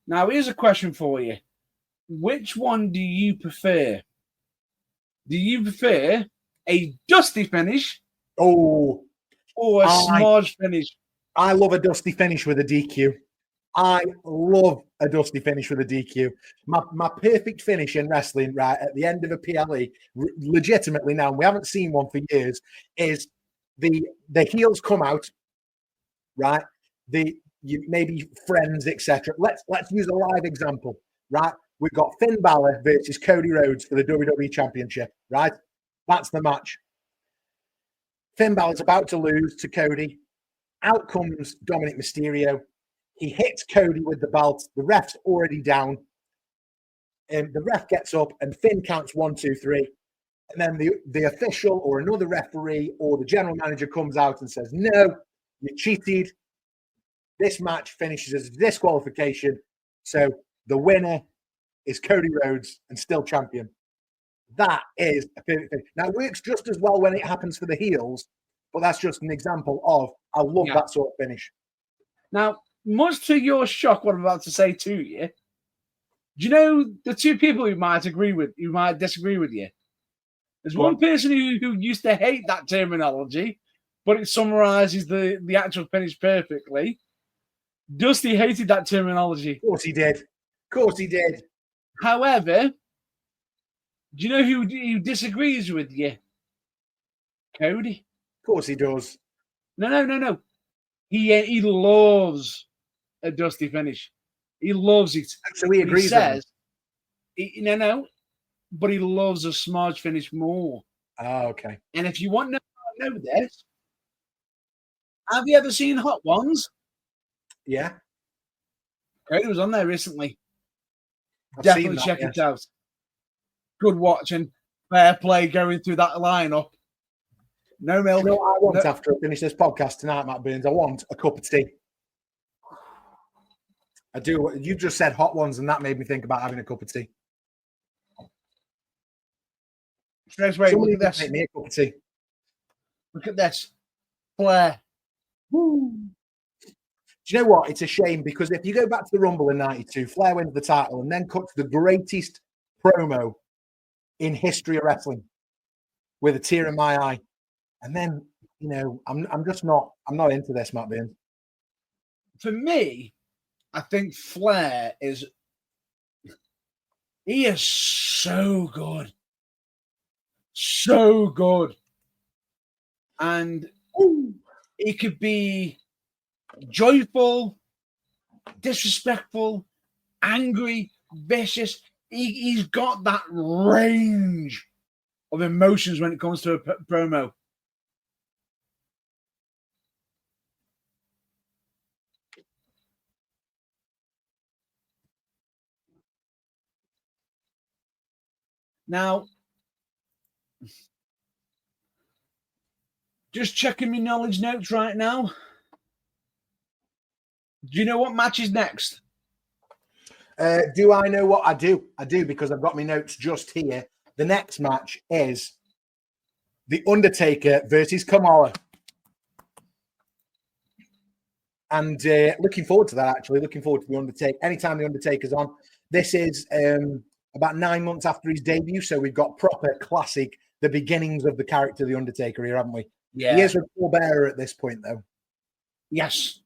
Now, here's a question for you. Which one do you prefer? Do you prefer a dusty finish or a smudge finish? I love a dusty finish with a DQ. I love a dusty finish with a DQ. My perfect finish in wrestling, right, at the end of a PLE, legitimately now, and we haven't seen one for years, is the heels come out, right? Maybe friends, etc. Let's use a live example, right? We've got Finn Balor versus Cody Rhodes for the WWE Championship, right? That's the match. Finn Balor's about to lose to Cody. Out comes Dominic Mysterio. He hits Cody with the belt. The ref's already down. And the ref gets up and Finn counts 1, 2, 3. And then the official or another referee or the general manager comes out and says, no, you cheated. This match finishes as a disqualification. So the winner is Cody Rhodes and still champion. That is a perfect thing. Now, it works just as well when it happens for the heels, but that's just an example of, I love that sort of finish. Now, much to your shock, what I'm about to say to you, do you know the two people who might disagree with you? There's one person who used to hate that terminology, but it summarizes the actual finish perfectly. Dusty hated that terminology. Of course he did. However, do you know who disagrees with you? Cody. Of course he does. No. He loves a dusty finish. He loves it. So he agrees. He says, but he loves a smudge finish more. Oh, okay. And if you want to know this, have you ever seen Hot Ones? Yeah. Cody was on there recently. Definitely check it out. Good watching. Fair play going through that lineup. No milk. You know what I want after I finish this podcast tonight, Matt Burns? I want a cup of tea. I do. You just said Hot Ones, and that made me think about having a cup of tea. Straight away, Somebody look at this. make me a cup of tea. Look at this. Flair. Woo. Do you know what? It's a shame because if you go back to the Rumble in '92, Flair wins the title and then cuts the greatest promo in history of wrestling with a tear in my eye. And then, you know, I'm not into this, Matt Burns. For me, I think Flair is so good. So good. And he could be joyful disrespectful, angry, vicious. He's got that range of emotions when it comes to a promo. Now, just checking my knowledge notes right now. Do you know what match is next? Do I know what I do? I do, because I've got my notes just here. The next match is The Undertaker versus Kamala. And looking forward to that, actually. Looking forward to The Undertaker. Anytime The Undertaker's on. This is about 9 months after his debut, so we've got proper classic, the beginnings of the character The Undertaker here, haven't we? Yeah. He is a pallbearer at this point, though. Yes.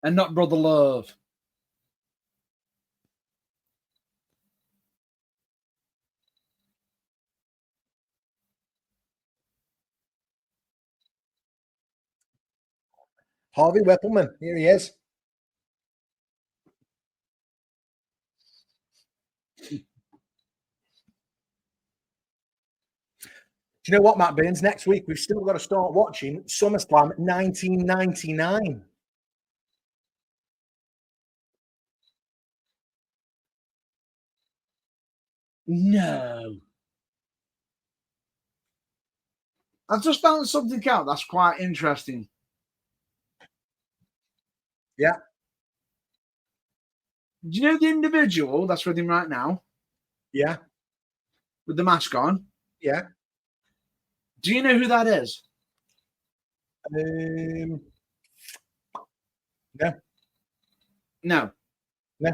And not Brother Love. Harvey Whippleman, here he is. Do you know what, Matt Burns? Next week, we've still got to start watching SummerSlam 1999. No. I've just found something out that's quite interesting. Yeah. Do you know the individual that's with him right now? Yeah. With the mask on? Yeah. Do you know who that is? No. No. No.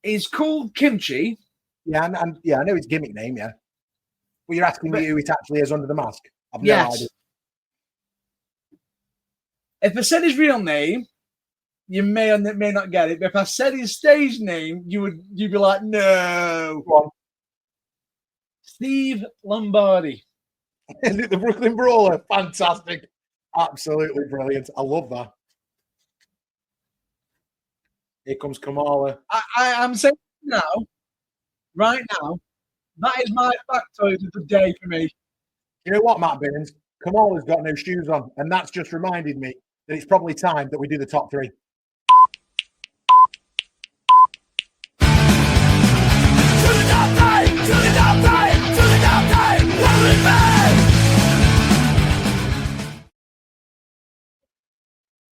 He's called Kimchi. Yeah, and yeah, I know his gimmick name, yeah. Well, you're asking me who it actually is under the mask? I've no idea. If I said his real name, you may or may not get it. But if I said his stage name, you'd be like, no. Go on. Steve Lombardi. Is it the Brooklyn Brawler? Fantastic. Absolutely brilliant. I love that. Here comes Kamala. I'm saying now, right now, that is my factoid of the day for me. You know what, Matt Burns? Kamala's got no shoes on, and that's just reminded me that it's probably time that we do the top three.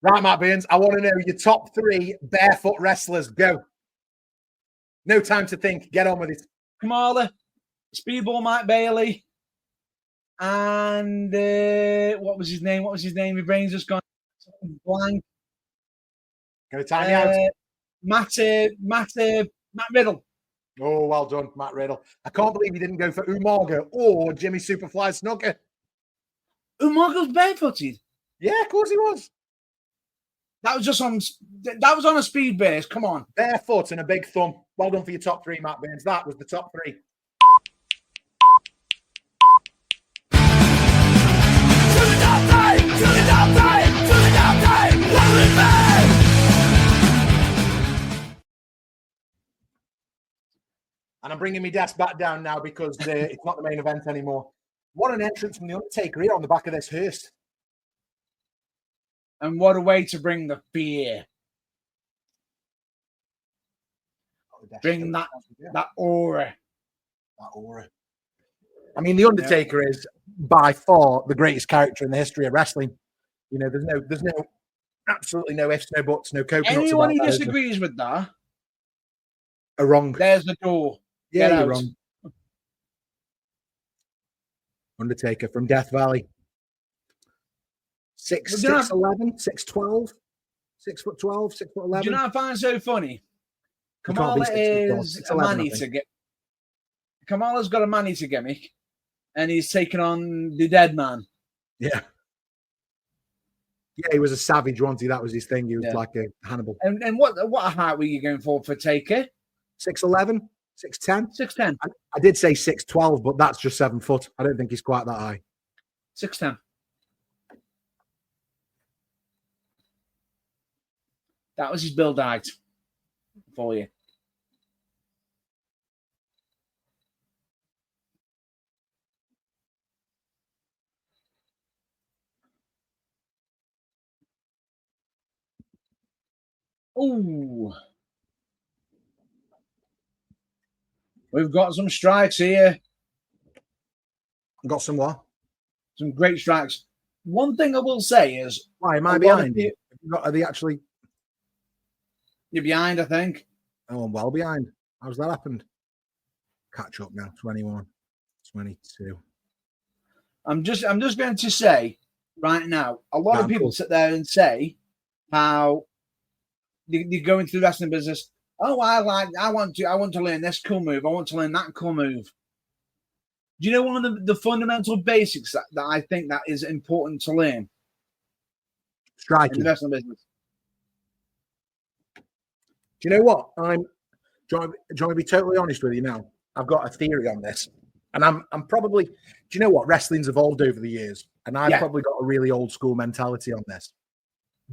Right, Matt Burns, I want to know your top three barefoot wrestlers. Go. No time to think. Get on with it. Kamala, Speedball Mike Bailey, and what was his name? My brain's just gone blank. Going to time you out. Matt Riddle. Oh, well done, Matt Riddle. I can't believe he didn't go for Umaga or Jimmy Superfly Snooker. Umaga's barefooted. Yeah, of course he was. That was on a speed base. Come on. Barefoot and a big thumb. Well done for your top three, Matt Burns. That was the top three. And I'm bringing my desk back down now because it's not the main event anymore. What an entrance from The Undertaker here on the back of this hearse. And what a way to bring the fear. Bring that aura. That aura. I mean, The Undertaker is by far the greatest character in the history of wrestling. You know, there's absolutely no ifs, no buts, no coconuts. Anyone who disagrees with that are wrong. There's the door. Yeah, you're wrong. Undertaker from Death Valley. 6'11", 6'12", 6'12", 6'11". Do you know what I find so funny? Kamala is a man-eater. Kamala's got a man-eater gimmick, and he's taken on the dead man. Yeah. Yeah, he was a savage, wasn't he? That was his thing. He was like a Hannibal. And what height were you going for Taker? 6'11", 6'10". 6'10". I did say 6'12", but that's just 7 foot. I don't think he's quite that high. 6'10". That was his build height for you. Oh, we've got some strikes here. Got some what? Some great strikes. One thing I will say is, why am I behind? Are they actually? You're behind, I think. Oh, I'm well behind. How's that happened? Catch up now. 21, 22. I'm just going to say right now, a lot of people sit there and say how they go into the wrestling business. Oh, I want to learn this cool move. I want to learn that cool move. Do you know one of the fundamental basics that I think that is important to learn? Striking. In the wrestling business. Do you know what? Do you want to be totally honest with you now? I've got a theory on this. And I'm probably, do you know what? Wrestling's evolved over the years. And I've probably got a really old school mentality on this.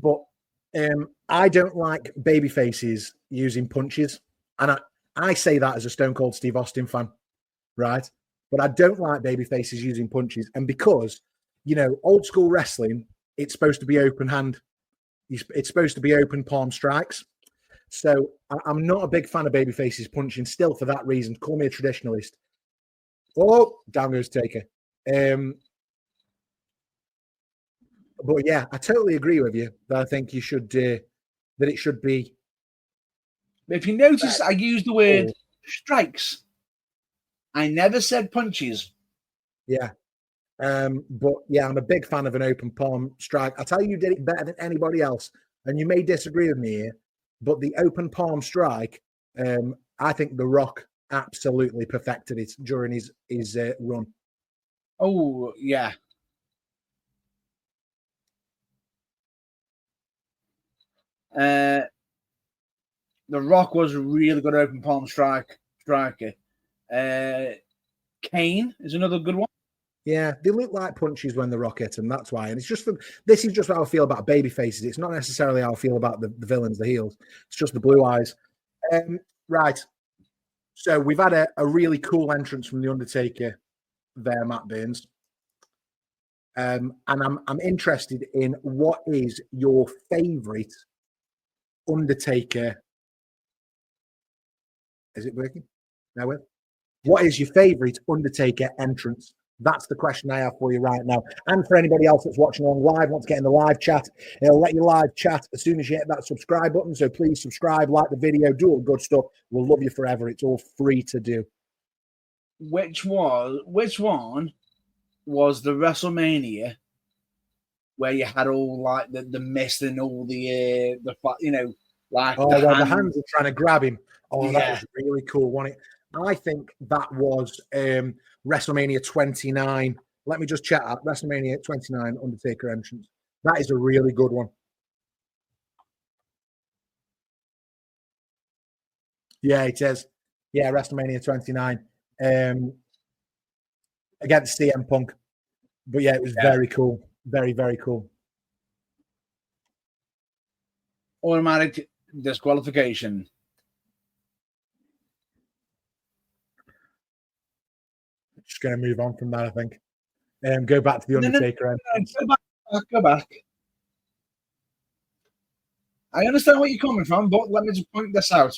But I don't like baby faces using punches. And I say that as a Stone Cold Steve Austin fan, right? But I don't like baby faces using punches. And because, old school wrestling, it's supposed to be open hand. It's supposed to be open palm strikes. So I'm not a big fan of baby faces punching still for that reason. Call me a traditionalist. Oh, down goes Taker. But yeah, I totally agree with you that I think you should, that it should be. If you notice, I used the word strikes. I never said punches. Yeah. But yeah, I'm a big fan of an open palm strike. I tell you, did it better than anybody else. And you may disagree with me here, but the open palm strike, I think The Rock absolutely perfected it during his run. Oh, yeah. The Rock was a really good open palm striker. Kane is another good one. Yeah, they look like punches when The Rock hit them. That's why. And this is just how I feel about baby faces. It's not necessarily how I feel about the villains, the heels. It's just the blue eyes. Right. So we've had a really cool entrance from The Undertaker there, Matt Burns. And I'm interested in what is your favorite Undertaker. Is it working? Now, what is your favorite Undertaker entrance? That's the question I have for you right now. And for anybody else that's watching on live, wants to get in the live chat, it'll let you live chat as soon as you hit that subscribe button. So please subscribe, like the video, do all the good stuff. We'll love you forever. It's all free to do. Which one was the WrestleMania where you had all like the mist and all the like the hands are trying to grab him. Oh, that was really cool, wasn't it? I think that was WrestleMania 29. Let me just chat out. WrestleMania 29 Undertaker entrance. That is a really good one. Yeah, it is. Yeah, WrestleMania 29 against CM Punk. But yeah, it was very cool. Very, very cool. Automatic disqualification. Just going to move on from that, I think. Go back to the Undertaker. Go back. I understand where you're coming from, but let me just point this out.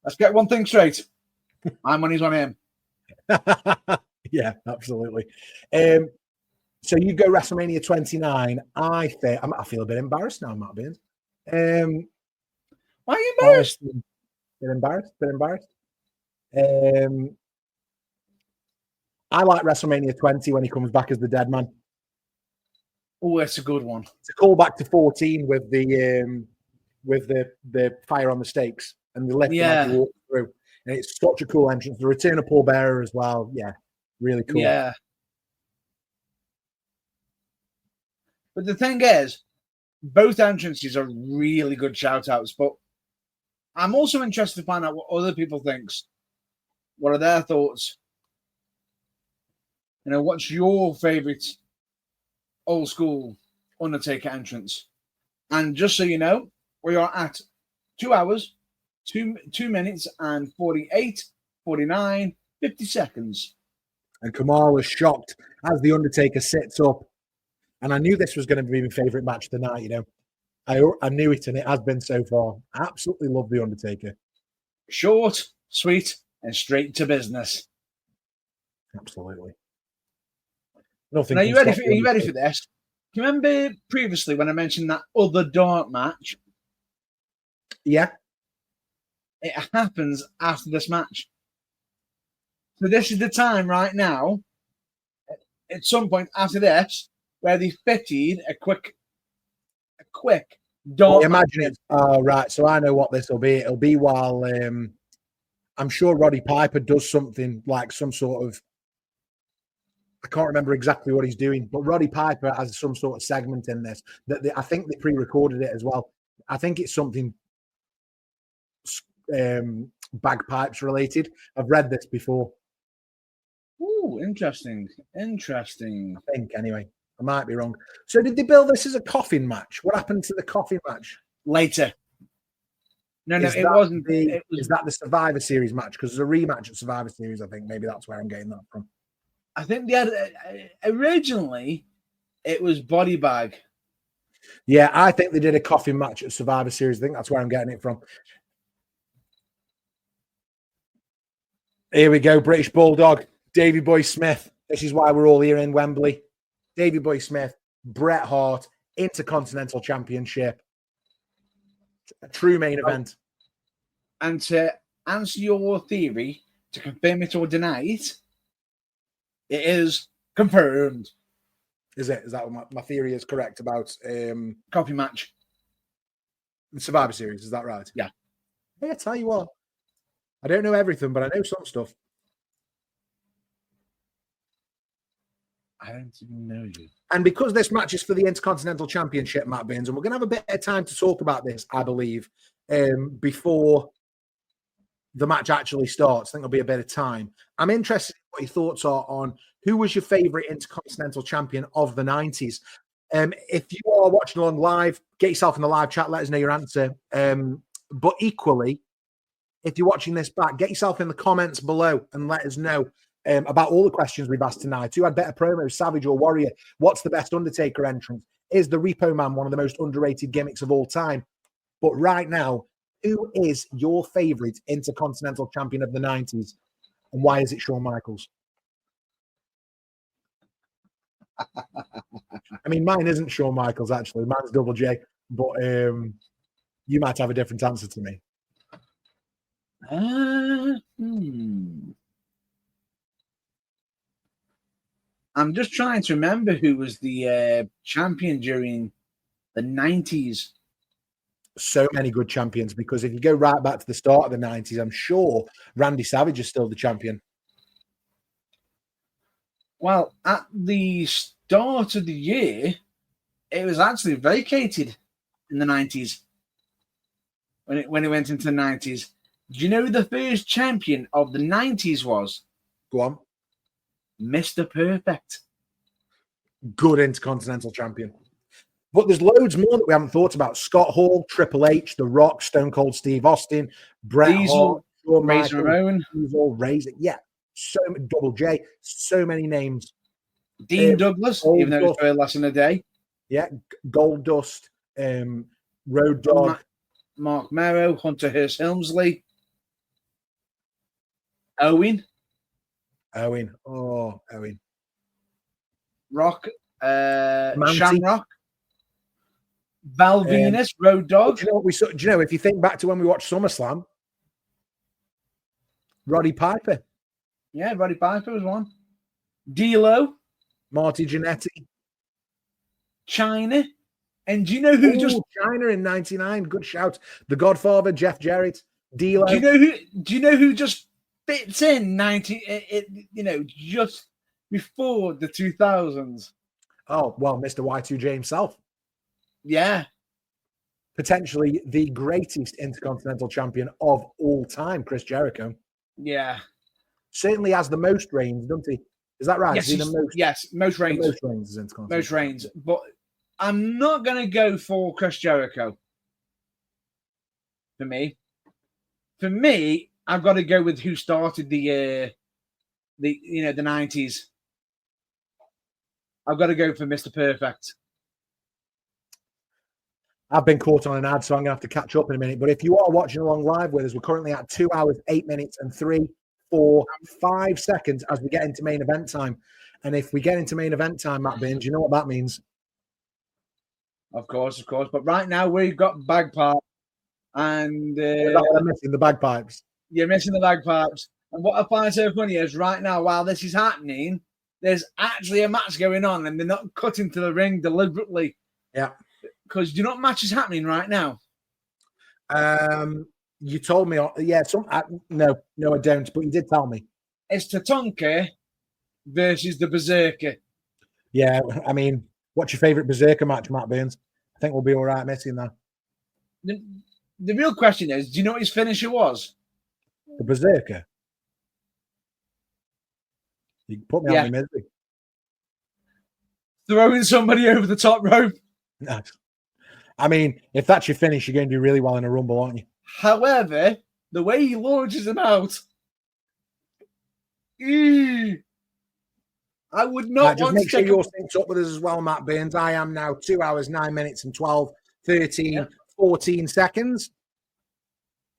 Let's get one thing straight. My money's on him. Yeah, absolutely. So you go WrestleMania 29. I feel a bit embarrassed now, Matt Burns. Why are you embarrassed? Bit embarrassed. I like WrestleMania 20 when he comes back as the dead man. Oh, it's a good one. It's a callback to 14 with the fire on the stakes and the lift as you walk through. And it's such a cool entrance. The return of Paul Bearer as well. Yeah, really cool. Yeah. But the thing is, both entrances are really good shout-outs, but I'm also interested to find out what other people think. What are their thoughts? What's your favorite old school Undertaker entrance? And just so you know, We are at 2 hours, 2 minutes and 48, 49, 50 seconds. And Kamal was shocked as The Undertaker sits up. And I knew this was going to be my favourite match of the night, you know. I knew it, and it has been so far. I absolutely love The Undertaker. Short, sweet, and straight to business. Absolutely. Nothing. Now, are you ready for this? Do you remember previously when I mentioned that other dark match? Yeah. It happens after this match. So this is the time right now, at some point after this, where they fitted a quick dark match. Imagine it. Oh, right. So I know what this will be. It'll be while I'm sure Roddy Piper does something like some sort of, I can't remember exactly what he's doing, but Roddy Piper has some sort of segment in this that I think they pre-recorded it as well. I think it's something bagpipes related. I've read this before. Ooh, interesting. I think anyway. I might be wrong. So did they build this as a coffin match? What happened to the coffin match? Later. No, it wasn't. Is that the Survivor Series match? Because there's a rematch at Survivor Series, I think. Maybe that's where I'm getting that from. I think they had originally it was body bag. Yeah, I think they did a coffin match at Survivor Series. I think that's where I'm getting it from. Here we go, British Bulldog, Davey Boy Smith. This is why we're all here in Wembley. Davey Boy Smith, Bret Hart, Intercontinental Championship. A true main event. And to answer your theory, to confirm it or deny it, it is confirmed. Is it? Is that what my theory is correct about coffee match? The Survivor Series, is that right? Yeah. Hey, I tell you what, I don't know everything, but I know some stuff. I don't even know you. And because this match is for the Intercontinental Championship, Matt Burns, and we're going to have a bit of time to talk about this, I believe, before the match actually starts. I think there'll be a bit of time. I'm interested in what your thoughts are on who was your favourite Intercontinental Champion of the 90s. If you are watching along live, get yourself in the live chat, let us know your answer. But equally, if you're watching this back, get yourself in the comments below and let us know about all the questions we've asked tonight. Who had better promos, Savage or Warrior? What's the best Undertaker entrance? Is the Repo Man one of the most underrated gimmicks of all time? But right now, who is your favourite Intercontinental Champion of the 90s? And why is it Shawn Michaels? I mean, mine isn't Shawn Michaels, actually. Mine's Double J. But you might have a different answer to me. I'm just trying to remember who was the champion during the 90s. So many good champions, because if you go right back to the start of the 90s, I'm sure Randy Savage is still the champion. Well, at the start of the year, it was actually vacated in the 90s. When it went into the 90s. Do you know who the first champion of the 90s was? Go on. Mr. Perfect. Good Intercontinental Champion. But there's loads more that we haven't thought about. Scott Hall, Triple H, The Rock, Stone Cold Steve Austin, Bret Hart, Razor Ramon. Razor. Yeah. So Double J. So many names. Dean Douglas, even though it was less than a day. Yeah. Gold Dust, Road Dogg. Mark Merrow, Hunter Hearst Helmsley. Owen. Oh, Owen. Rock. Shamrock. Val Venus, Road Dogg. Do you know if you think back to when we watched SummerSlam, Roddy Piper. Yeah, Roddy Piper was one. D'Lo. Marty Jannetty. China. And do you know who China in '99? Good shout. The Godfather, Jeff Jarrett. D'Lo. Do you know who just fits in just before the 2000s? Oh, well, Mr. Y2J himself. Yeah. Potentially the greatest Intercontinental Champion of all time, Chris Jericho. Yeah. Certainly has the most reigns, doesn't he? Is that right? Yes, most reigns. Most reigns is Intercontinental. Most reigns. But I'm not going to go for Chris Jericho. for me. For me, I've got to go with who started the 90s. I've got to go for Mr. Perfect. I've been caught on an ad, so I'm going to have to catch up in a minute. But if you are watching along live with us, we're currently at 2 hours, 8 minutes, and 3, 4, 5 seconds as we get into main event time. And if we get into main event time, Matt Burns, you know what that means? Of course. But right now, we've got bagpipes. And Is that what I'm missing? The bagpipes? You're missing the bagpipes. And what I find so funny is right now, while this is happening, there's actually a match going on, and they're not cutting to the ring deliberately. Yeah. Because do you know what match is happening right now? You told me. Yeah. No, I don't. But you did tell me. It's Tatanka versus the Berserker. Yeah. I mean, what's your favorite Berserker match, Matt Burns? I think we'll be all right missing that. The real question is, do you know what his finisher was? The Berserker. You can put me on my misery. Throwing somebody over the top rope. No. I mean, if that's your finish, you're going to do really well in a Rumble, aren't you? However, the way he launches him out, I would not just make sure you're synced up with us as well, Matt Burns. I am now 2 hours, 9 minutes, and 12, 13, 14 seconds.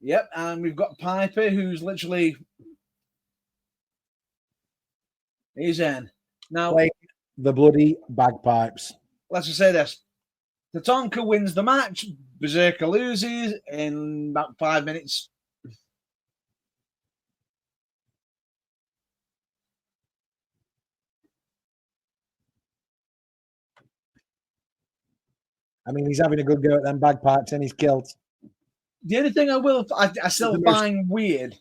Yep, and we've got Piper, who's literally... He's in. Now, play the bloody bagpipes. Let's just say this. Tatanka wins the match. Berserker loses in about 5 minutes. I mean, he's having a good go at them bagpipes and he's killed. The only thing I still find weird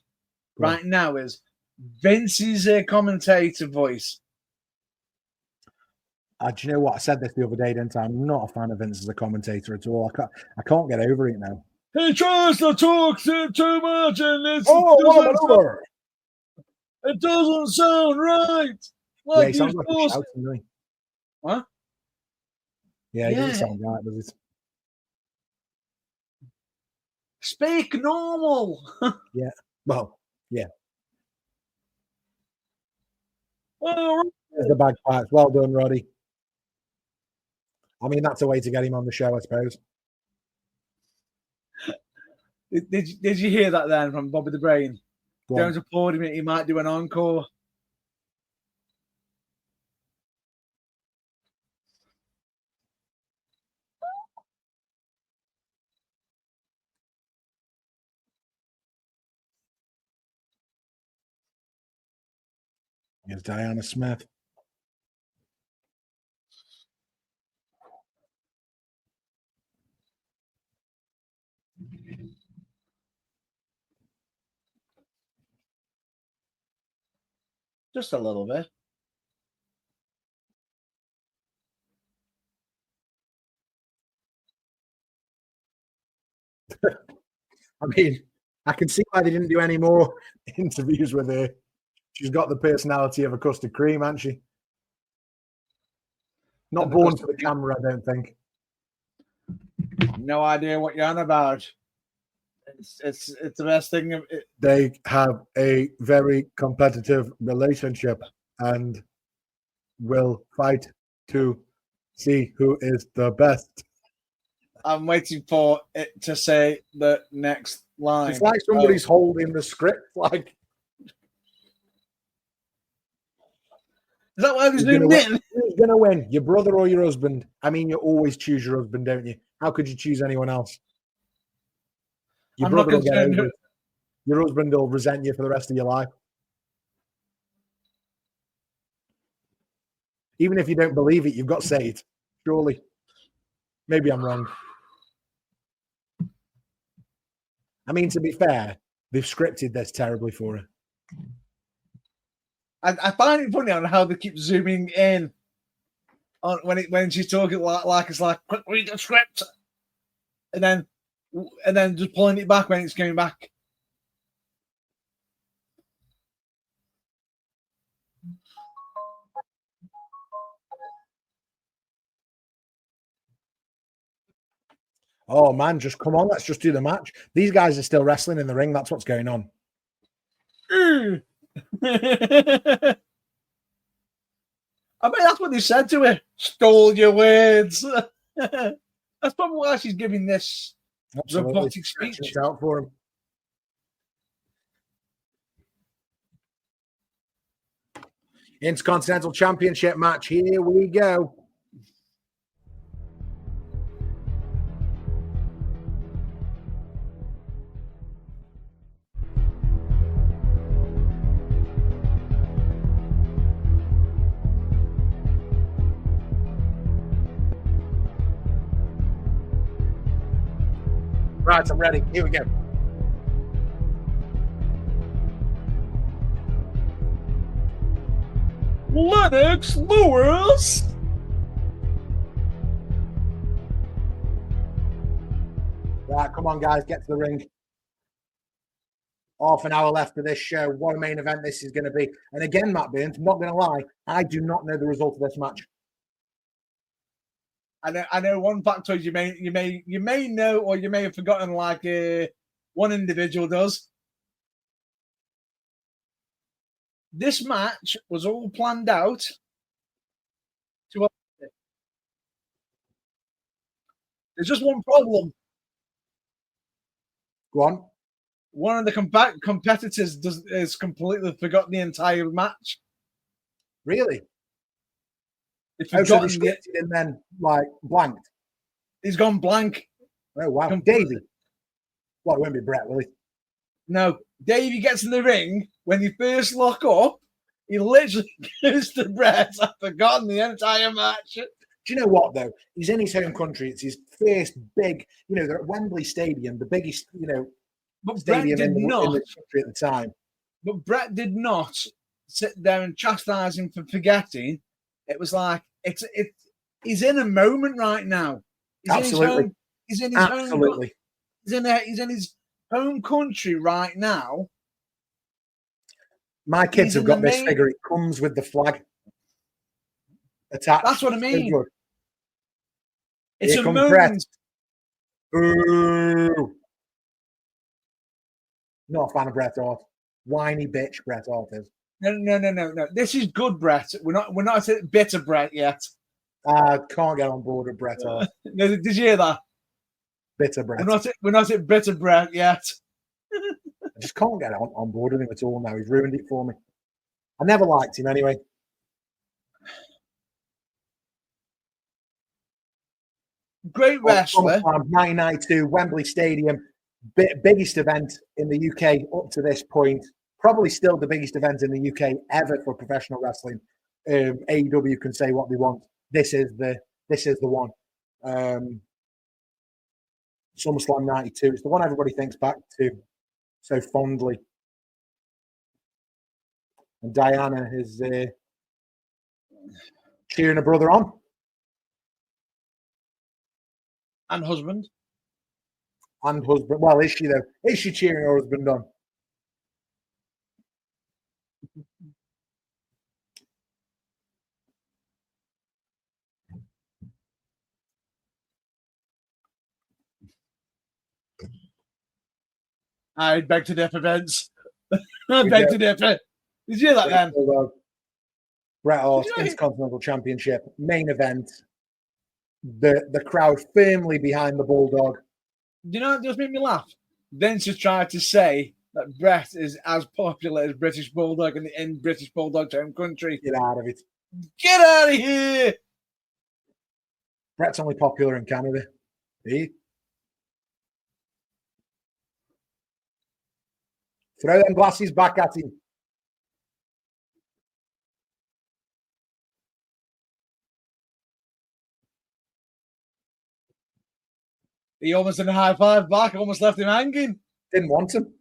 right now is Vince's commentator voice. Do you know what? I said this the other day, didn't I? I'm not a fan of Vince as a commentator at all. I can't get over it now. He tries to talk too much and it doesn't sound right. Like he sounds like he's shouting, doesn't he? What? Yeah, he doesn't sound right, does it? Speak normal. Yeah. Well, yeah. There's the bagpipes. Well done, Roddy. I mean, that's a way to get him on the show, I suppose. Did you hear that then from Bobby the Brain? Jones applauding him. He might do an encore. Here's Diana Smith. Just a little bit. I mean, I can see why they didn't do any more interviews with her. She's got the personality of a custard cream, hasn't she? Not born for the camera, I don't think. No idea what you're on about. It's the best thing. They have a very competitive relationship and will fight to see who is the best. I'm waiting for it to say the next line. It's like somebody's holding the script. Like, is that why he's doing it? Who's going to win? Your brother or your husband? I mean, you always choose your husband, don't you? How could you choose anyone else? Your brother will get over it. Your husband will resent you for the rest of your life. Even if you don't believe it, you've got to say it. Surely. Maybe I'm wrong. I mean, to be fair, they've scripted this terribly for her. I find it funny on how they keep zooming in on when she's talking like it's like quick read the script, and then just pulling it back when it's coming back. Oh man, just come on, let's just do the match. These guys are still wrestling in the ring. That's what's going on. I mean, that's what they said to her. Stole your words. That's probably why she's giving this robotic speech. It's out for him. Intercontinental Championship match. Here we go. Right, I'm ready. Here we go. Lennox Lewis. Right, come on, guys, get to the ring. Half an hour left of this show. What a main event this is going to be. And again, Matt Burns, I'm not going to lie, I do not know the result of this match. I know one factoid you may know, or you may have forgotten, like one individual does. This match was all planned out to. There's just one problem. Go on. One of the competitors has completely forgotten the entire match. Really? If so they scripted and then like blanked. He's gone blank. Oh wow, Davey. Well, it won't be Brett, will he? No, Davey gets in the ring when you first lock up. He literally goes to Brett. I've forgotten the entire match. Do you know what though? He's in his home country. It's his first big. They're at Wembley Stadium, the biggest. But stadium in the country at the time. But Brett did not sit there and chastise him for forgetting. It was like he's in a moment right now. Absolutely. He's in his home country right now. My kids have got this figure. It comes with the flag attached. That's what I mean. So it's a moment. Ooh. Not a fan of Bret Hart. Whiny bitch Bret Hart is. No. This is good, Brett. We're not at bitter Brett yet. I can't get on board with Bret Hart. Did you hear that? Bitter Brett. We're not at bitter Brett yet. I just can't get on board with him at all now. He's ruined it for me. I never liked him anyway. Great wrestler. 1992, Wembley Stadium. Biggest event in the UK up to this point. Probably still the biggest event in the UK ever for professional wrestling. AEW can say what they want. This is the one. SummerSlam 92. It's the one everybody thinks back to so fondly. And Diana is cheering her brother on. And husband. Well, is she though? Is she cheering her husband on? I beg to differ, Vince. I beg to differ. Did you hear that, then? Bret Hart, Intercontinental Championship, main event. The crowd firmly behind the Bulldog. Do you know what just made me laugh? Vince has tried to say that Bret is as popular as British Bulldog in British Bulldog's home country. Get out of it. Get out of here! Bret's only popular in Canada. See? Throw them glasses back at him. He almost did a high five back, almost left him hanging. Didn't want him.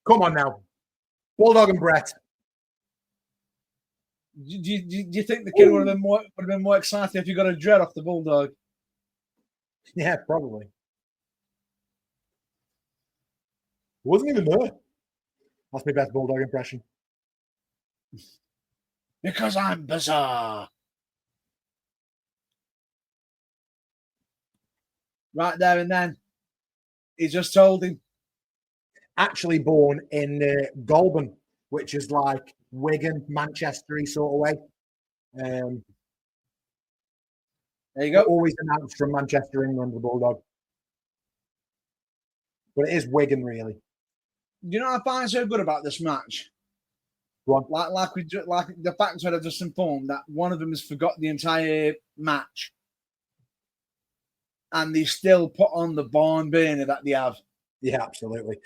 Come on now. Bulldog and Bret. Do you think the kid would have been more excited if you got a dread off the Bulldog? Yeah, probably. Wasn't even there. That's my best Bulldog impression. Because I'm bizarre. right there and then. He just told him. Actually born in Goulburn, which is like Wigan, Manchester sort of way. There you go. Always announced from Manchester, England, the Bulldog. But it is Wigan, really. You know what I find so good about this match? Like the fact that I just informed that one of them has forgot the entire match, and they still put on the barn burner that they have. Yeah, absolutely.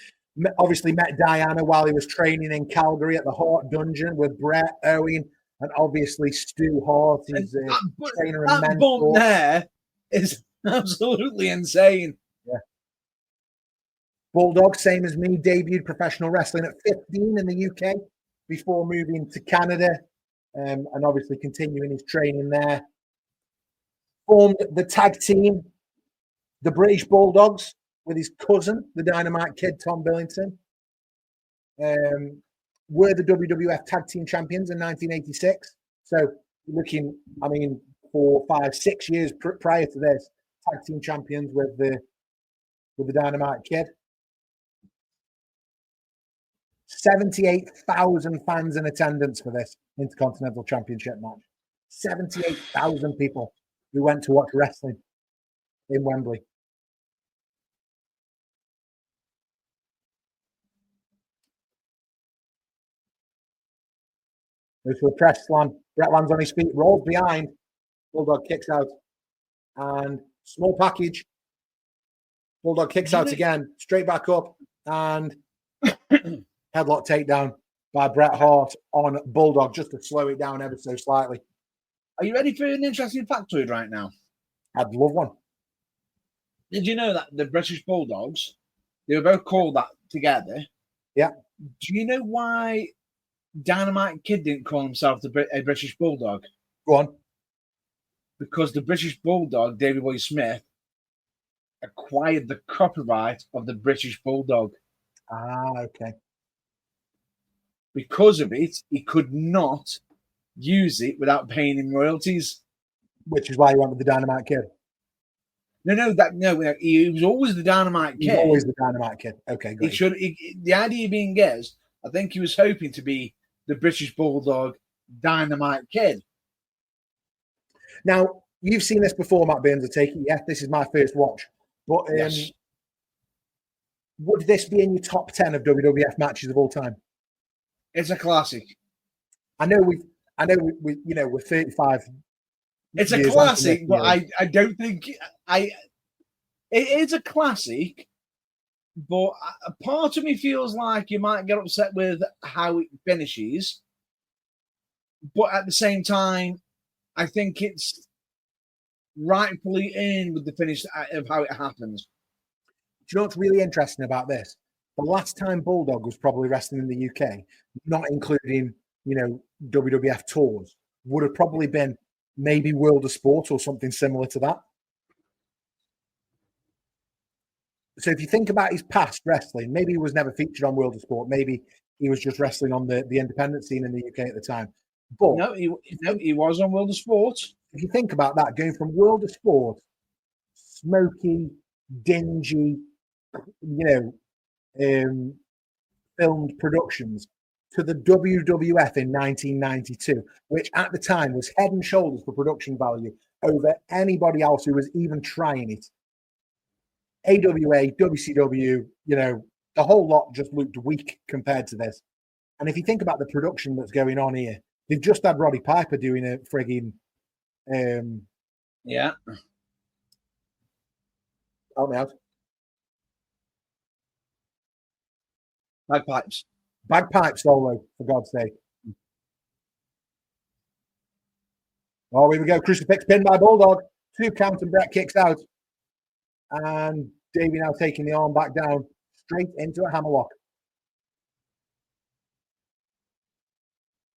Obviously met Diana while he was training in Calgary at the Hart Dungeon with Brett, Owen, and obviously Stu Hart, his trainer and mentor. That bump there is absolutely insane. Yeah. Bulldog, same as me, debuted professional wrestling at 15 in the UK before moving to Canada and obviously continuing his training there. Formed the tag team, the British Bulldogs, with his cousin, the Dynamite Kid, Tom Billington. Were the WWF Tag Team Champions in 1986. So looking, for 5-6 years prior to this, Tag Team Champions with the Dynamite Kid. 78,000 fans in attendance for this Intercontinental Championship match. 78,000 people who went to watch wrestling in Wembley. Goes to a press slam. Brett lands on his feet, rolls behind. Bulldog kicks out. And small package. Bulldog kicks out again. Straight back up. And headlock takedown by Bret Hart on Bulldog, just to slow it down ever so slightly. Are you ready for an interesting factoid right now? I'd love one. Did you know that the British Bulldogs, they were both called that together? Yeah. Do you know why Dynamite Kid didn't call himself a British Bulldog? Go on. Because the British Bulldog, David Boy Smith, acquired the copyright of the British Bulldog. Ah, okay. Because of it, he could not use it without paying him royalties. Which is why he went with the Dynamite Kid. No. He was always the Dynamite Kid. Always the Dynamite Kid. Okay, great. The idea being is, I think he was hoping to be the British Bulldog Dynamite Kid. Now, you've seen this before, Matt Burns, I take it. Yeah, this is my first watch. But yes. Would this be in your top 10 of WWF matches of all time? It's a classic. I know we're 35. It's a classic, but I don't think it is a classic, but a part of me feels like you might get upset with how it finishes. But at the same time, I think it's rightfully in with the finish of how it happens. Do you know what's really interesting about this? The last time Bulldog was probably wrestling in the UK, not including, WWF tours, would have probably been maybe World of Sport or something similar to that. So if you think about his past wrestling, maybe he was never featured on World of Sport. Maybe he was just wrestling on the independent scene in the UK at the time. But no, he was on World of Sport. If you think about that, going from World of Sport, smoky, dingy, filmed productions, to the WWF in 1992, which at the time was head and shoulders for production value over anybody else who was even trying it. AWA, WCW, the whole lot just looked weak compared to this. And if you think about the production that's going on here, they've just had Roddy Piper doing a frigging yeah. Help me out. Bagpipe solo, for God's sake. Oh, here we go. Crucifix pin by Bulldog. 2 count and Brett kicks out. And Davey now taking the arm back down, straight into a hammerlock.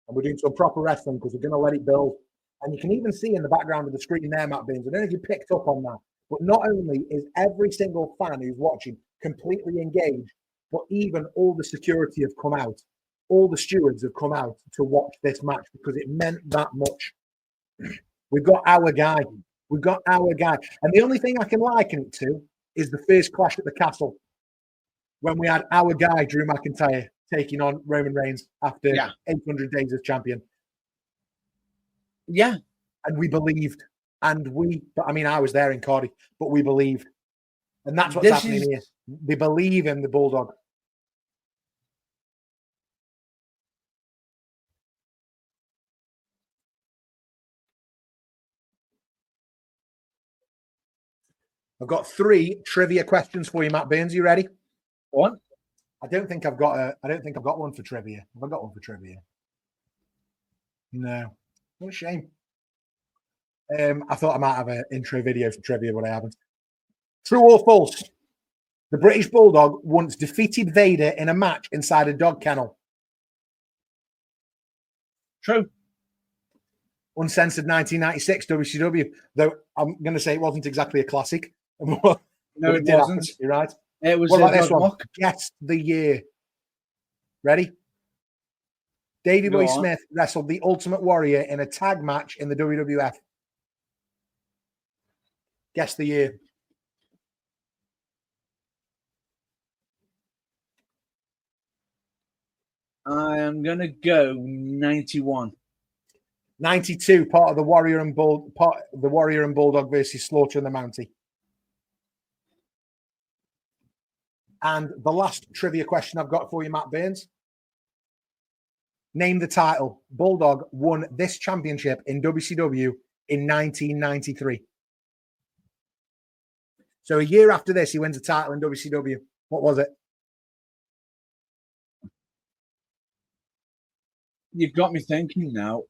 And we're doing some proper wrestling because we're going to let it build. And you can even see in the background of the screen there, Matt Beans. I don't know if you picked up on that, but not only is every single fan who's watching completely engaged, but even all the security have come out. All the stewards have come out to watch this match because it meant that much. We've got our guy. We've got our guy. And the only thing I can liken it to is the first Clash at the Castle when we had our guy, Drew McIntyre, taking on Roman Reigns after 800 days as champion. Yeah. And we believed. But I mean, I was there in Cardiff, but we believed. And that's what's happening here. They believe in the Bulldog. I've got 3 trivia questions for you, Matt Burns. You ready? What? I don't think I've got one for trivia. Have I got one for trivia? No. What a shame. I thought I might have an intro video for trivia, but I haven't. True or false? The British Bulldog once defeated Vader in a match inside a dog kennel. True. Uncensored 1996 WCW, though I'm going to say it wasn't exactly a classic. No, it wasn't. You're right. It was. What about this one? Guess the year. Ready? Davey Boy Smith wrestled the Ultimate Warrior in a tag match in the WWF. Guess the year. I am going to go 91. 92, part of the Warrior and Bulldog versus Slaughter and the Mountie. And the last trivia question I've got for you, Matt Burns. Name the title. Bulldog won this championship in WCW in 1993. So a year after this, he wins a title in WCW. What was it? You've got me thinking now.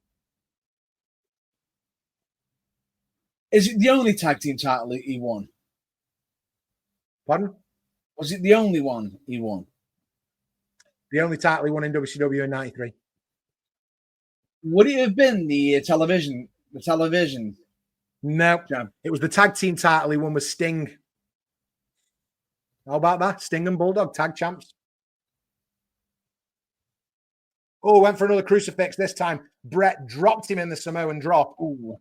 Is it the only tag team title he won? Pardon? Was it the only one he won? The only title he won in WCW in 93. Would it have been the television? The television? No. It was the tag team title he won with Sting. How about that? Sting and Bulldog, tag champs. Oh, went for another crucifix this time. Brett dropped him in the Samoan drop. Ooh.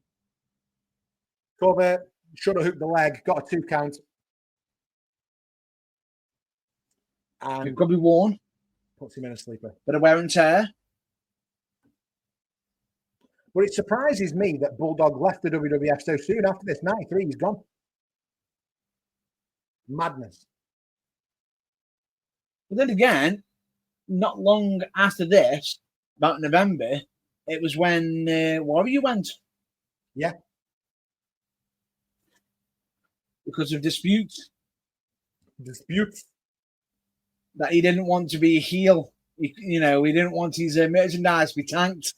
Cover, should have hooked the leg, got a 2 count. And it could be worn. Puts him in a sleeper. Bit of wear and tear. But it surprises me that Bulldog left the WWF so soon after this. 93, he's gone. Madness. But then again, not long after this, about November, it was when Warrior went. Yeah. Because of disputes. Disputes. That he didn't want to be a heel. He didn't want his merchandise to be tanked.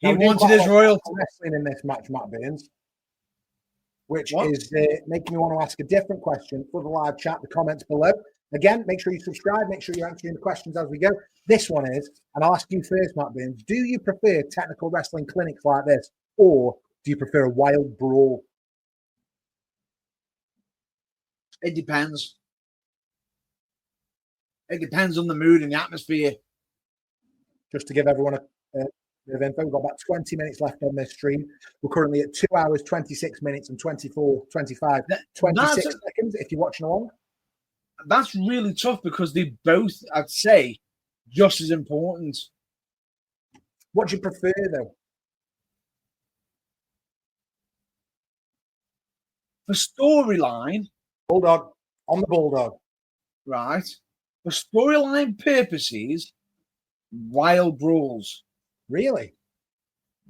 He wanted his royalty. Wrestling in this match, Matt Burns, which is making me want to ask a different question for the live chat, the comments below. Again, make sure you subscribe. Make sure you're answering the questions as we go. This one is, and I'll ask you first, Matt Burns, do you prefer technical wrestling clinics like this, or do you prefer a wild brawl? It depends. It depends on the mood and the atmosphere. Just to give everyone a bit of info, we've got about 20 minutes left on this stream. We're currently at 2 hours, 26 minutes and 26 seconds if you're watching along. That's really tough because they both, I'd say, just as important. What do you prefer, though? For storyline. Bulldog. On the Bulldog. Right. For storyline purposes, wild brawls. Really?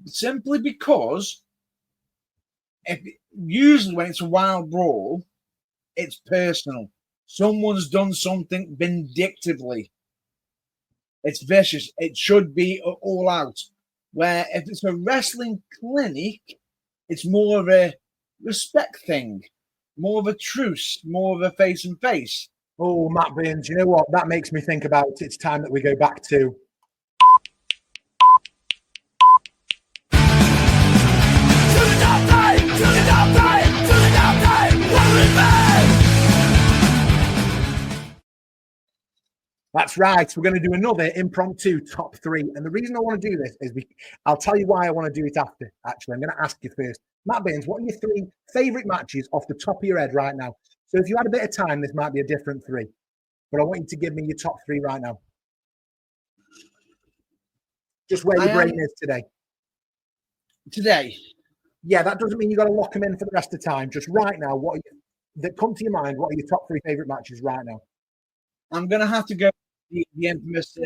Simply because usually when it's a wild brawl, it's personal. Someone's done something vindictively. It's vicious. It should be all out. Where if it's a wrestling clinic, it's more of a respect thing, more of a truce, more of a face and face. Oh, Matt Burns, you know what? That makes me think about it's time that we go back to. That's right. We're going to do another impromptu top 3. And the reason I want to do this is I'll tell you why I want to do it after. Actually, I'm going to ask you first. Matt Baines, what are your 3 favourite matches off the top of your head right now? So if you had a bit of time, this might be a different 3. But I want you to give me your top 3 right now. Just where your brain is today. Today? Yeah, that doesn't mean you got to lock them in for the rest of the time. Just right now, that come to your mind, what are your top 3 favourite matches right now? I'm going to have to go the infamous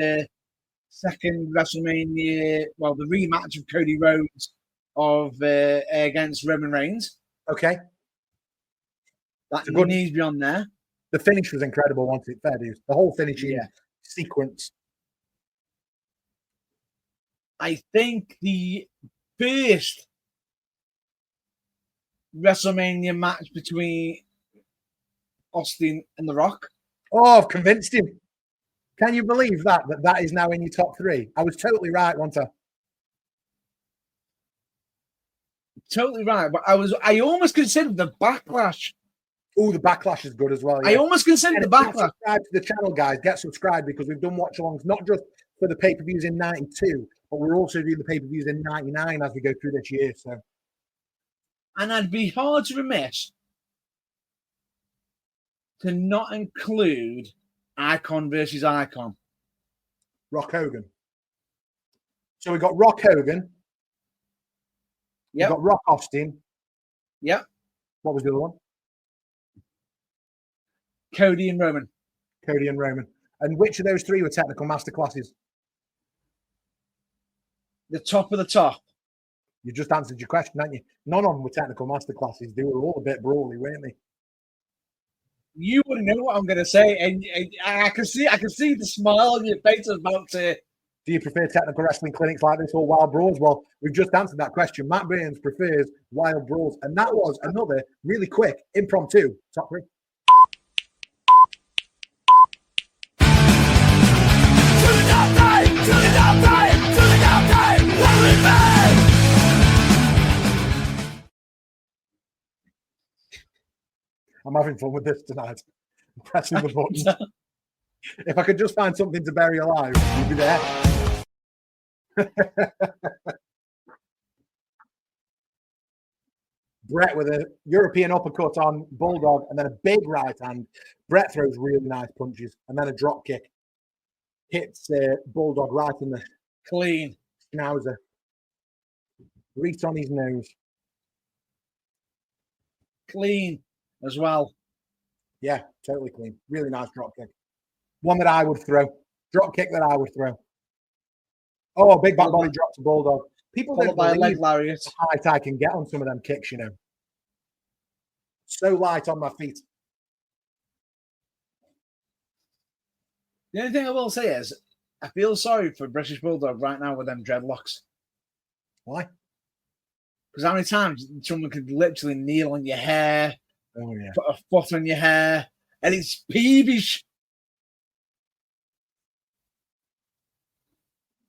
second WrestleMania, the rematch of Cody Rhodes against Roman Reigns. Okay. That needs to be on there. The finish was incredible, wasn't it? Fair dues. The whole finishing sequence. I think the first WrestleMania match between Austin and The Rock. Oh, I've convinced him. Can you believe that is now in your top 3? I was totally right, wasn't I? Totally right, but I almost considered the Backlash. Oh, the Backlash is good as well. Yeah. I almost considered the Backlash. Subscribe to the channel, guys. Get subscribed because we've done watch-alongs not just for the pay-per-views in 92, but we're also doing the pay-per-views in 99 as we go through this year. So, and I'd be hard to remiss to not include Icon versus Icon. Rock Hogan. So we got Rock Hogan. Yep. We got Rock Austin. Yep. What was the other one? Cody and Roman. Cody and Roman. And which of those 3 were technical masterclasses? The top of the top. You just answered your question, haven't you? None of them were technical masterclasses. They were all a bit brawly, weren't they? You wouldn't know what I'm going to say, and I can see the smile on your face about to. Do you prefer technical wrestling clinics like this or wild brawls? Well, we've just answered that question. Matt Baines prefers wild brawls, and that was another really quick impromptu top 3. I'm having fun with this tonight. I'm pressing the buttons. If I could just find something to bury alive, we'd be there. Brett with a European uppercut on Bulldog and then a big right hand. Brett throws really nice punches and then a drop kick. Hits Bulldog right in the clean schnauzer. Right on his nose. Clean as well. Yeah, totally clean. Really nice drop kick. One that I would throw. Drop kick that I would throw. Oh, big back body drop to Bulldog. People don't believe leg lariat. how height I can get on some of them kicks, you know. So light on my feet. The only thing I will say is I feel sorry for British Bulldog right now with them dreadlocks. Why? Because how many times someone could literally kneel on your hair, put a foot on your hair, and it's peevish.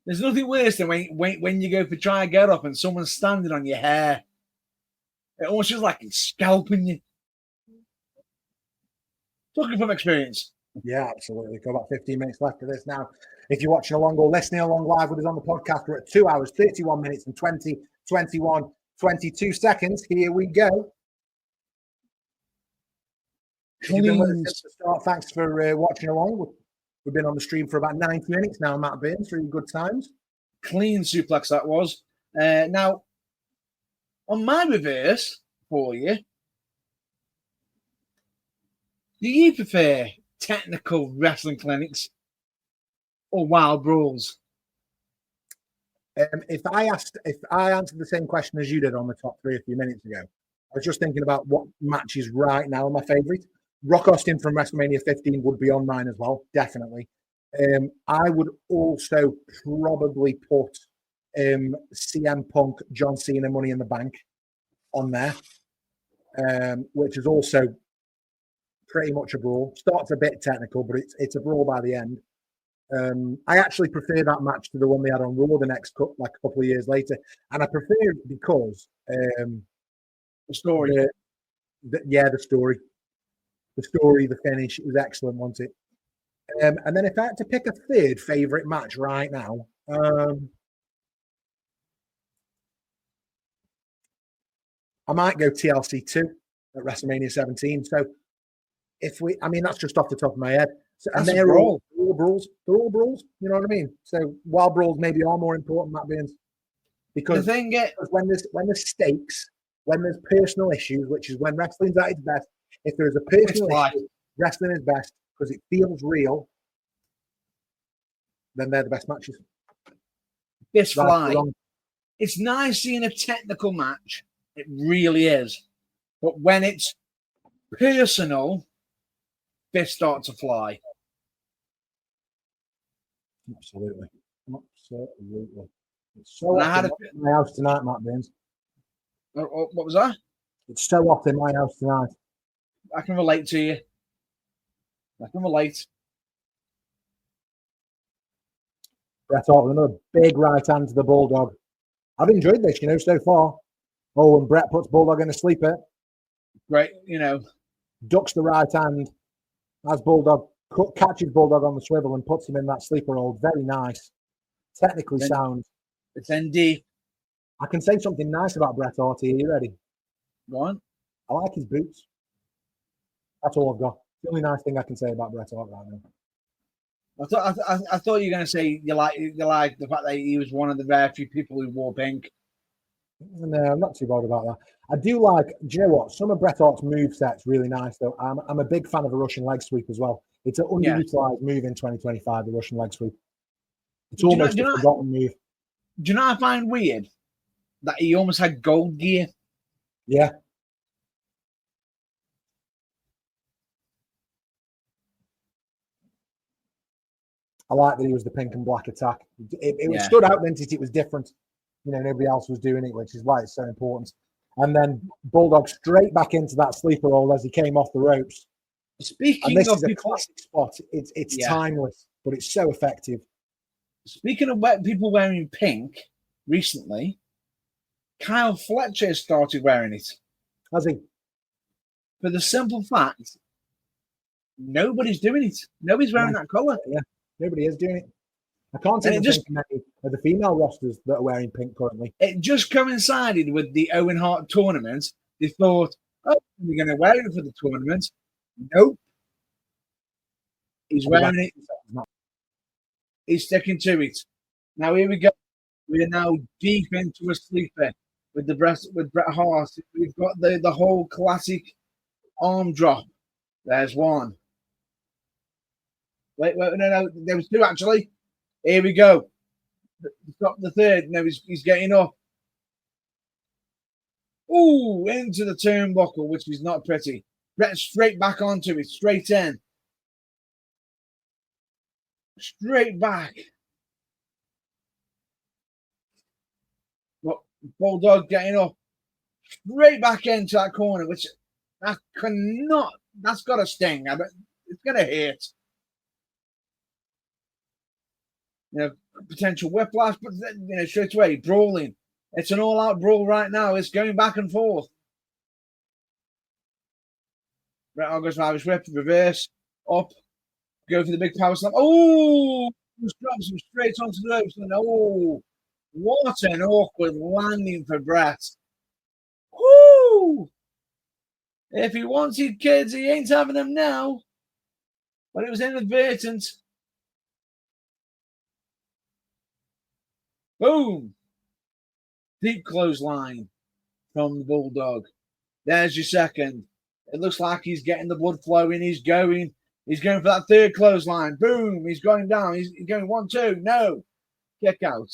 There's nothing worse than when you go for try and get up and someone's standing on your hair. It almost feels like it's scalping you. Talking from experience. Yeah, absolutely. Got about 15 minutes left of this now. If you're watching along or listening along live with us on the podcast, we're at 2 hours, 31 minutes and 20, 21, 22 seconds. Here we go. If you've been with us since the start, thanks for watching along. We've been on the stream for about 90 minutes now, Matt Baines. Really good times. Clean suplex that was. Now, on my reverse for you, do you prefer technical wrestling clinics or wild brawls? If I answered the same question as you did on the top 3 a few minutes ago, I was just thinking about what matches right now are my favorite. Rock Austin from WrestleMania 15 would be on mine as well, definitely. I would also probably put CM Punk, John Cena, Money in the Bank on there, which is also pretty much a brawl. Starts a bit technical, but it's a brawl by the end. I actually prefer that match to the one they had on Raw the next couple of years later, and I prefer it because the story. The story, the finish, it was excellent, wasn't it? And then if I had to pick a third favorite match right now, I might go TLC 2 at WrestleMania 17. So I mean, that's just off the top of my head. So, and they're all brawls. They're all brawls. You know what I mean? So while brawls maybe are more important, Matt Burns, because when there's stakes, when there's personal issues, which is when wrestling's at its best. If there's a personal issue, wrestling is best because it feels real. Then they're the best matches. This fly. It's nice seeing a technical match. It really is. But when it's personal, fists start to fly. Absolutely. It's so often in my house tonight, Matt Burns. What was that? It's so often in my house tonight. I can relate to you. I can relate. Bret Hart with another big right hand to the Bulldog. I've enjoyed this, so far. Oh, and Bret puts Bulldog in a sleeper. Great, Ducks the right hand as Bulldog catches Bulldog on the swivel and puts him in that sleeper hold. Very nice. Technically sound. It's ND. I can say something nice about Bret Hart here. You ready? Go on. I like his boots. That's all I've got. The only nice thing I can say about Bret Hart right now. I thought you were going to say you like the fact that he was one of the very few people who wore pink. No, I'm not too bothered about that. I do like, do you know what? Some of Bret Hart's move sets really nice, though. I'm a big fan of the Russian leg sweep as well. It's an underutilized move in 2025, the Russian leg sweep. It's almost a forgotten move. Do you know what I find weird? That he almost had gold gear. Yeah. I like that he was the pink and black attack. It stood out, didn't it? It was different. Nobody else was doing it, which is why it's so important. And then Bulldog straight back into that sleeper roll as he came off the ropes. Speaking of is a classic spot. It's timeless, but it's so effective. Speaking of people wearing pink, recently, Kyle Fletcher started wearing it. Has he? For the simple fact, nobody's doing it. Nobody's wearing that colour. Yeah, nobody is doing it. I can't think of the female rosters that are wearing pink currently. It just coincided with the Owen Hart tournament. They thought, we're going to wear it for the tournament. Nope. He's wearing it. He's sticking to it. Now, here we go. We are now deep into a sleeper with Bret Hart. We've got the whole classic arm drop. There's one. Wait, no. There was two, actually. Here we go. Stop the third. No, he's getting up. Ooh, into the turnbuckle, which is not pretty. Bret straight back onto it, straight in. Straight back. Look, Bulldog getting up. Straight back into that corner, which that's got to sting. It's going to hurt. Potential whiplash, but straight away brawling. It's an all-out brawl right now. It's going back and forth. Bret Hart goes for Irish whip, reverse, up, go for the big power slam. Oh, just drops him straight onto the ropes. And what an awkward landing for Bret. Woo! If he wanted kids, he ain't having them now. But it was inadvertent. Boom! Deep clothesline from the Bulldog. There's your second. It looks like he's getting the blood flowing. He's going for that third clothesline. Boom! He's going down. He's going 1, 2. No. Kick out.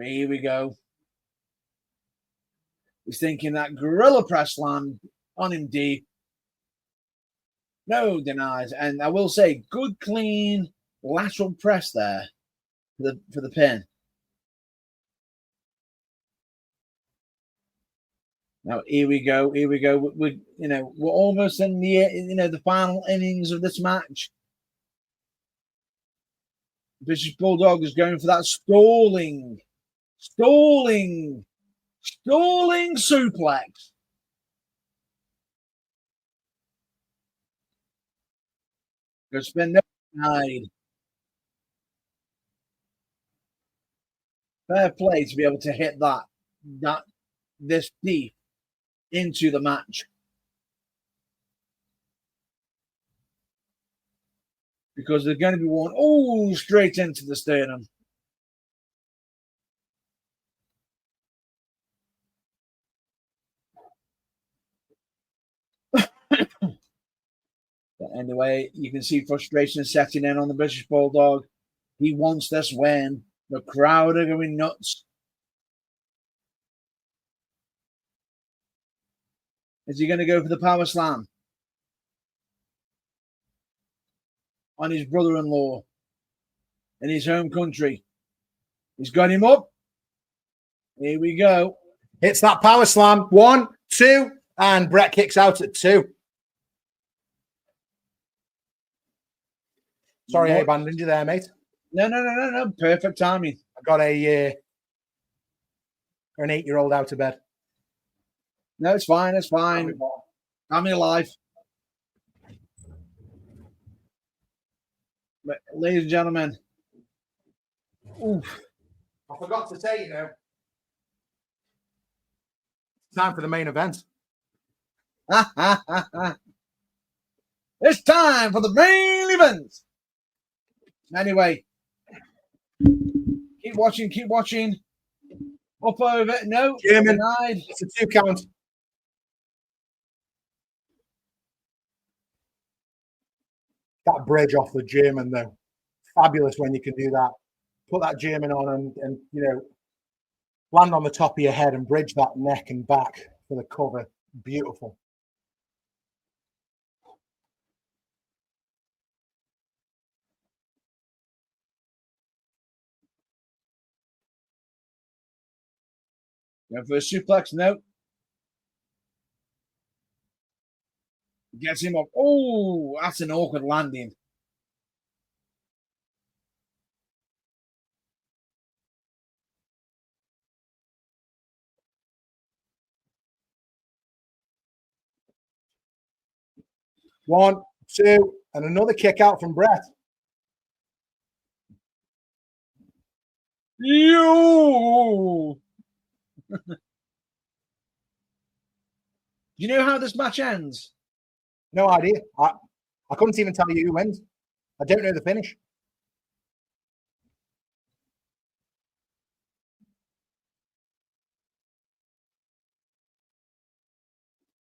Here we go. He's thinking that gorilla press slam on him deep. No, denies. And I will say, good, clean lateral press there for the pin. Now here we go. We're almost in the final innings of this match. British Bulldog is going for that stalling suplex. Go spin no side. Fair play to be able to hit this deep into the match. Because they're going to be one straight into the sternum. But anyway, you can see frustration setting in on the British Bulldog. He wants this win. The crowd are going nuts. Is he going to go for the power slam on his brother-in-law in his home country? He's got him up. Here we go. It's that power slam. 1, 2, and Brett kicks out at 2. Sorry, I abandoned you there, mate. No. Perfect timing. I got an 8-year-old out of bed. No, it's fine. It's fine. Family life. But, ladies and gentlemen. Oof. I forgot to say, time for the main event. It's time for the main event. Anyway, keep watching. Up over it. No, German. Denied. It's a 2 count. That bridge off the German, though. Fabulous when you can do that. Put that German on and land on the top of your head and bridge that neck and back for the cover. Beautiful. Going for a suplex. No. Gets him up. Oh, that's an awkward landing. One, two, and another kick out from Brett. You. Do you know how this match ends? No idea. I couldn't even tell you who wins. I don't know the finish.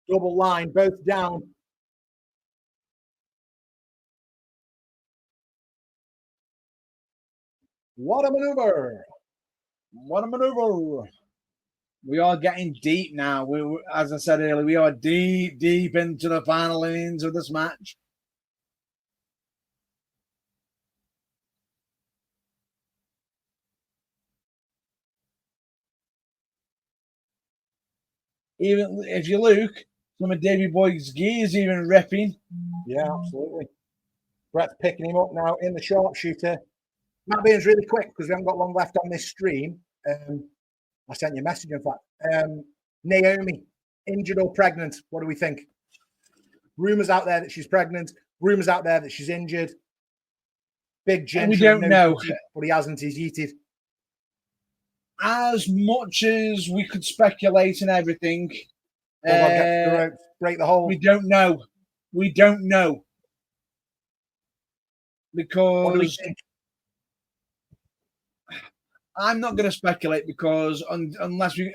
Double line, both down. What a maneuver. What a maneuver. We are getting deep now. As I said earlier, we are deep into the final innings of this match. Even if you look, some of Davey Boy's gears even ripping. Yeah, absolutely. Brett's picking him up now in the sharpshooter. Matt Bean's really quick because we haven't got long left on this stream. I sent you a message, in fact. Naomi, injured or pregnant? What do we think? Rumours out there that she's pregnant. Rumours out there that she's injured. Big Ginger. We don't know. But he hasn't. He's yeeted. As much as we could speculate and everything. Get the ropes, break the hold. We don't know. We don't know. Because... What do we think? I'm not going to speculate because unless we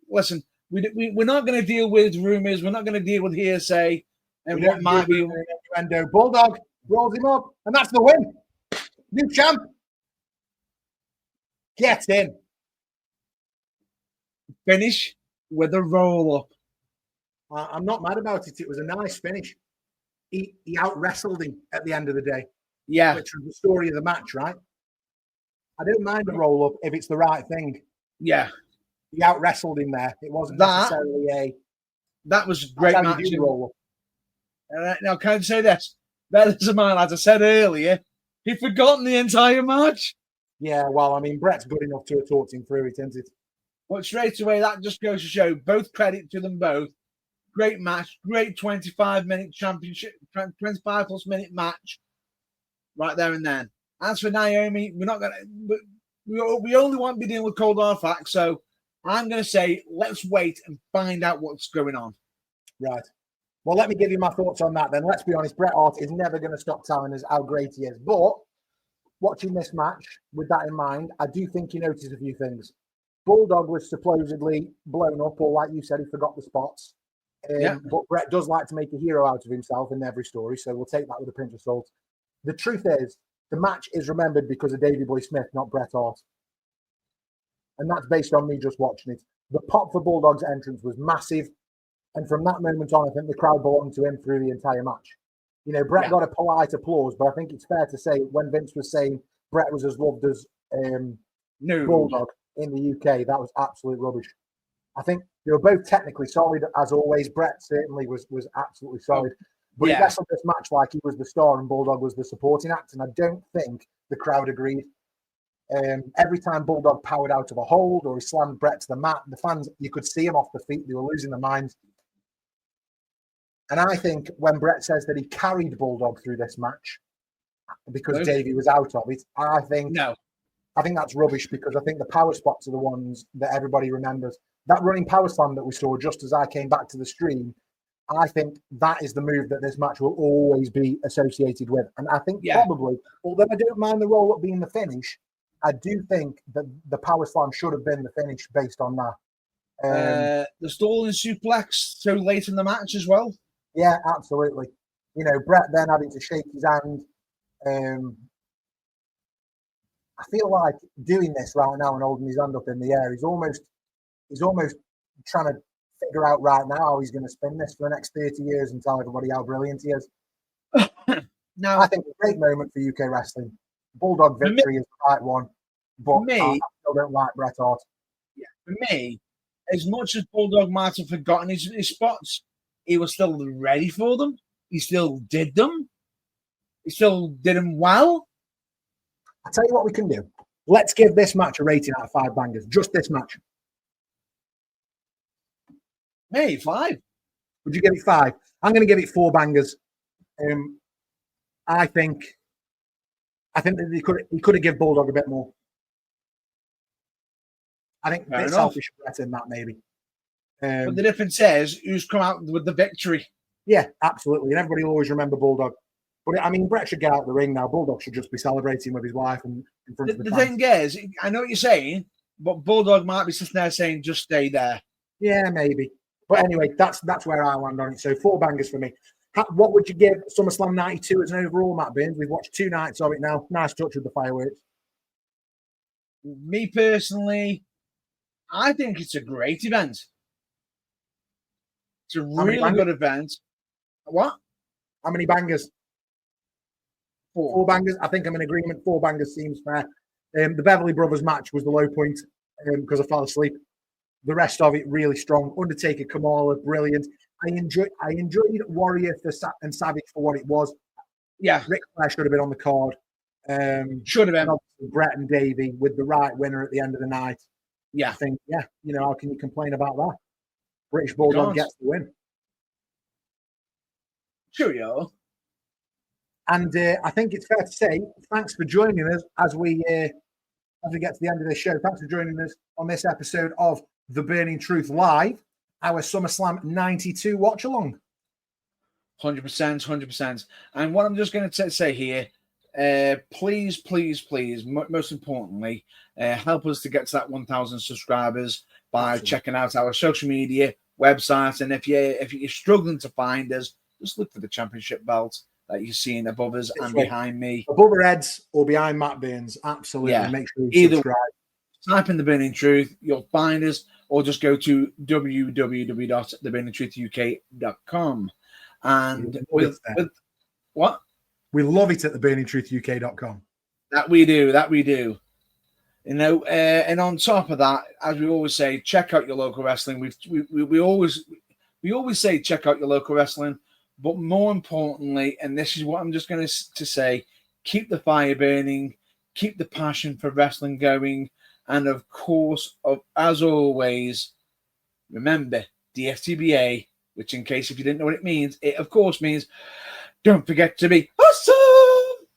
listen, we're not going to deal with rumors. We're not going to deal with hearsay and what might be. Innuendo. Bulldog rolls him up, and that's the win. New champ. Get in. Finish with a roll up. I'm not mad about it. It was a nice finish. He out wrestled him at the end of the day. Yeah, which was the story of the match, right? I don't mind a roll up if it's the right thing. Yeah. He out wrestled him there. It wasn't necessarily a. That was a great match. Roll up. Now, can I say this? Bears of mine, as I said earlier, he'd forgotten the entire match. Yeah, well, I mean, Brett's good enough to have talked him through it, isn't it? But straight away, that just goes to show both credit to them both. Great match, great 25-minute championship, 25-plus minute match. right there and then. As for Naomi, we're not gonna. We only want to be dealing with cold hard facts, so I'm gonna say let's wait and find out what's going on. Right. Well, let me give you my thoughts on that then. Let's be honest, Bret Hart is never going to stop telling us how great he is. But watching this match, with that in mind, I do think he noticed a few things. Bulldog was supposedly blown up, or like you said, he forgot the spots. But Bret does like to make a hero out of himself in every story, so we'll take that with a pinch of salt. The truth is, the match is remembered because of Davey Boy Smith, not Bret Hart. And that's based on me just watching it. The pop for Bulldog's entrance was massive. And from that moment on, I think the crowd belonged to him through the entire match. You know, Bret got a polite applause, but I think it's fair to say when Vince was saying Bret was as loved as Bulldog in the UK, that was absolute rubbish. I think they were both technically solid, as always. Bret certainly was absolutely solid. But he wrestled this match like he was the star and Bulldog was the supporting act, and I don't think the crowd agreed. Every time Bulldog powered out of a hold or he slammed Bret to the mat, the fans, you could see him off the feet. They were losing their minds. And I think when Bret says that he carried Bulldog through this match because Davey was out of it, I think that's rubbish, because I think the power spots are the ones that everybody remembers. That running power slam that we saw just as I came back to the stream, I think that is the move that this match will always be associated with. And I think probably, although I don't mind the roll-up being the finish, I do think that the power slam should have been the finish based on that. The stalling suplex so late in the match as well. Yeah, absolutely. You know, Bret then having to shake his hand. I feel like doing this right now and holding his hand up in the air, he's almost trying to figure out right now how he's going to spin this for the next 30 years and tell everybody how brilliant he is. Now, I think a great moment for UK wrestling. Bulldog victory is the right one, but I still don't like Bret Hart. Yeah, for me, as much as Bulldog might have forgotten his spots, he was still ready for them. He still did them. He still did them well. I'll tell you what we can do. Let's give this match a rating out of 5 bangers. Just this match. Maybe 5. Would you give it 5? I'm going to give it 4 bangers. I think that he could have given Bulldog a bit more. I think a bit selfish in that, maybe. But the difference is who's come out with the victory. Yeah, absolutely. And everybody will always remember Bulldog. But I mean, Bret should get out of the ring now. Bulldog should just be celebrating with his wife and in front of the fans. Thing is, I know what you're saying, but Bulldog might be sitting there saying, just stay there. Yeah, maybe. But anyway, that's where I land on it. So 4 bangers for me. What would you give SummerSlam 92 as an overall, Matt Burns? We've watched 2 nights of it now. Nice touch with the fireworks. Me personally, I think it's a great event. It's a really good event. What? How many bangers? 4 bangers. I think I'm in agreement. 4 bangers seems fair. The Beverly Brothers match was the low point because I fell asleep. The rest of it really strong. Undertaker, Kamala, brilliant. I enjoyed Warrior and Savage for what it was. Yeah, Ric Flair should have been on the card. Should have been. Bret and Davey with the right winner at the end of the night. Yeah, I think. Yeah, how can you complain about that? British Bulldog gets the win. Cheerio. And I think it's fair to say, thanks for joining us as we get to the end of this show. Thanks for joining us on this episode of The Burning Truth Live, our SummerSlam 92 watch along. 100%. And what I'm just going to say here, please, most importantly, help us to get to that 1,000 subscribers by checking out our social media, website, and if you're struggling to find us, just look for the championship belt that you're seeing above us and behind me. Above our heads or behind Matt Burns. Absolutely. Yeah. Make sure you subscribe. Type in The Burning Truth, you'll find us, or just go to www.theburningtruthuk.com. And with what? We love it at theburningtruthuk.com. That we do. And on top of that, as we always say, check out your local wrestling. We always say check out your local wrestling, but more importantly, and this is what I'm just going to say, keep the fire burning, keep the passion for wrestling going, and of course, as always, remember DFTBA, which in case if you didn't know what it means, it of course means don't forget to be awesome.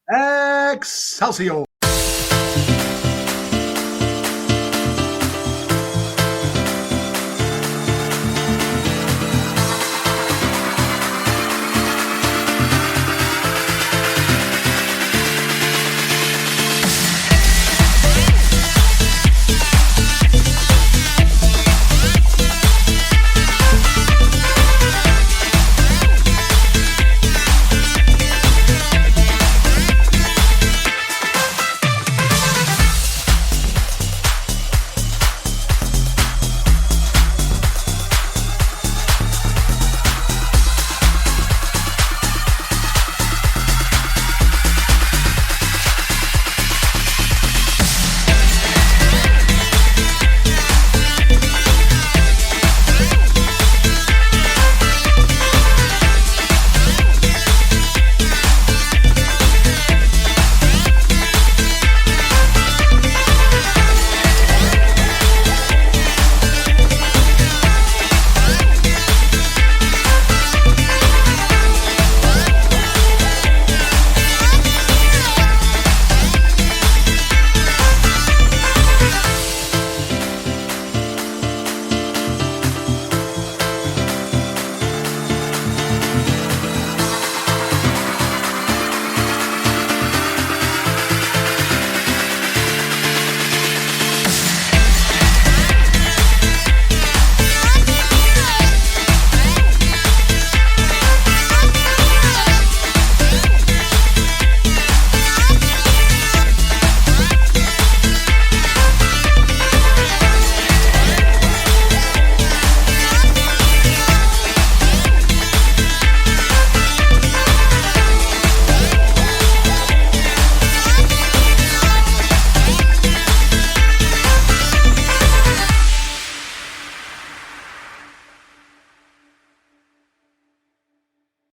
Excelsior!